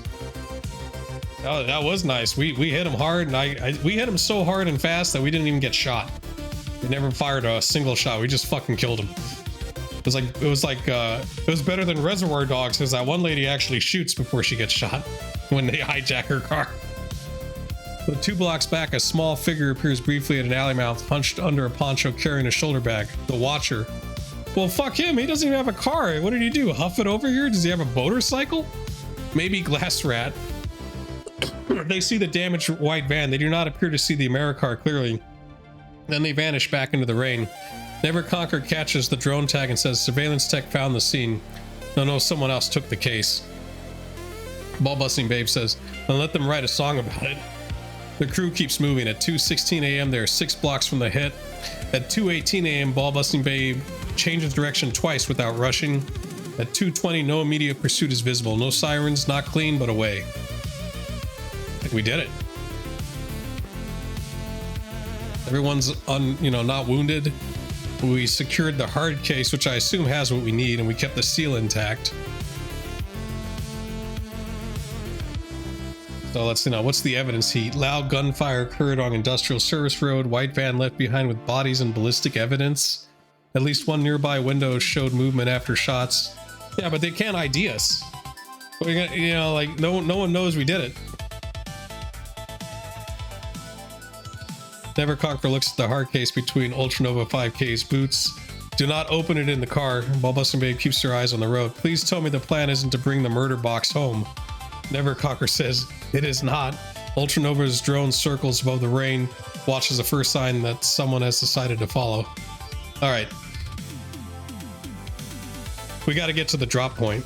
S1: Oh, that was nice. We hit him hard, and we hit him so hard and fast that we didn't even get shot. We never fired a single shot. We just fucking killed him. It was better than Reservoir Dogs because that one lady actually shoots before she gets shot when they hijack her car. But 2 blocks back, a small figure appears briefly at an alley mouth, hunched under a poncho carrying a shoulder bag. The Watcher. Well, fuck him. He doesn't even have a car. What did he do? Huff it over here? Does he have a motorcycle? Maybe Glass Rat. They see the damaged white van. They do not appear to see the Americar clearly. Then they vanish back into the rain. Never Conquer catches the drone tag and says surveillance tech found the scene. No, someone else took the case. Ball Busting Babe says, then let them write a song about it. The crew keeps moving. At 2:16 a.m. they are 6 blocks from the hit. At 2:18 a.m. Ball Busting Babe changes direction twice without rushing. At 2:20 no immediate pursuit is visible. No sirens, not clean, but away. I think we did it. Everyone's not wounded. We secured the hard case, which I assume has what we need, and we kept the seal intact. So let's what's the evidence heat? Loud gunfire occurred on Industrial Service Road. White van left behind with bodies and ballistic evidence. At least one nearby window showed movement after shots. Yeah, but they can't ID us. We're gonna, no one knows we did it. Never Conquer looks at the hard case between Ultranova 5K's boots. Do not open it in the car. Ball Busting Babe keeps her eyes on the road. Please tell me the plan isn't to bring the murder box home. Never Conquer says, it is not. Ultranova's drone circles above the rain, watches the first sign that someone has decided to follow. Alright. We gotta get to the drop point.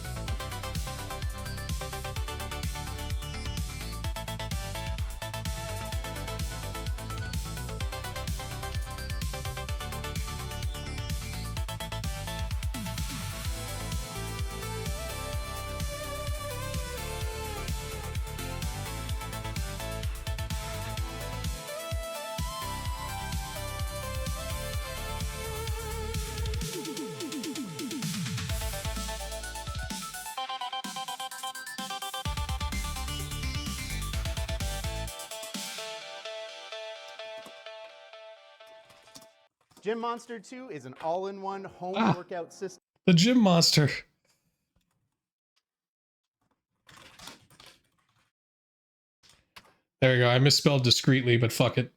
S6: Gym Monster 2 is an all-in-one home workout system.
S1: The Gym Monster. There you go. I misspelled discreetly, but fuck it.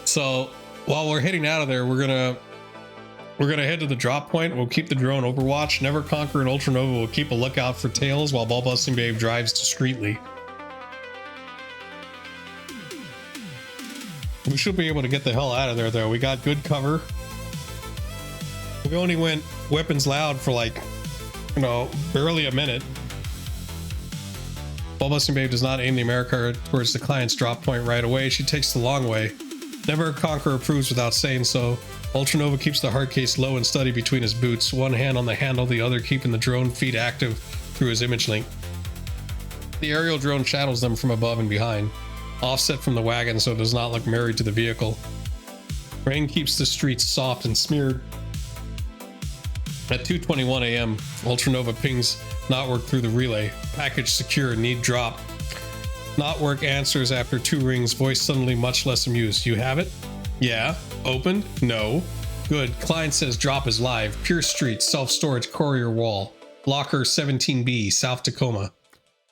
S1: So while we're heading out of there, we're gonna head to the drop point. We'll keep the drone overwatch. Never Conquer and Ultranova will keep a lookout for tails while Ball Busting Babe drives discreetly. We should be able to get the hell out of there, though. We got good cover. We only went weapons loud for barely a minute. Ball Busting Babe does not aim the America towards the client's drop point right away. She takes the long way. Never Conquer approves without saying so. Ultranova keeps the hard case low and steady between his boots, one hand on the handle, the other keeping the drone feed active through his image link. The aerial drone shadows them from above and behind, offset from the wagon so it does not look married to the vehicle. Rain keeps the streets soft and smeared. At 2:21 a.m., Ultranova pings not work through the relay. Package secure, need drop. Not work answers after 2 rings, voice suddenly much less amused. You have it? Yeah. Opened? No. Good. Client says drop is live. Pierce Street, self-storage courier wall. Locker 17B, South Tacoma.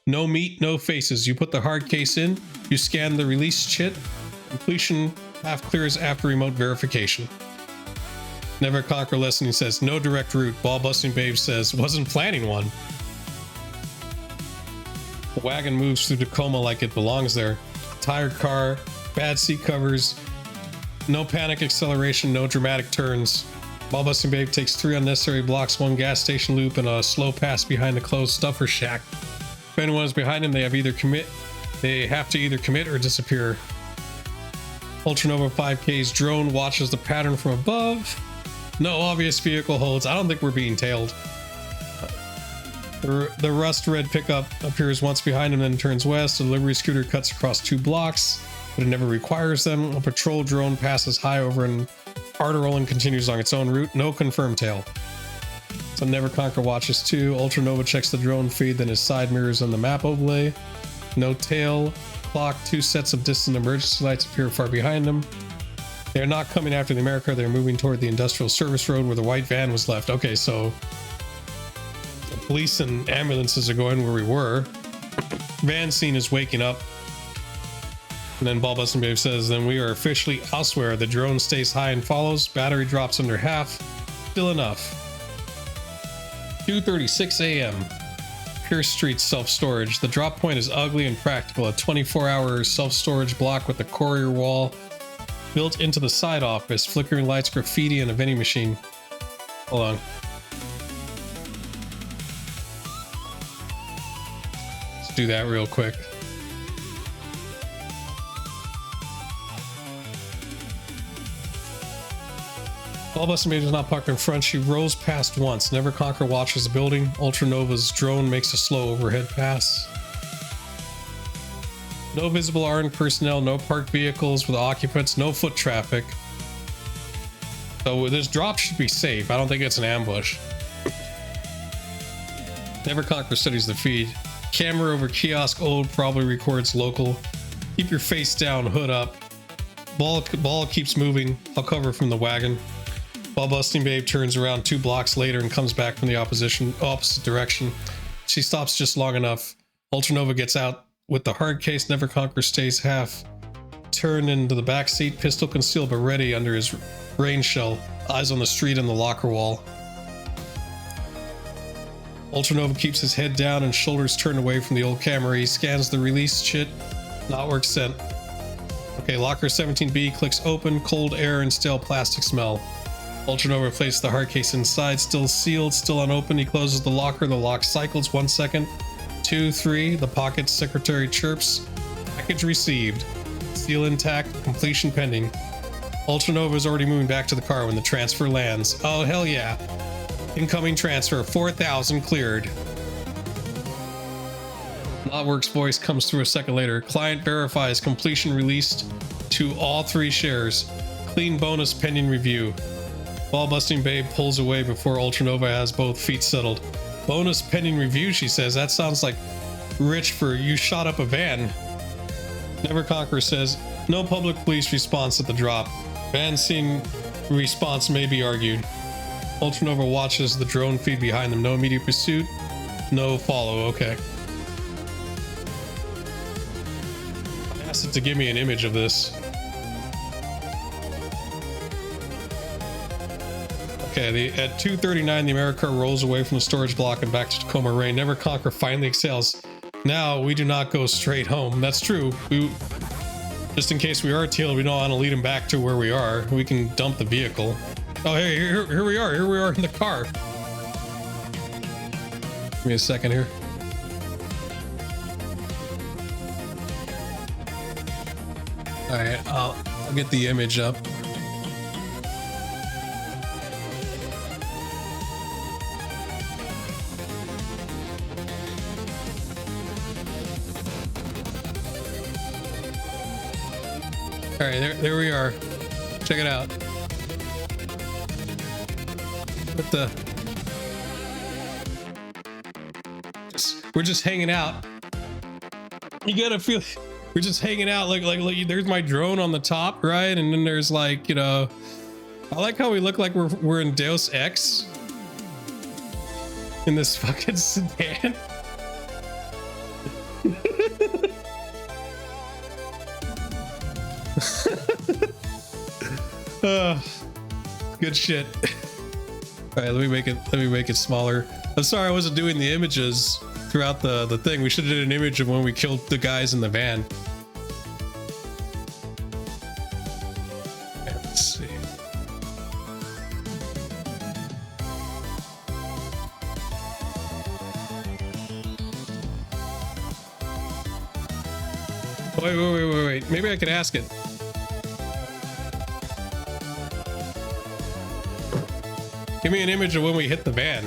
S1: No meat, no faces. You put the hard case in, you scan the release chit. Completion half clears after remote verification. Never Conquer listening says no direct route. Ball Busting Babe says wasn't planning one. The wagon moves through Tacoma like it belongs there. Tired car, bad seat covers, no panic acceleration, no dramatic turns. Ball Busting Babe takes 3 unnecessary blocks, 1 gas station loop, and a slow pass behind the closed stuffer shack. If anyone is behind him, they have to either commit or disappear. Ultranova 5K's drone watches the pattern from above. No obvious vehicle holds. I don't think we're being tailed. The rust red pickup appears once behind him, then turns west. A delivery scooter cuts across 2 blocks, but it never requires them. A patrol drone passes high over and Arterol and continues on its own route. No confirmed tail. So Never Conquer watches 2. Ultranova checks the drone feed, then his side mirrors on the map overlay. No tail. Clock, 2 sets of distant emergency lights appear far behind him. They're not coming after the America. They're moving toward the industrial service road where the white van was left. Okay, so the police and ambulances are going where we were. Van scene is waking up. And then Ball Busting Babe says, then we are officially elsewhere. The drone stays high and follows. Battery drops under half. Still enough. 2:36 a.m. Pierce Street self-storage. The drop point is ugly and practical. A 24-hour self-storage block with a courier wall built into the side office. Flickering lights, graffiti, and a vending machine. Hold on. Let's do that real quick. Ball Busting Babe does not park in front. She rolls past once. Never Conquer watches the building. Ultranova's drone makes a slow overhead pass. No visible armed personnel, no parked vehicles with occupants, no foot traffic. So this drop should be safe. I don't think it's an ambush. Never Conquer studies the feed. Camera over kiosk old, probably records local. Keep your face down, hood up. Ball keeps moving. I'll cover from the wagon. Ball Busting Babe turns around 2 blocks later and comes back from the opposite direction. She stops just long enough. Ultranova gets out with the hard case. Never Conquer stays half turned into the back seat, pistol concealed but ready under his rain shell. Eyes on the street and the locker wall. Ultranova keeps his head down and shoulders turned away from the old camera. He scans the release chit. Not work sent. Okay, locker 17B clicks open. Cold air and stale plastic smell. Ultranova places the hard case inside, still sealed, still unopened. He closes the locker. The lock cycles 1 second, 2, 3. The pocket secretary chirps. Package received. Seal intact. Completion pending. Ultranova is already moving back to the car when the transfer lands. Oh, hell yeah. Incoming transfer. 4,000 cleared. Notworks voice comes through a second later. Client verifies completion released to all 3 shares. Clean bonus pending review. Ball Busting Babe pulls away before Ultranova has both feet settled. Bonus pending review, she says. That sounds like rich for you shot up a van. Never Conquer says, no public police response at the drop. Van scene response may be argued. Ultranova watches the drone feed behind them. No immediate pursuit. No follow. Okay. I asked it to give me an image of this. Okay, at 2:39, the America rolls away from the storage block and back to Tacoma Rain. Never Conquer finally exhales. Now we do not go straight home. That's true. Just in case we are teal, we don't want to lead him back to where we are. We can dump the vehicle. Oh, hey, here we are. Here we are in the car. Give me a second here. All right, I'll get the image up. All right, there we are. Check it out. What the? We're just hanging out. You gotta feel. We're just hanging out. Like, there's my drone on the top, right? And then there's like, you know, I like how we look like we're in Deus Ex in this fucking sedan. Good shit. All right, let me make it smaller. I'm sorry I wasn't doing the images throughout the thing. We should have did an image of when we killed the guys in the van. Okay, let's see. Wait. Maybe I could ask it. Give me an image of when we hit the van.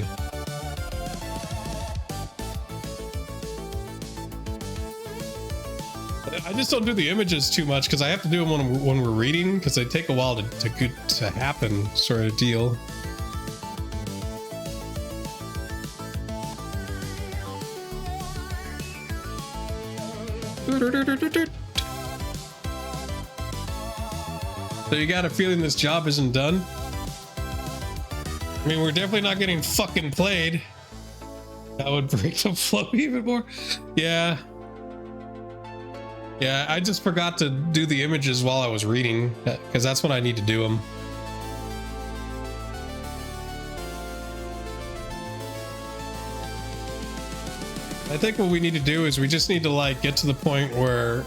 S1: I just don't do the images too much because I have to do them when we're reading because they take a while to happen, sort of deal. So you got a feeling this job isn't done? I mean, we're definitely not getting fucking played. That would break the flow even more. Yeah. Yeah, I just forgot to do the images while I was reading, because that's when I need to do them. I think what we need to do is we just need to like get to the point where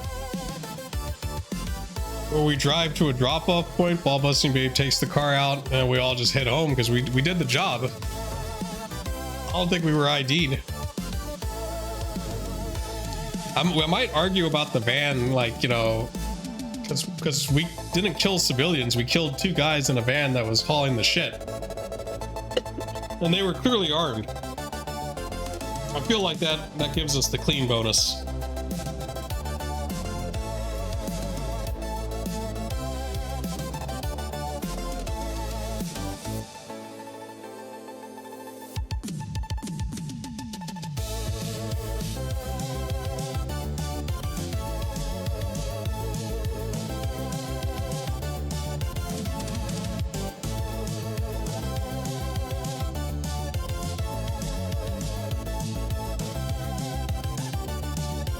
S1: we drive to a drop-off point, ball busting babe takes the car out, and we all just head home because we did the job. I don't think we were ID'd. I might argue about the van, like, you know, because we didn't kill civilians. We killed 2 guys in a van that was hauling the shit. And they were clearly armed. I feel like that gives us the clean bonus.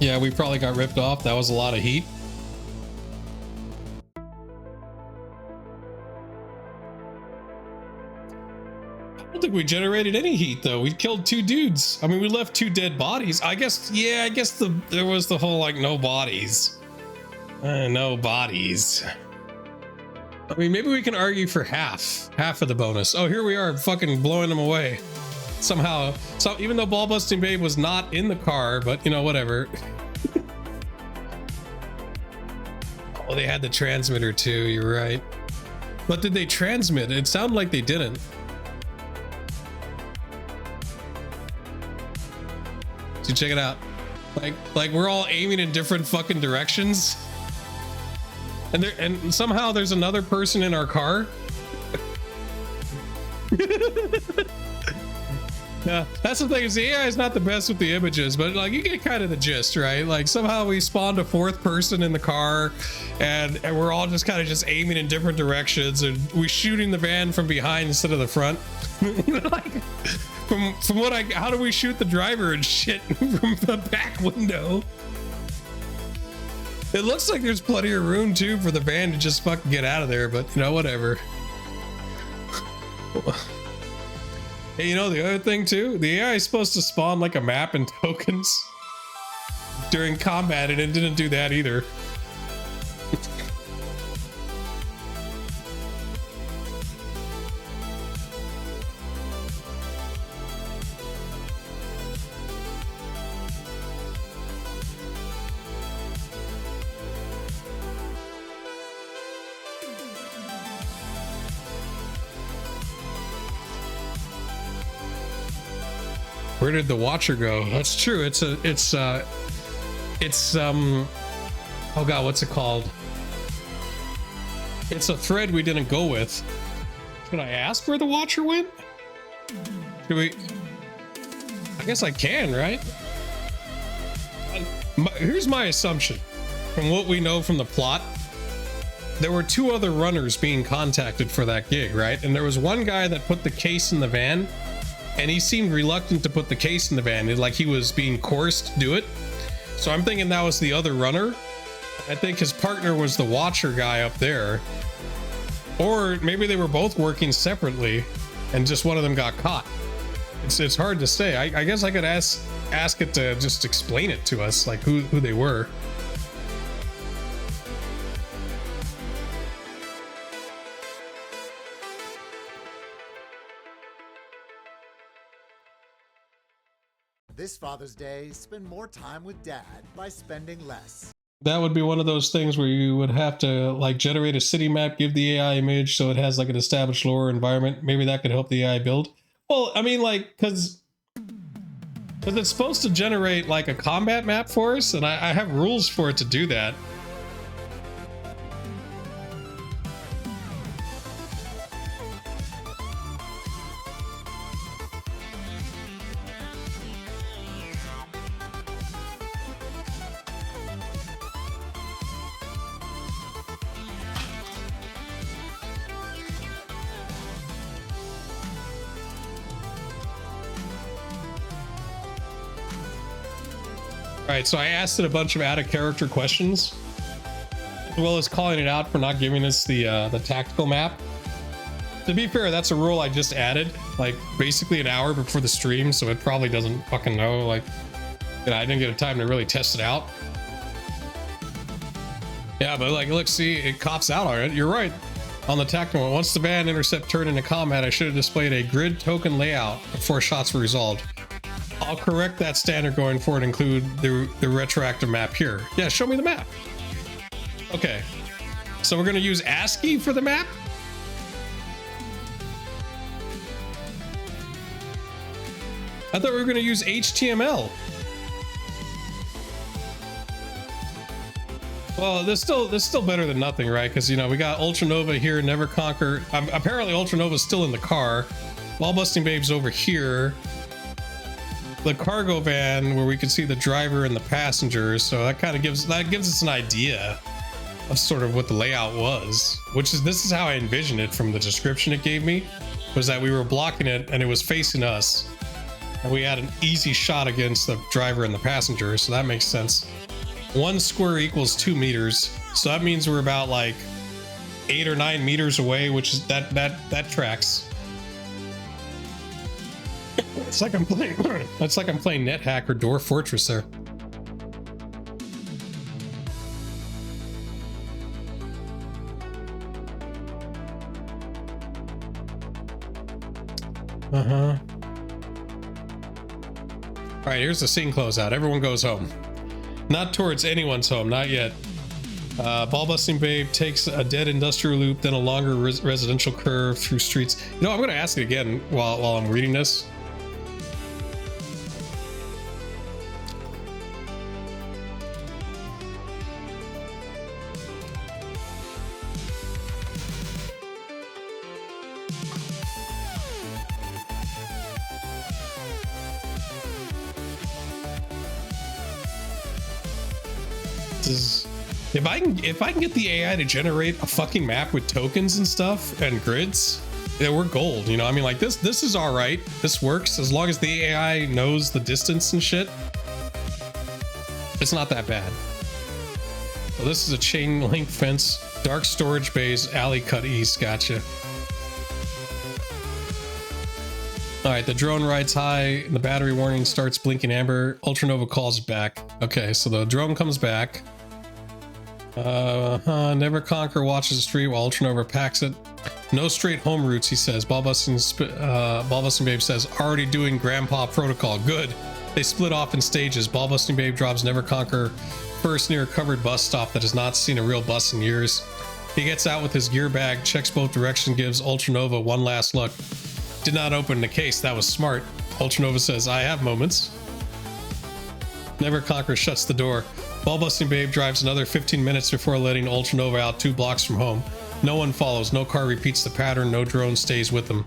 S1: Yeah, we probably got ripped off. That was a lot of heat. I don't think we generated any heat though. We killed 2 dudes. I mean, we left 2 dead bodies. I guess, yeah, there was the whole like no bodies. No bodies. I mean, maybe we can argue for half of the bonus. Oh, here we are fucking blowing them away. Somehow, so even though ball busting babe was not in the car, but you know, whatever. Oh, they had the transmitter too, you're right. But did they transmit? It sounded like they didn't. So check it out. Like we're all aiming in different fucking directions. And somehow there's another person in our car. Yeah, that's the thing, is the AI is not the best with the images, but like you get kind of the gist, right? Like somehow we spawned a 4th person in the car and we're all just kind of just aiming in different directions and we shooting the van from behind instead of the front. Like from what how do we shoot the driver and shit from the back window? It looks like there's plenty of room too for the van to just fucking get out of there, but you know, whatever. Hey, you know, the other thing too, the AI is supposed to spawn like a map and tokens during combat, and it didn't do that either. Where did the Watcher go? That's true. It's oh god, what's it called? It's a thread we didn't go with. Should I ask where the Watcher went? Do we? I guess I can, right? Here's my assumption. From what we know from the plot, there were 2 other runners being contacted for that gig, right? And there was one guy that put the case in the van, and he seemed reluctant to put the case in the van, like he was being coerced to do it. So I'm thinking that was the other runner. I think his partner was the Watcher guy up there. Or maybe they were both working separately and just one of them got caught. It's hard to say. I guess I could ask it to just explain it to us, like who they were.
S7: This Father's Day, spend more time with Dad by spending less.
S1: That would be one of those things where you would have to like generate a city map, give the AI image so it has like an established lore environment. Maybe that could help the AI build. Well, I mean, like, because it's supposed to generate like a combat map for us, and I have rules for it to do that. All right, so I asked it a bunch of out of character questions, as well as calling it out for not giving us the tactical map. To be fair, that's a rule I just added, like basically an hour before the stream, so it probably doesn't fucking know. Like, you know, I didn't get a time to really test it out. Yeah, but like, look, see, it cops out on it. You're right. On the tactical, once the van intercept turned into combat, I should have displayed a grid token layout before shots were resolved. I'll correct that standard going forward, include the retroactive map here. Yeah, show me the map. Okay, so we're gonna use ASCII for the map? I thought we were gonna use HTML. Well, this still better than nothing, right? Because, you know, we got Ultranova here, Never Conquer. Apparently Ultranova's still in the car. Wall Busting Babe's over here. The cargo van where we can see the driver and the passengers, so that kind of gives us an idea of sort of what the layout was, this is how I envisioned it from the description it gave me, was that we were blocking it and it was facing us, and we had an easy shot against the driver and the passenger, so that makes sense. 1 square equals 2 meters, so that means we're about like 8 or 9 meters away, which is that tracks. It's like I'm playing. That's like I'm playing NetHack or Dwarf Fortress there. All right, here's the scene closeout. Everyone goes home. Not towards anyone's home, not yet. Ball Busting Babe takes a dead industrial loop, then a longer residential curve through streets. You know, I'm gonna ask it again while I'm reading this. If I can get the AI to generate a fucking map with tokens and stuff and grids, yeah, we're gold. You know, I mean, like this is all right. This works as long as the AI knows the distance and shit. It's not that bad. So this is a chain link fence, dark storage bays, alley cut east. Gotcha. All right, the drone rides high. The battery warning starts blinking amber. Ultranova calls it back. Okay, so the drone comes back. Never Conquer watches the street while Ultranova packs it. No straight home routes, he says. Ball Busting Babe says, already doing Grandpa protocol. Good. They split off in stages. Ball Busting Babe drops Never Conquer first near a covered bus stop that has not seen a real bus in years. He gets out with his gear bag, checks both directions, gives Ultranova one last look. Did not open the case. That was smart. Ultranova says, I have moments. Never Conquer shuts the door. Ball Busting Babe drives another 15 minutes before letting Ultranova out 2 blocks from home. No one follows. No car repeats the pattern. No drone stays with them.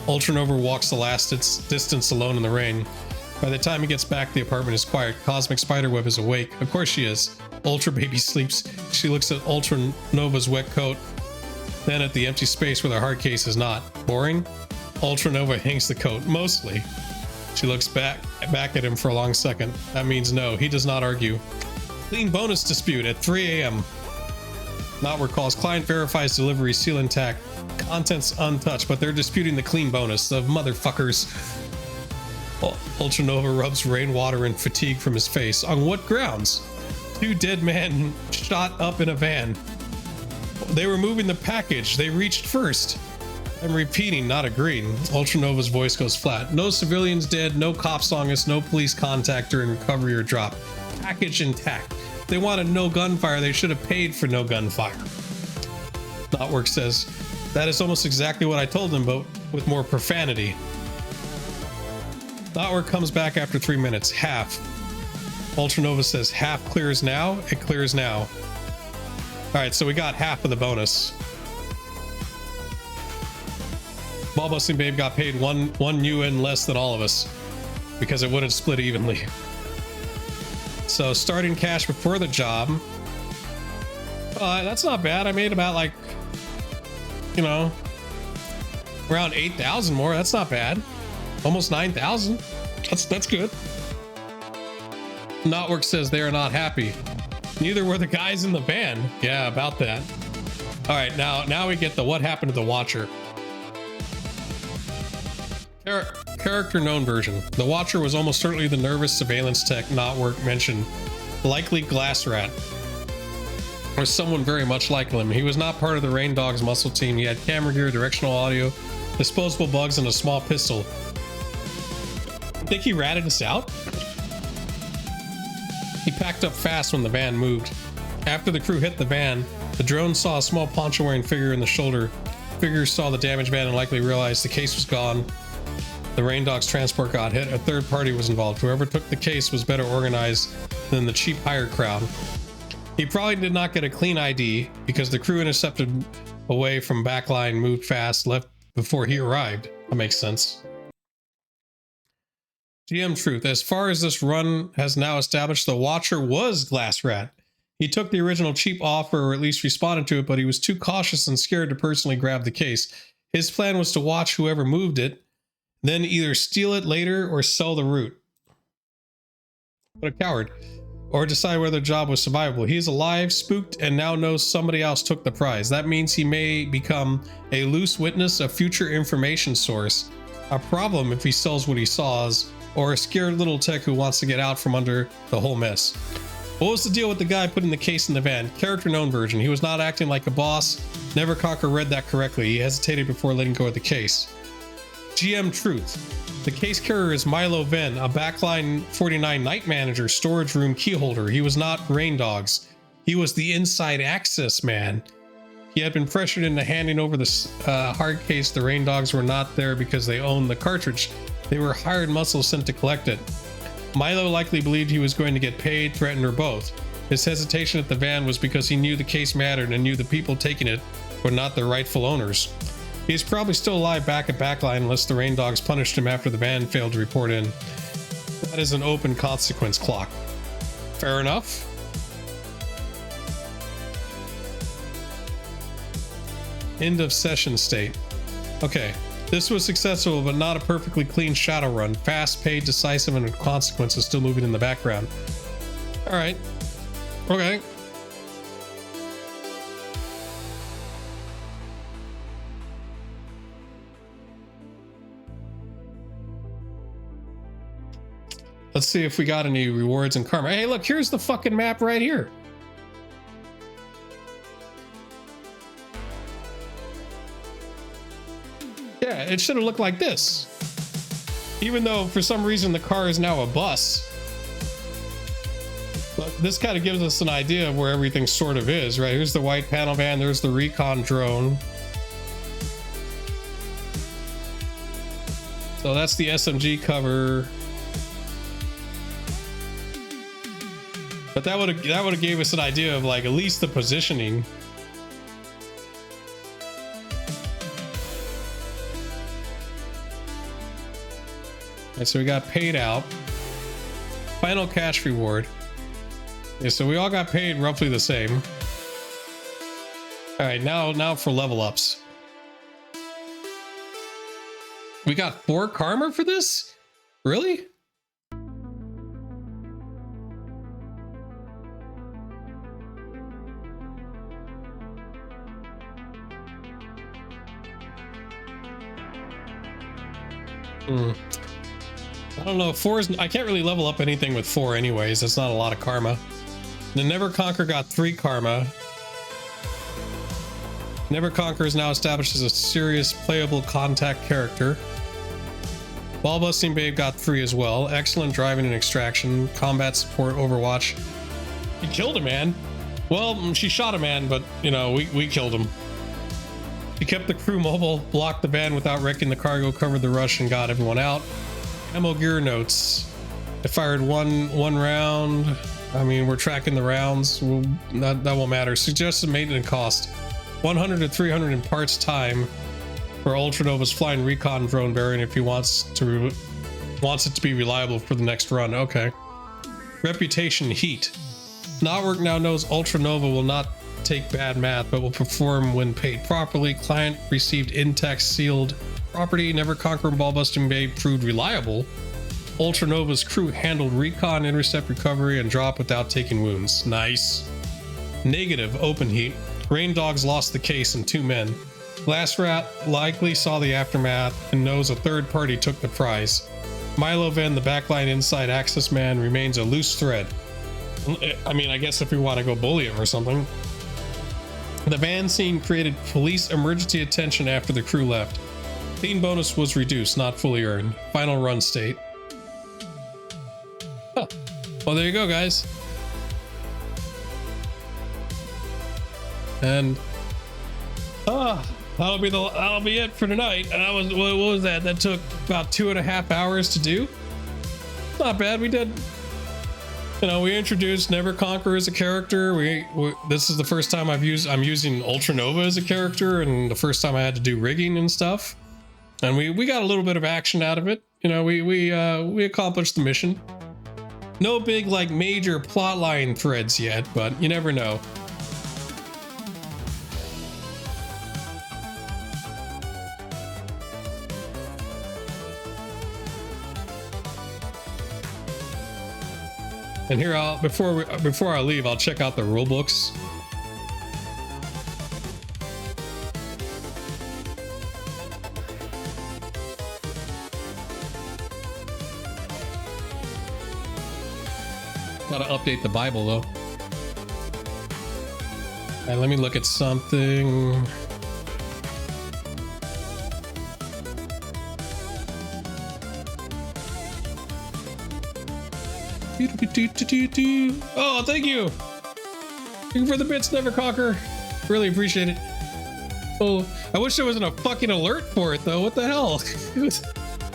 S1: Ultranova walks the last distance alone in the rain. By the time he gets back, the apartment is quiet. Cosmic Spiderweb is awake. Of course she is. Ultra Baby sleeps. She looks at Ultranova's wet coat, then at the empty space where the hard case is not. Boring? Ultranova hangs the coat. Mostly. She looks back at him for a long second. That means no. He does not argue. Clean bonus dispute at 3 a.m. Not calls. Client verifies delivery, seal intact. Contents untouched, but they're disputing the clean bonus. The motherfuckers. Ultranova rubs rainwater and fatigue from his face. On what grounds? 2 dead men shot up in a van. They were moving the package. They reached first. I'm repeating, not agreeing. Ultranova's voice goes flat. No civilians dead, no cops on us, no police contact during recovery or drop. Package intact. If they wanted no gunfire, they should have paid for no gunfire. Notwork says, that is almost exactly what I told them, but with more profanity. Notwork comes back after 3 minutes. Half. Ultranova says, half clears now? It clears now. Alright, so we got half of the bonus. Ball Busting Babe got paid one UN less than all of us because it wouldn't split evenly. So starting cash before the job. That's not bad. I made about like, you know, around 8,000 more. That's not bad. Almost 9,000. That's good. Knotwork says they are not happy. Neither were the guys in the van. Yeah, about that. All right, now we get the what happened to the Watcher. Character known version. The Watcher was almost certainly the nervous surveillance tech Knotwork mentioned. Likely Glass Rat. Or someone very much like him. He was not part of the Rain Dogs muscle team. He had camera gear, directional audio, disposable bugs, and a small pistol. Think he ratted us out? He packed up fast when the van moved. After the crew hit the van, the drone saw a small poncho-wearing figure in the shoulder. Figures saw the damaged van and likely realized the case was gone. The Rain Dogs transport got hit. A third party was involved. Whoever took the case was better organized than the cheap hire crowd. He probably did not get a clean ID because the crew intercepted away from backline, moved fast, left before he arrived. That makes sense. GM Truth. As far as this run has now established, the Watcher was Glass Rat. He took the original cheap offer, or at least responded to it, but he was too cautious and scared to personally grab the case. His plan was to watch whoever moved it, then either steal it later or sell the route. What a coward. Or decide whether the job was survivable. He is alive, spooked, and now knows somebody else took the prize. That means he may become a loose witness, a future information source. A problem if he sells what he saws, or a scared little tech who wants to get out from under the whole mess. What was the deal with the guy putting the case in the van? Character known version. He was not acting like a boss. Neverconquer read that correctly. He hesitated before letting go of the case. GM Truth. The case carrier is Milo Venn, a backline 49 night manager, storage room key holder. He was not Rain Dogs. He was the inside access man. He had been pressured into handing over the hard case. The Rain Dogs were not there because they owned the cartridge. They were hired muscles sent to collect it. Milo likely believed he was going to get paid, threatened, or both. His hesitation at the van was because he knew the case mattered and knew the people taking it were not the rightful owners. He's probably still alive back at Backline unless the Rain Dogs punished him after the van failed to report in. That is an open consequence clock. Fair enough. End of session state. Okay. This was successful, but not a perfectly clean Shadowrun. Fast, paid, decisive, and with consequences still moving in the background. Alright. Okay. Let's see if we got any rewards and karma. Hey, look, here's the fucking map right here. Yeah, it should have looked like this. Even though for some reason the car is now a bus. But this kind of gives us an idea of where everything sort of is, right? Here's the white panel van, there's the recon drone. So that's the SMG cover. But that would have gave us an idea of like at least the positioning. Right, so we got paid out. Final cash reward. Yeah, so we all got paid roughly the same. All right, now for level ups. We got 4 karma for this? Really? I don't know. 4 is. I can't really level up anything with 4 anyways. That's not a lot of karma. The Neverconquer got 3 karma. Neverconquer is now established as a serious playable contact character. Ballbusting Babe got 3 as well. Excellent driving and extraction. Combat support, Overwatch. You killed a man. Well, she shot a man, but you know, we killed him. He kept the crew mobile, blocked the van without wrecking the cargo, covered the rush, and got everyone out. Ammo gear notes. I fired one round. I mean, we're tracking the rounds. That won't matter. Suggested maintenance cost 100 to 300 in parts time for Ultranova's flying recon drone variant if he wants it to be reliable for the next run. Okay. Reputation heat. Knotwork now knows Ultranova will not take bad math, but will perform when paid properly. Client received in-text sealed property. Neverconquer and Ballbusting Babe proved reliable. Ultranova's crew handled recon, intercept, recovery, and drop without taking wounds. Nice. Negative, open heat. Rain Dogs lost the case and 2 men. Glass Rat likely saw the aftermath and knows a third party took the prize. Milovan, the backline inside access man, remains a loose thread. I mean, I guess if we want to go bully him or something. The van scene created police emergency attention after the crew left. Clean bonus was reduced, not fully earned. Final run state. Huh. Well, there you go, guys. And that'll be it for tonight. What was that? That took about 2.5 hours to do. Not bad. We did. You know, we introduced Never Conquer as a character. This is the first time I'm using Ultranova as a character, and the first time I had to do rigging and stuff. And we got a little bit of action out of it. You know, we accomplished the mission. No big like major plotline threads yet, but you never know. And here, before I leave, I'll check out the rule books. Gotta update the Bible though. And let me look at something. Oh, thank you. Thank you for the bits, Never Conquer. Really appreciate it. Oh, I wish there wasn't a fucking alert for it though. What the hell?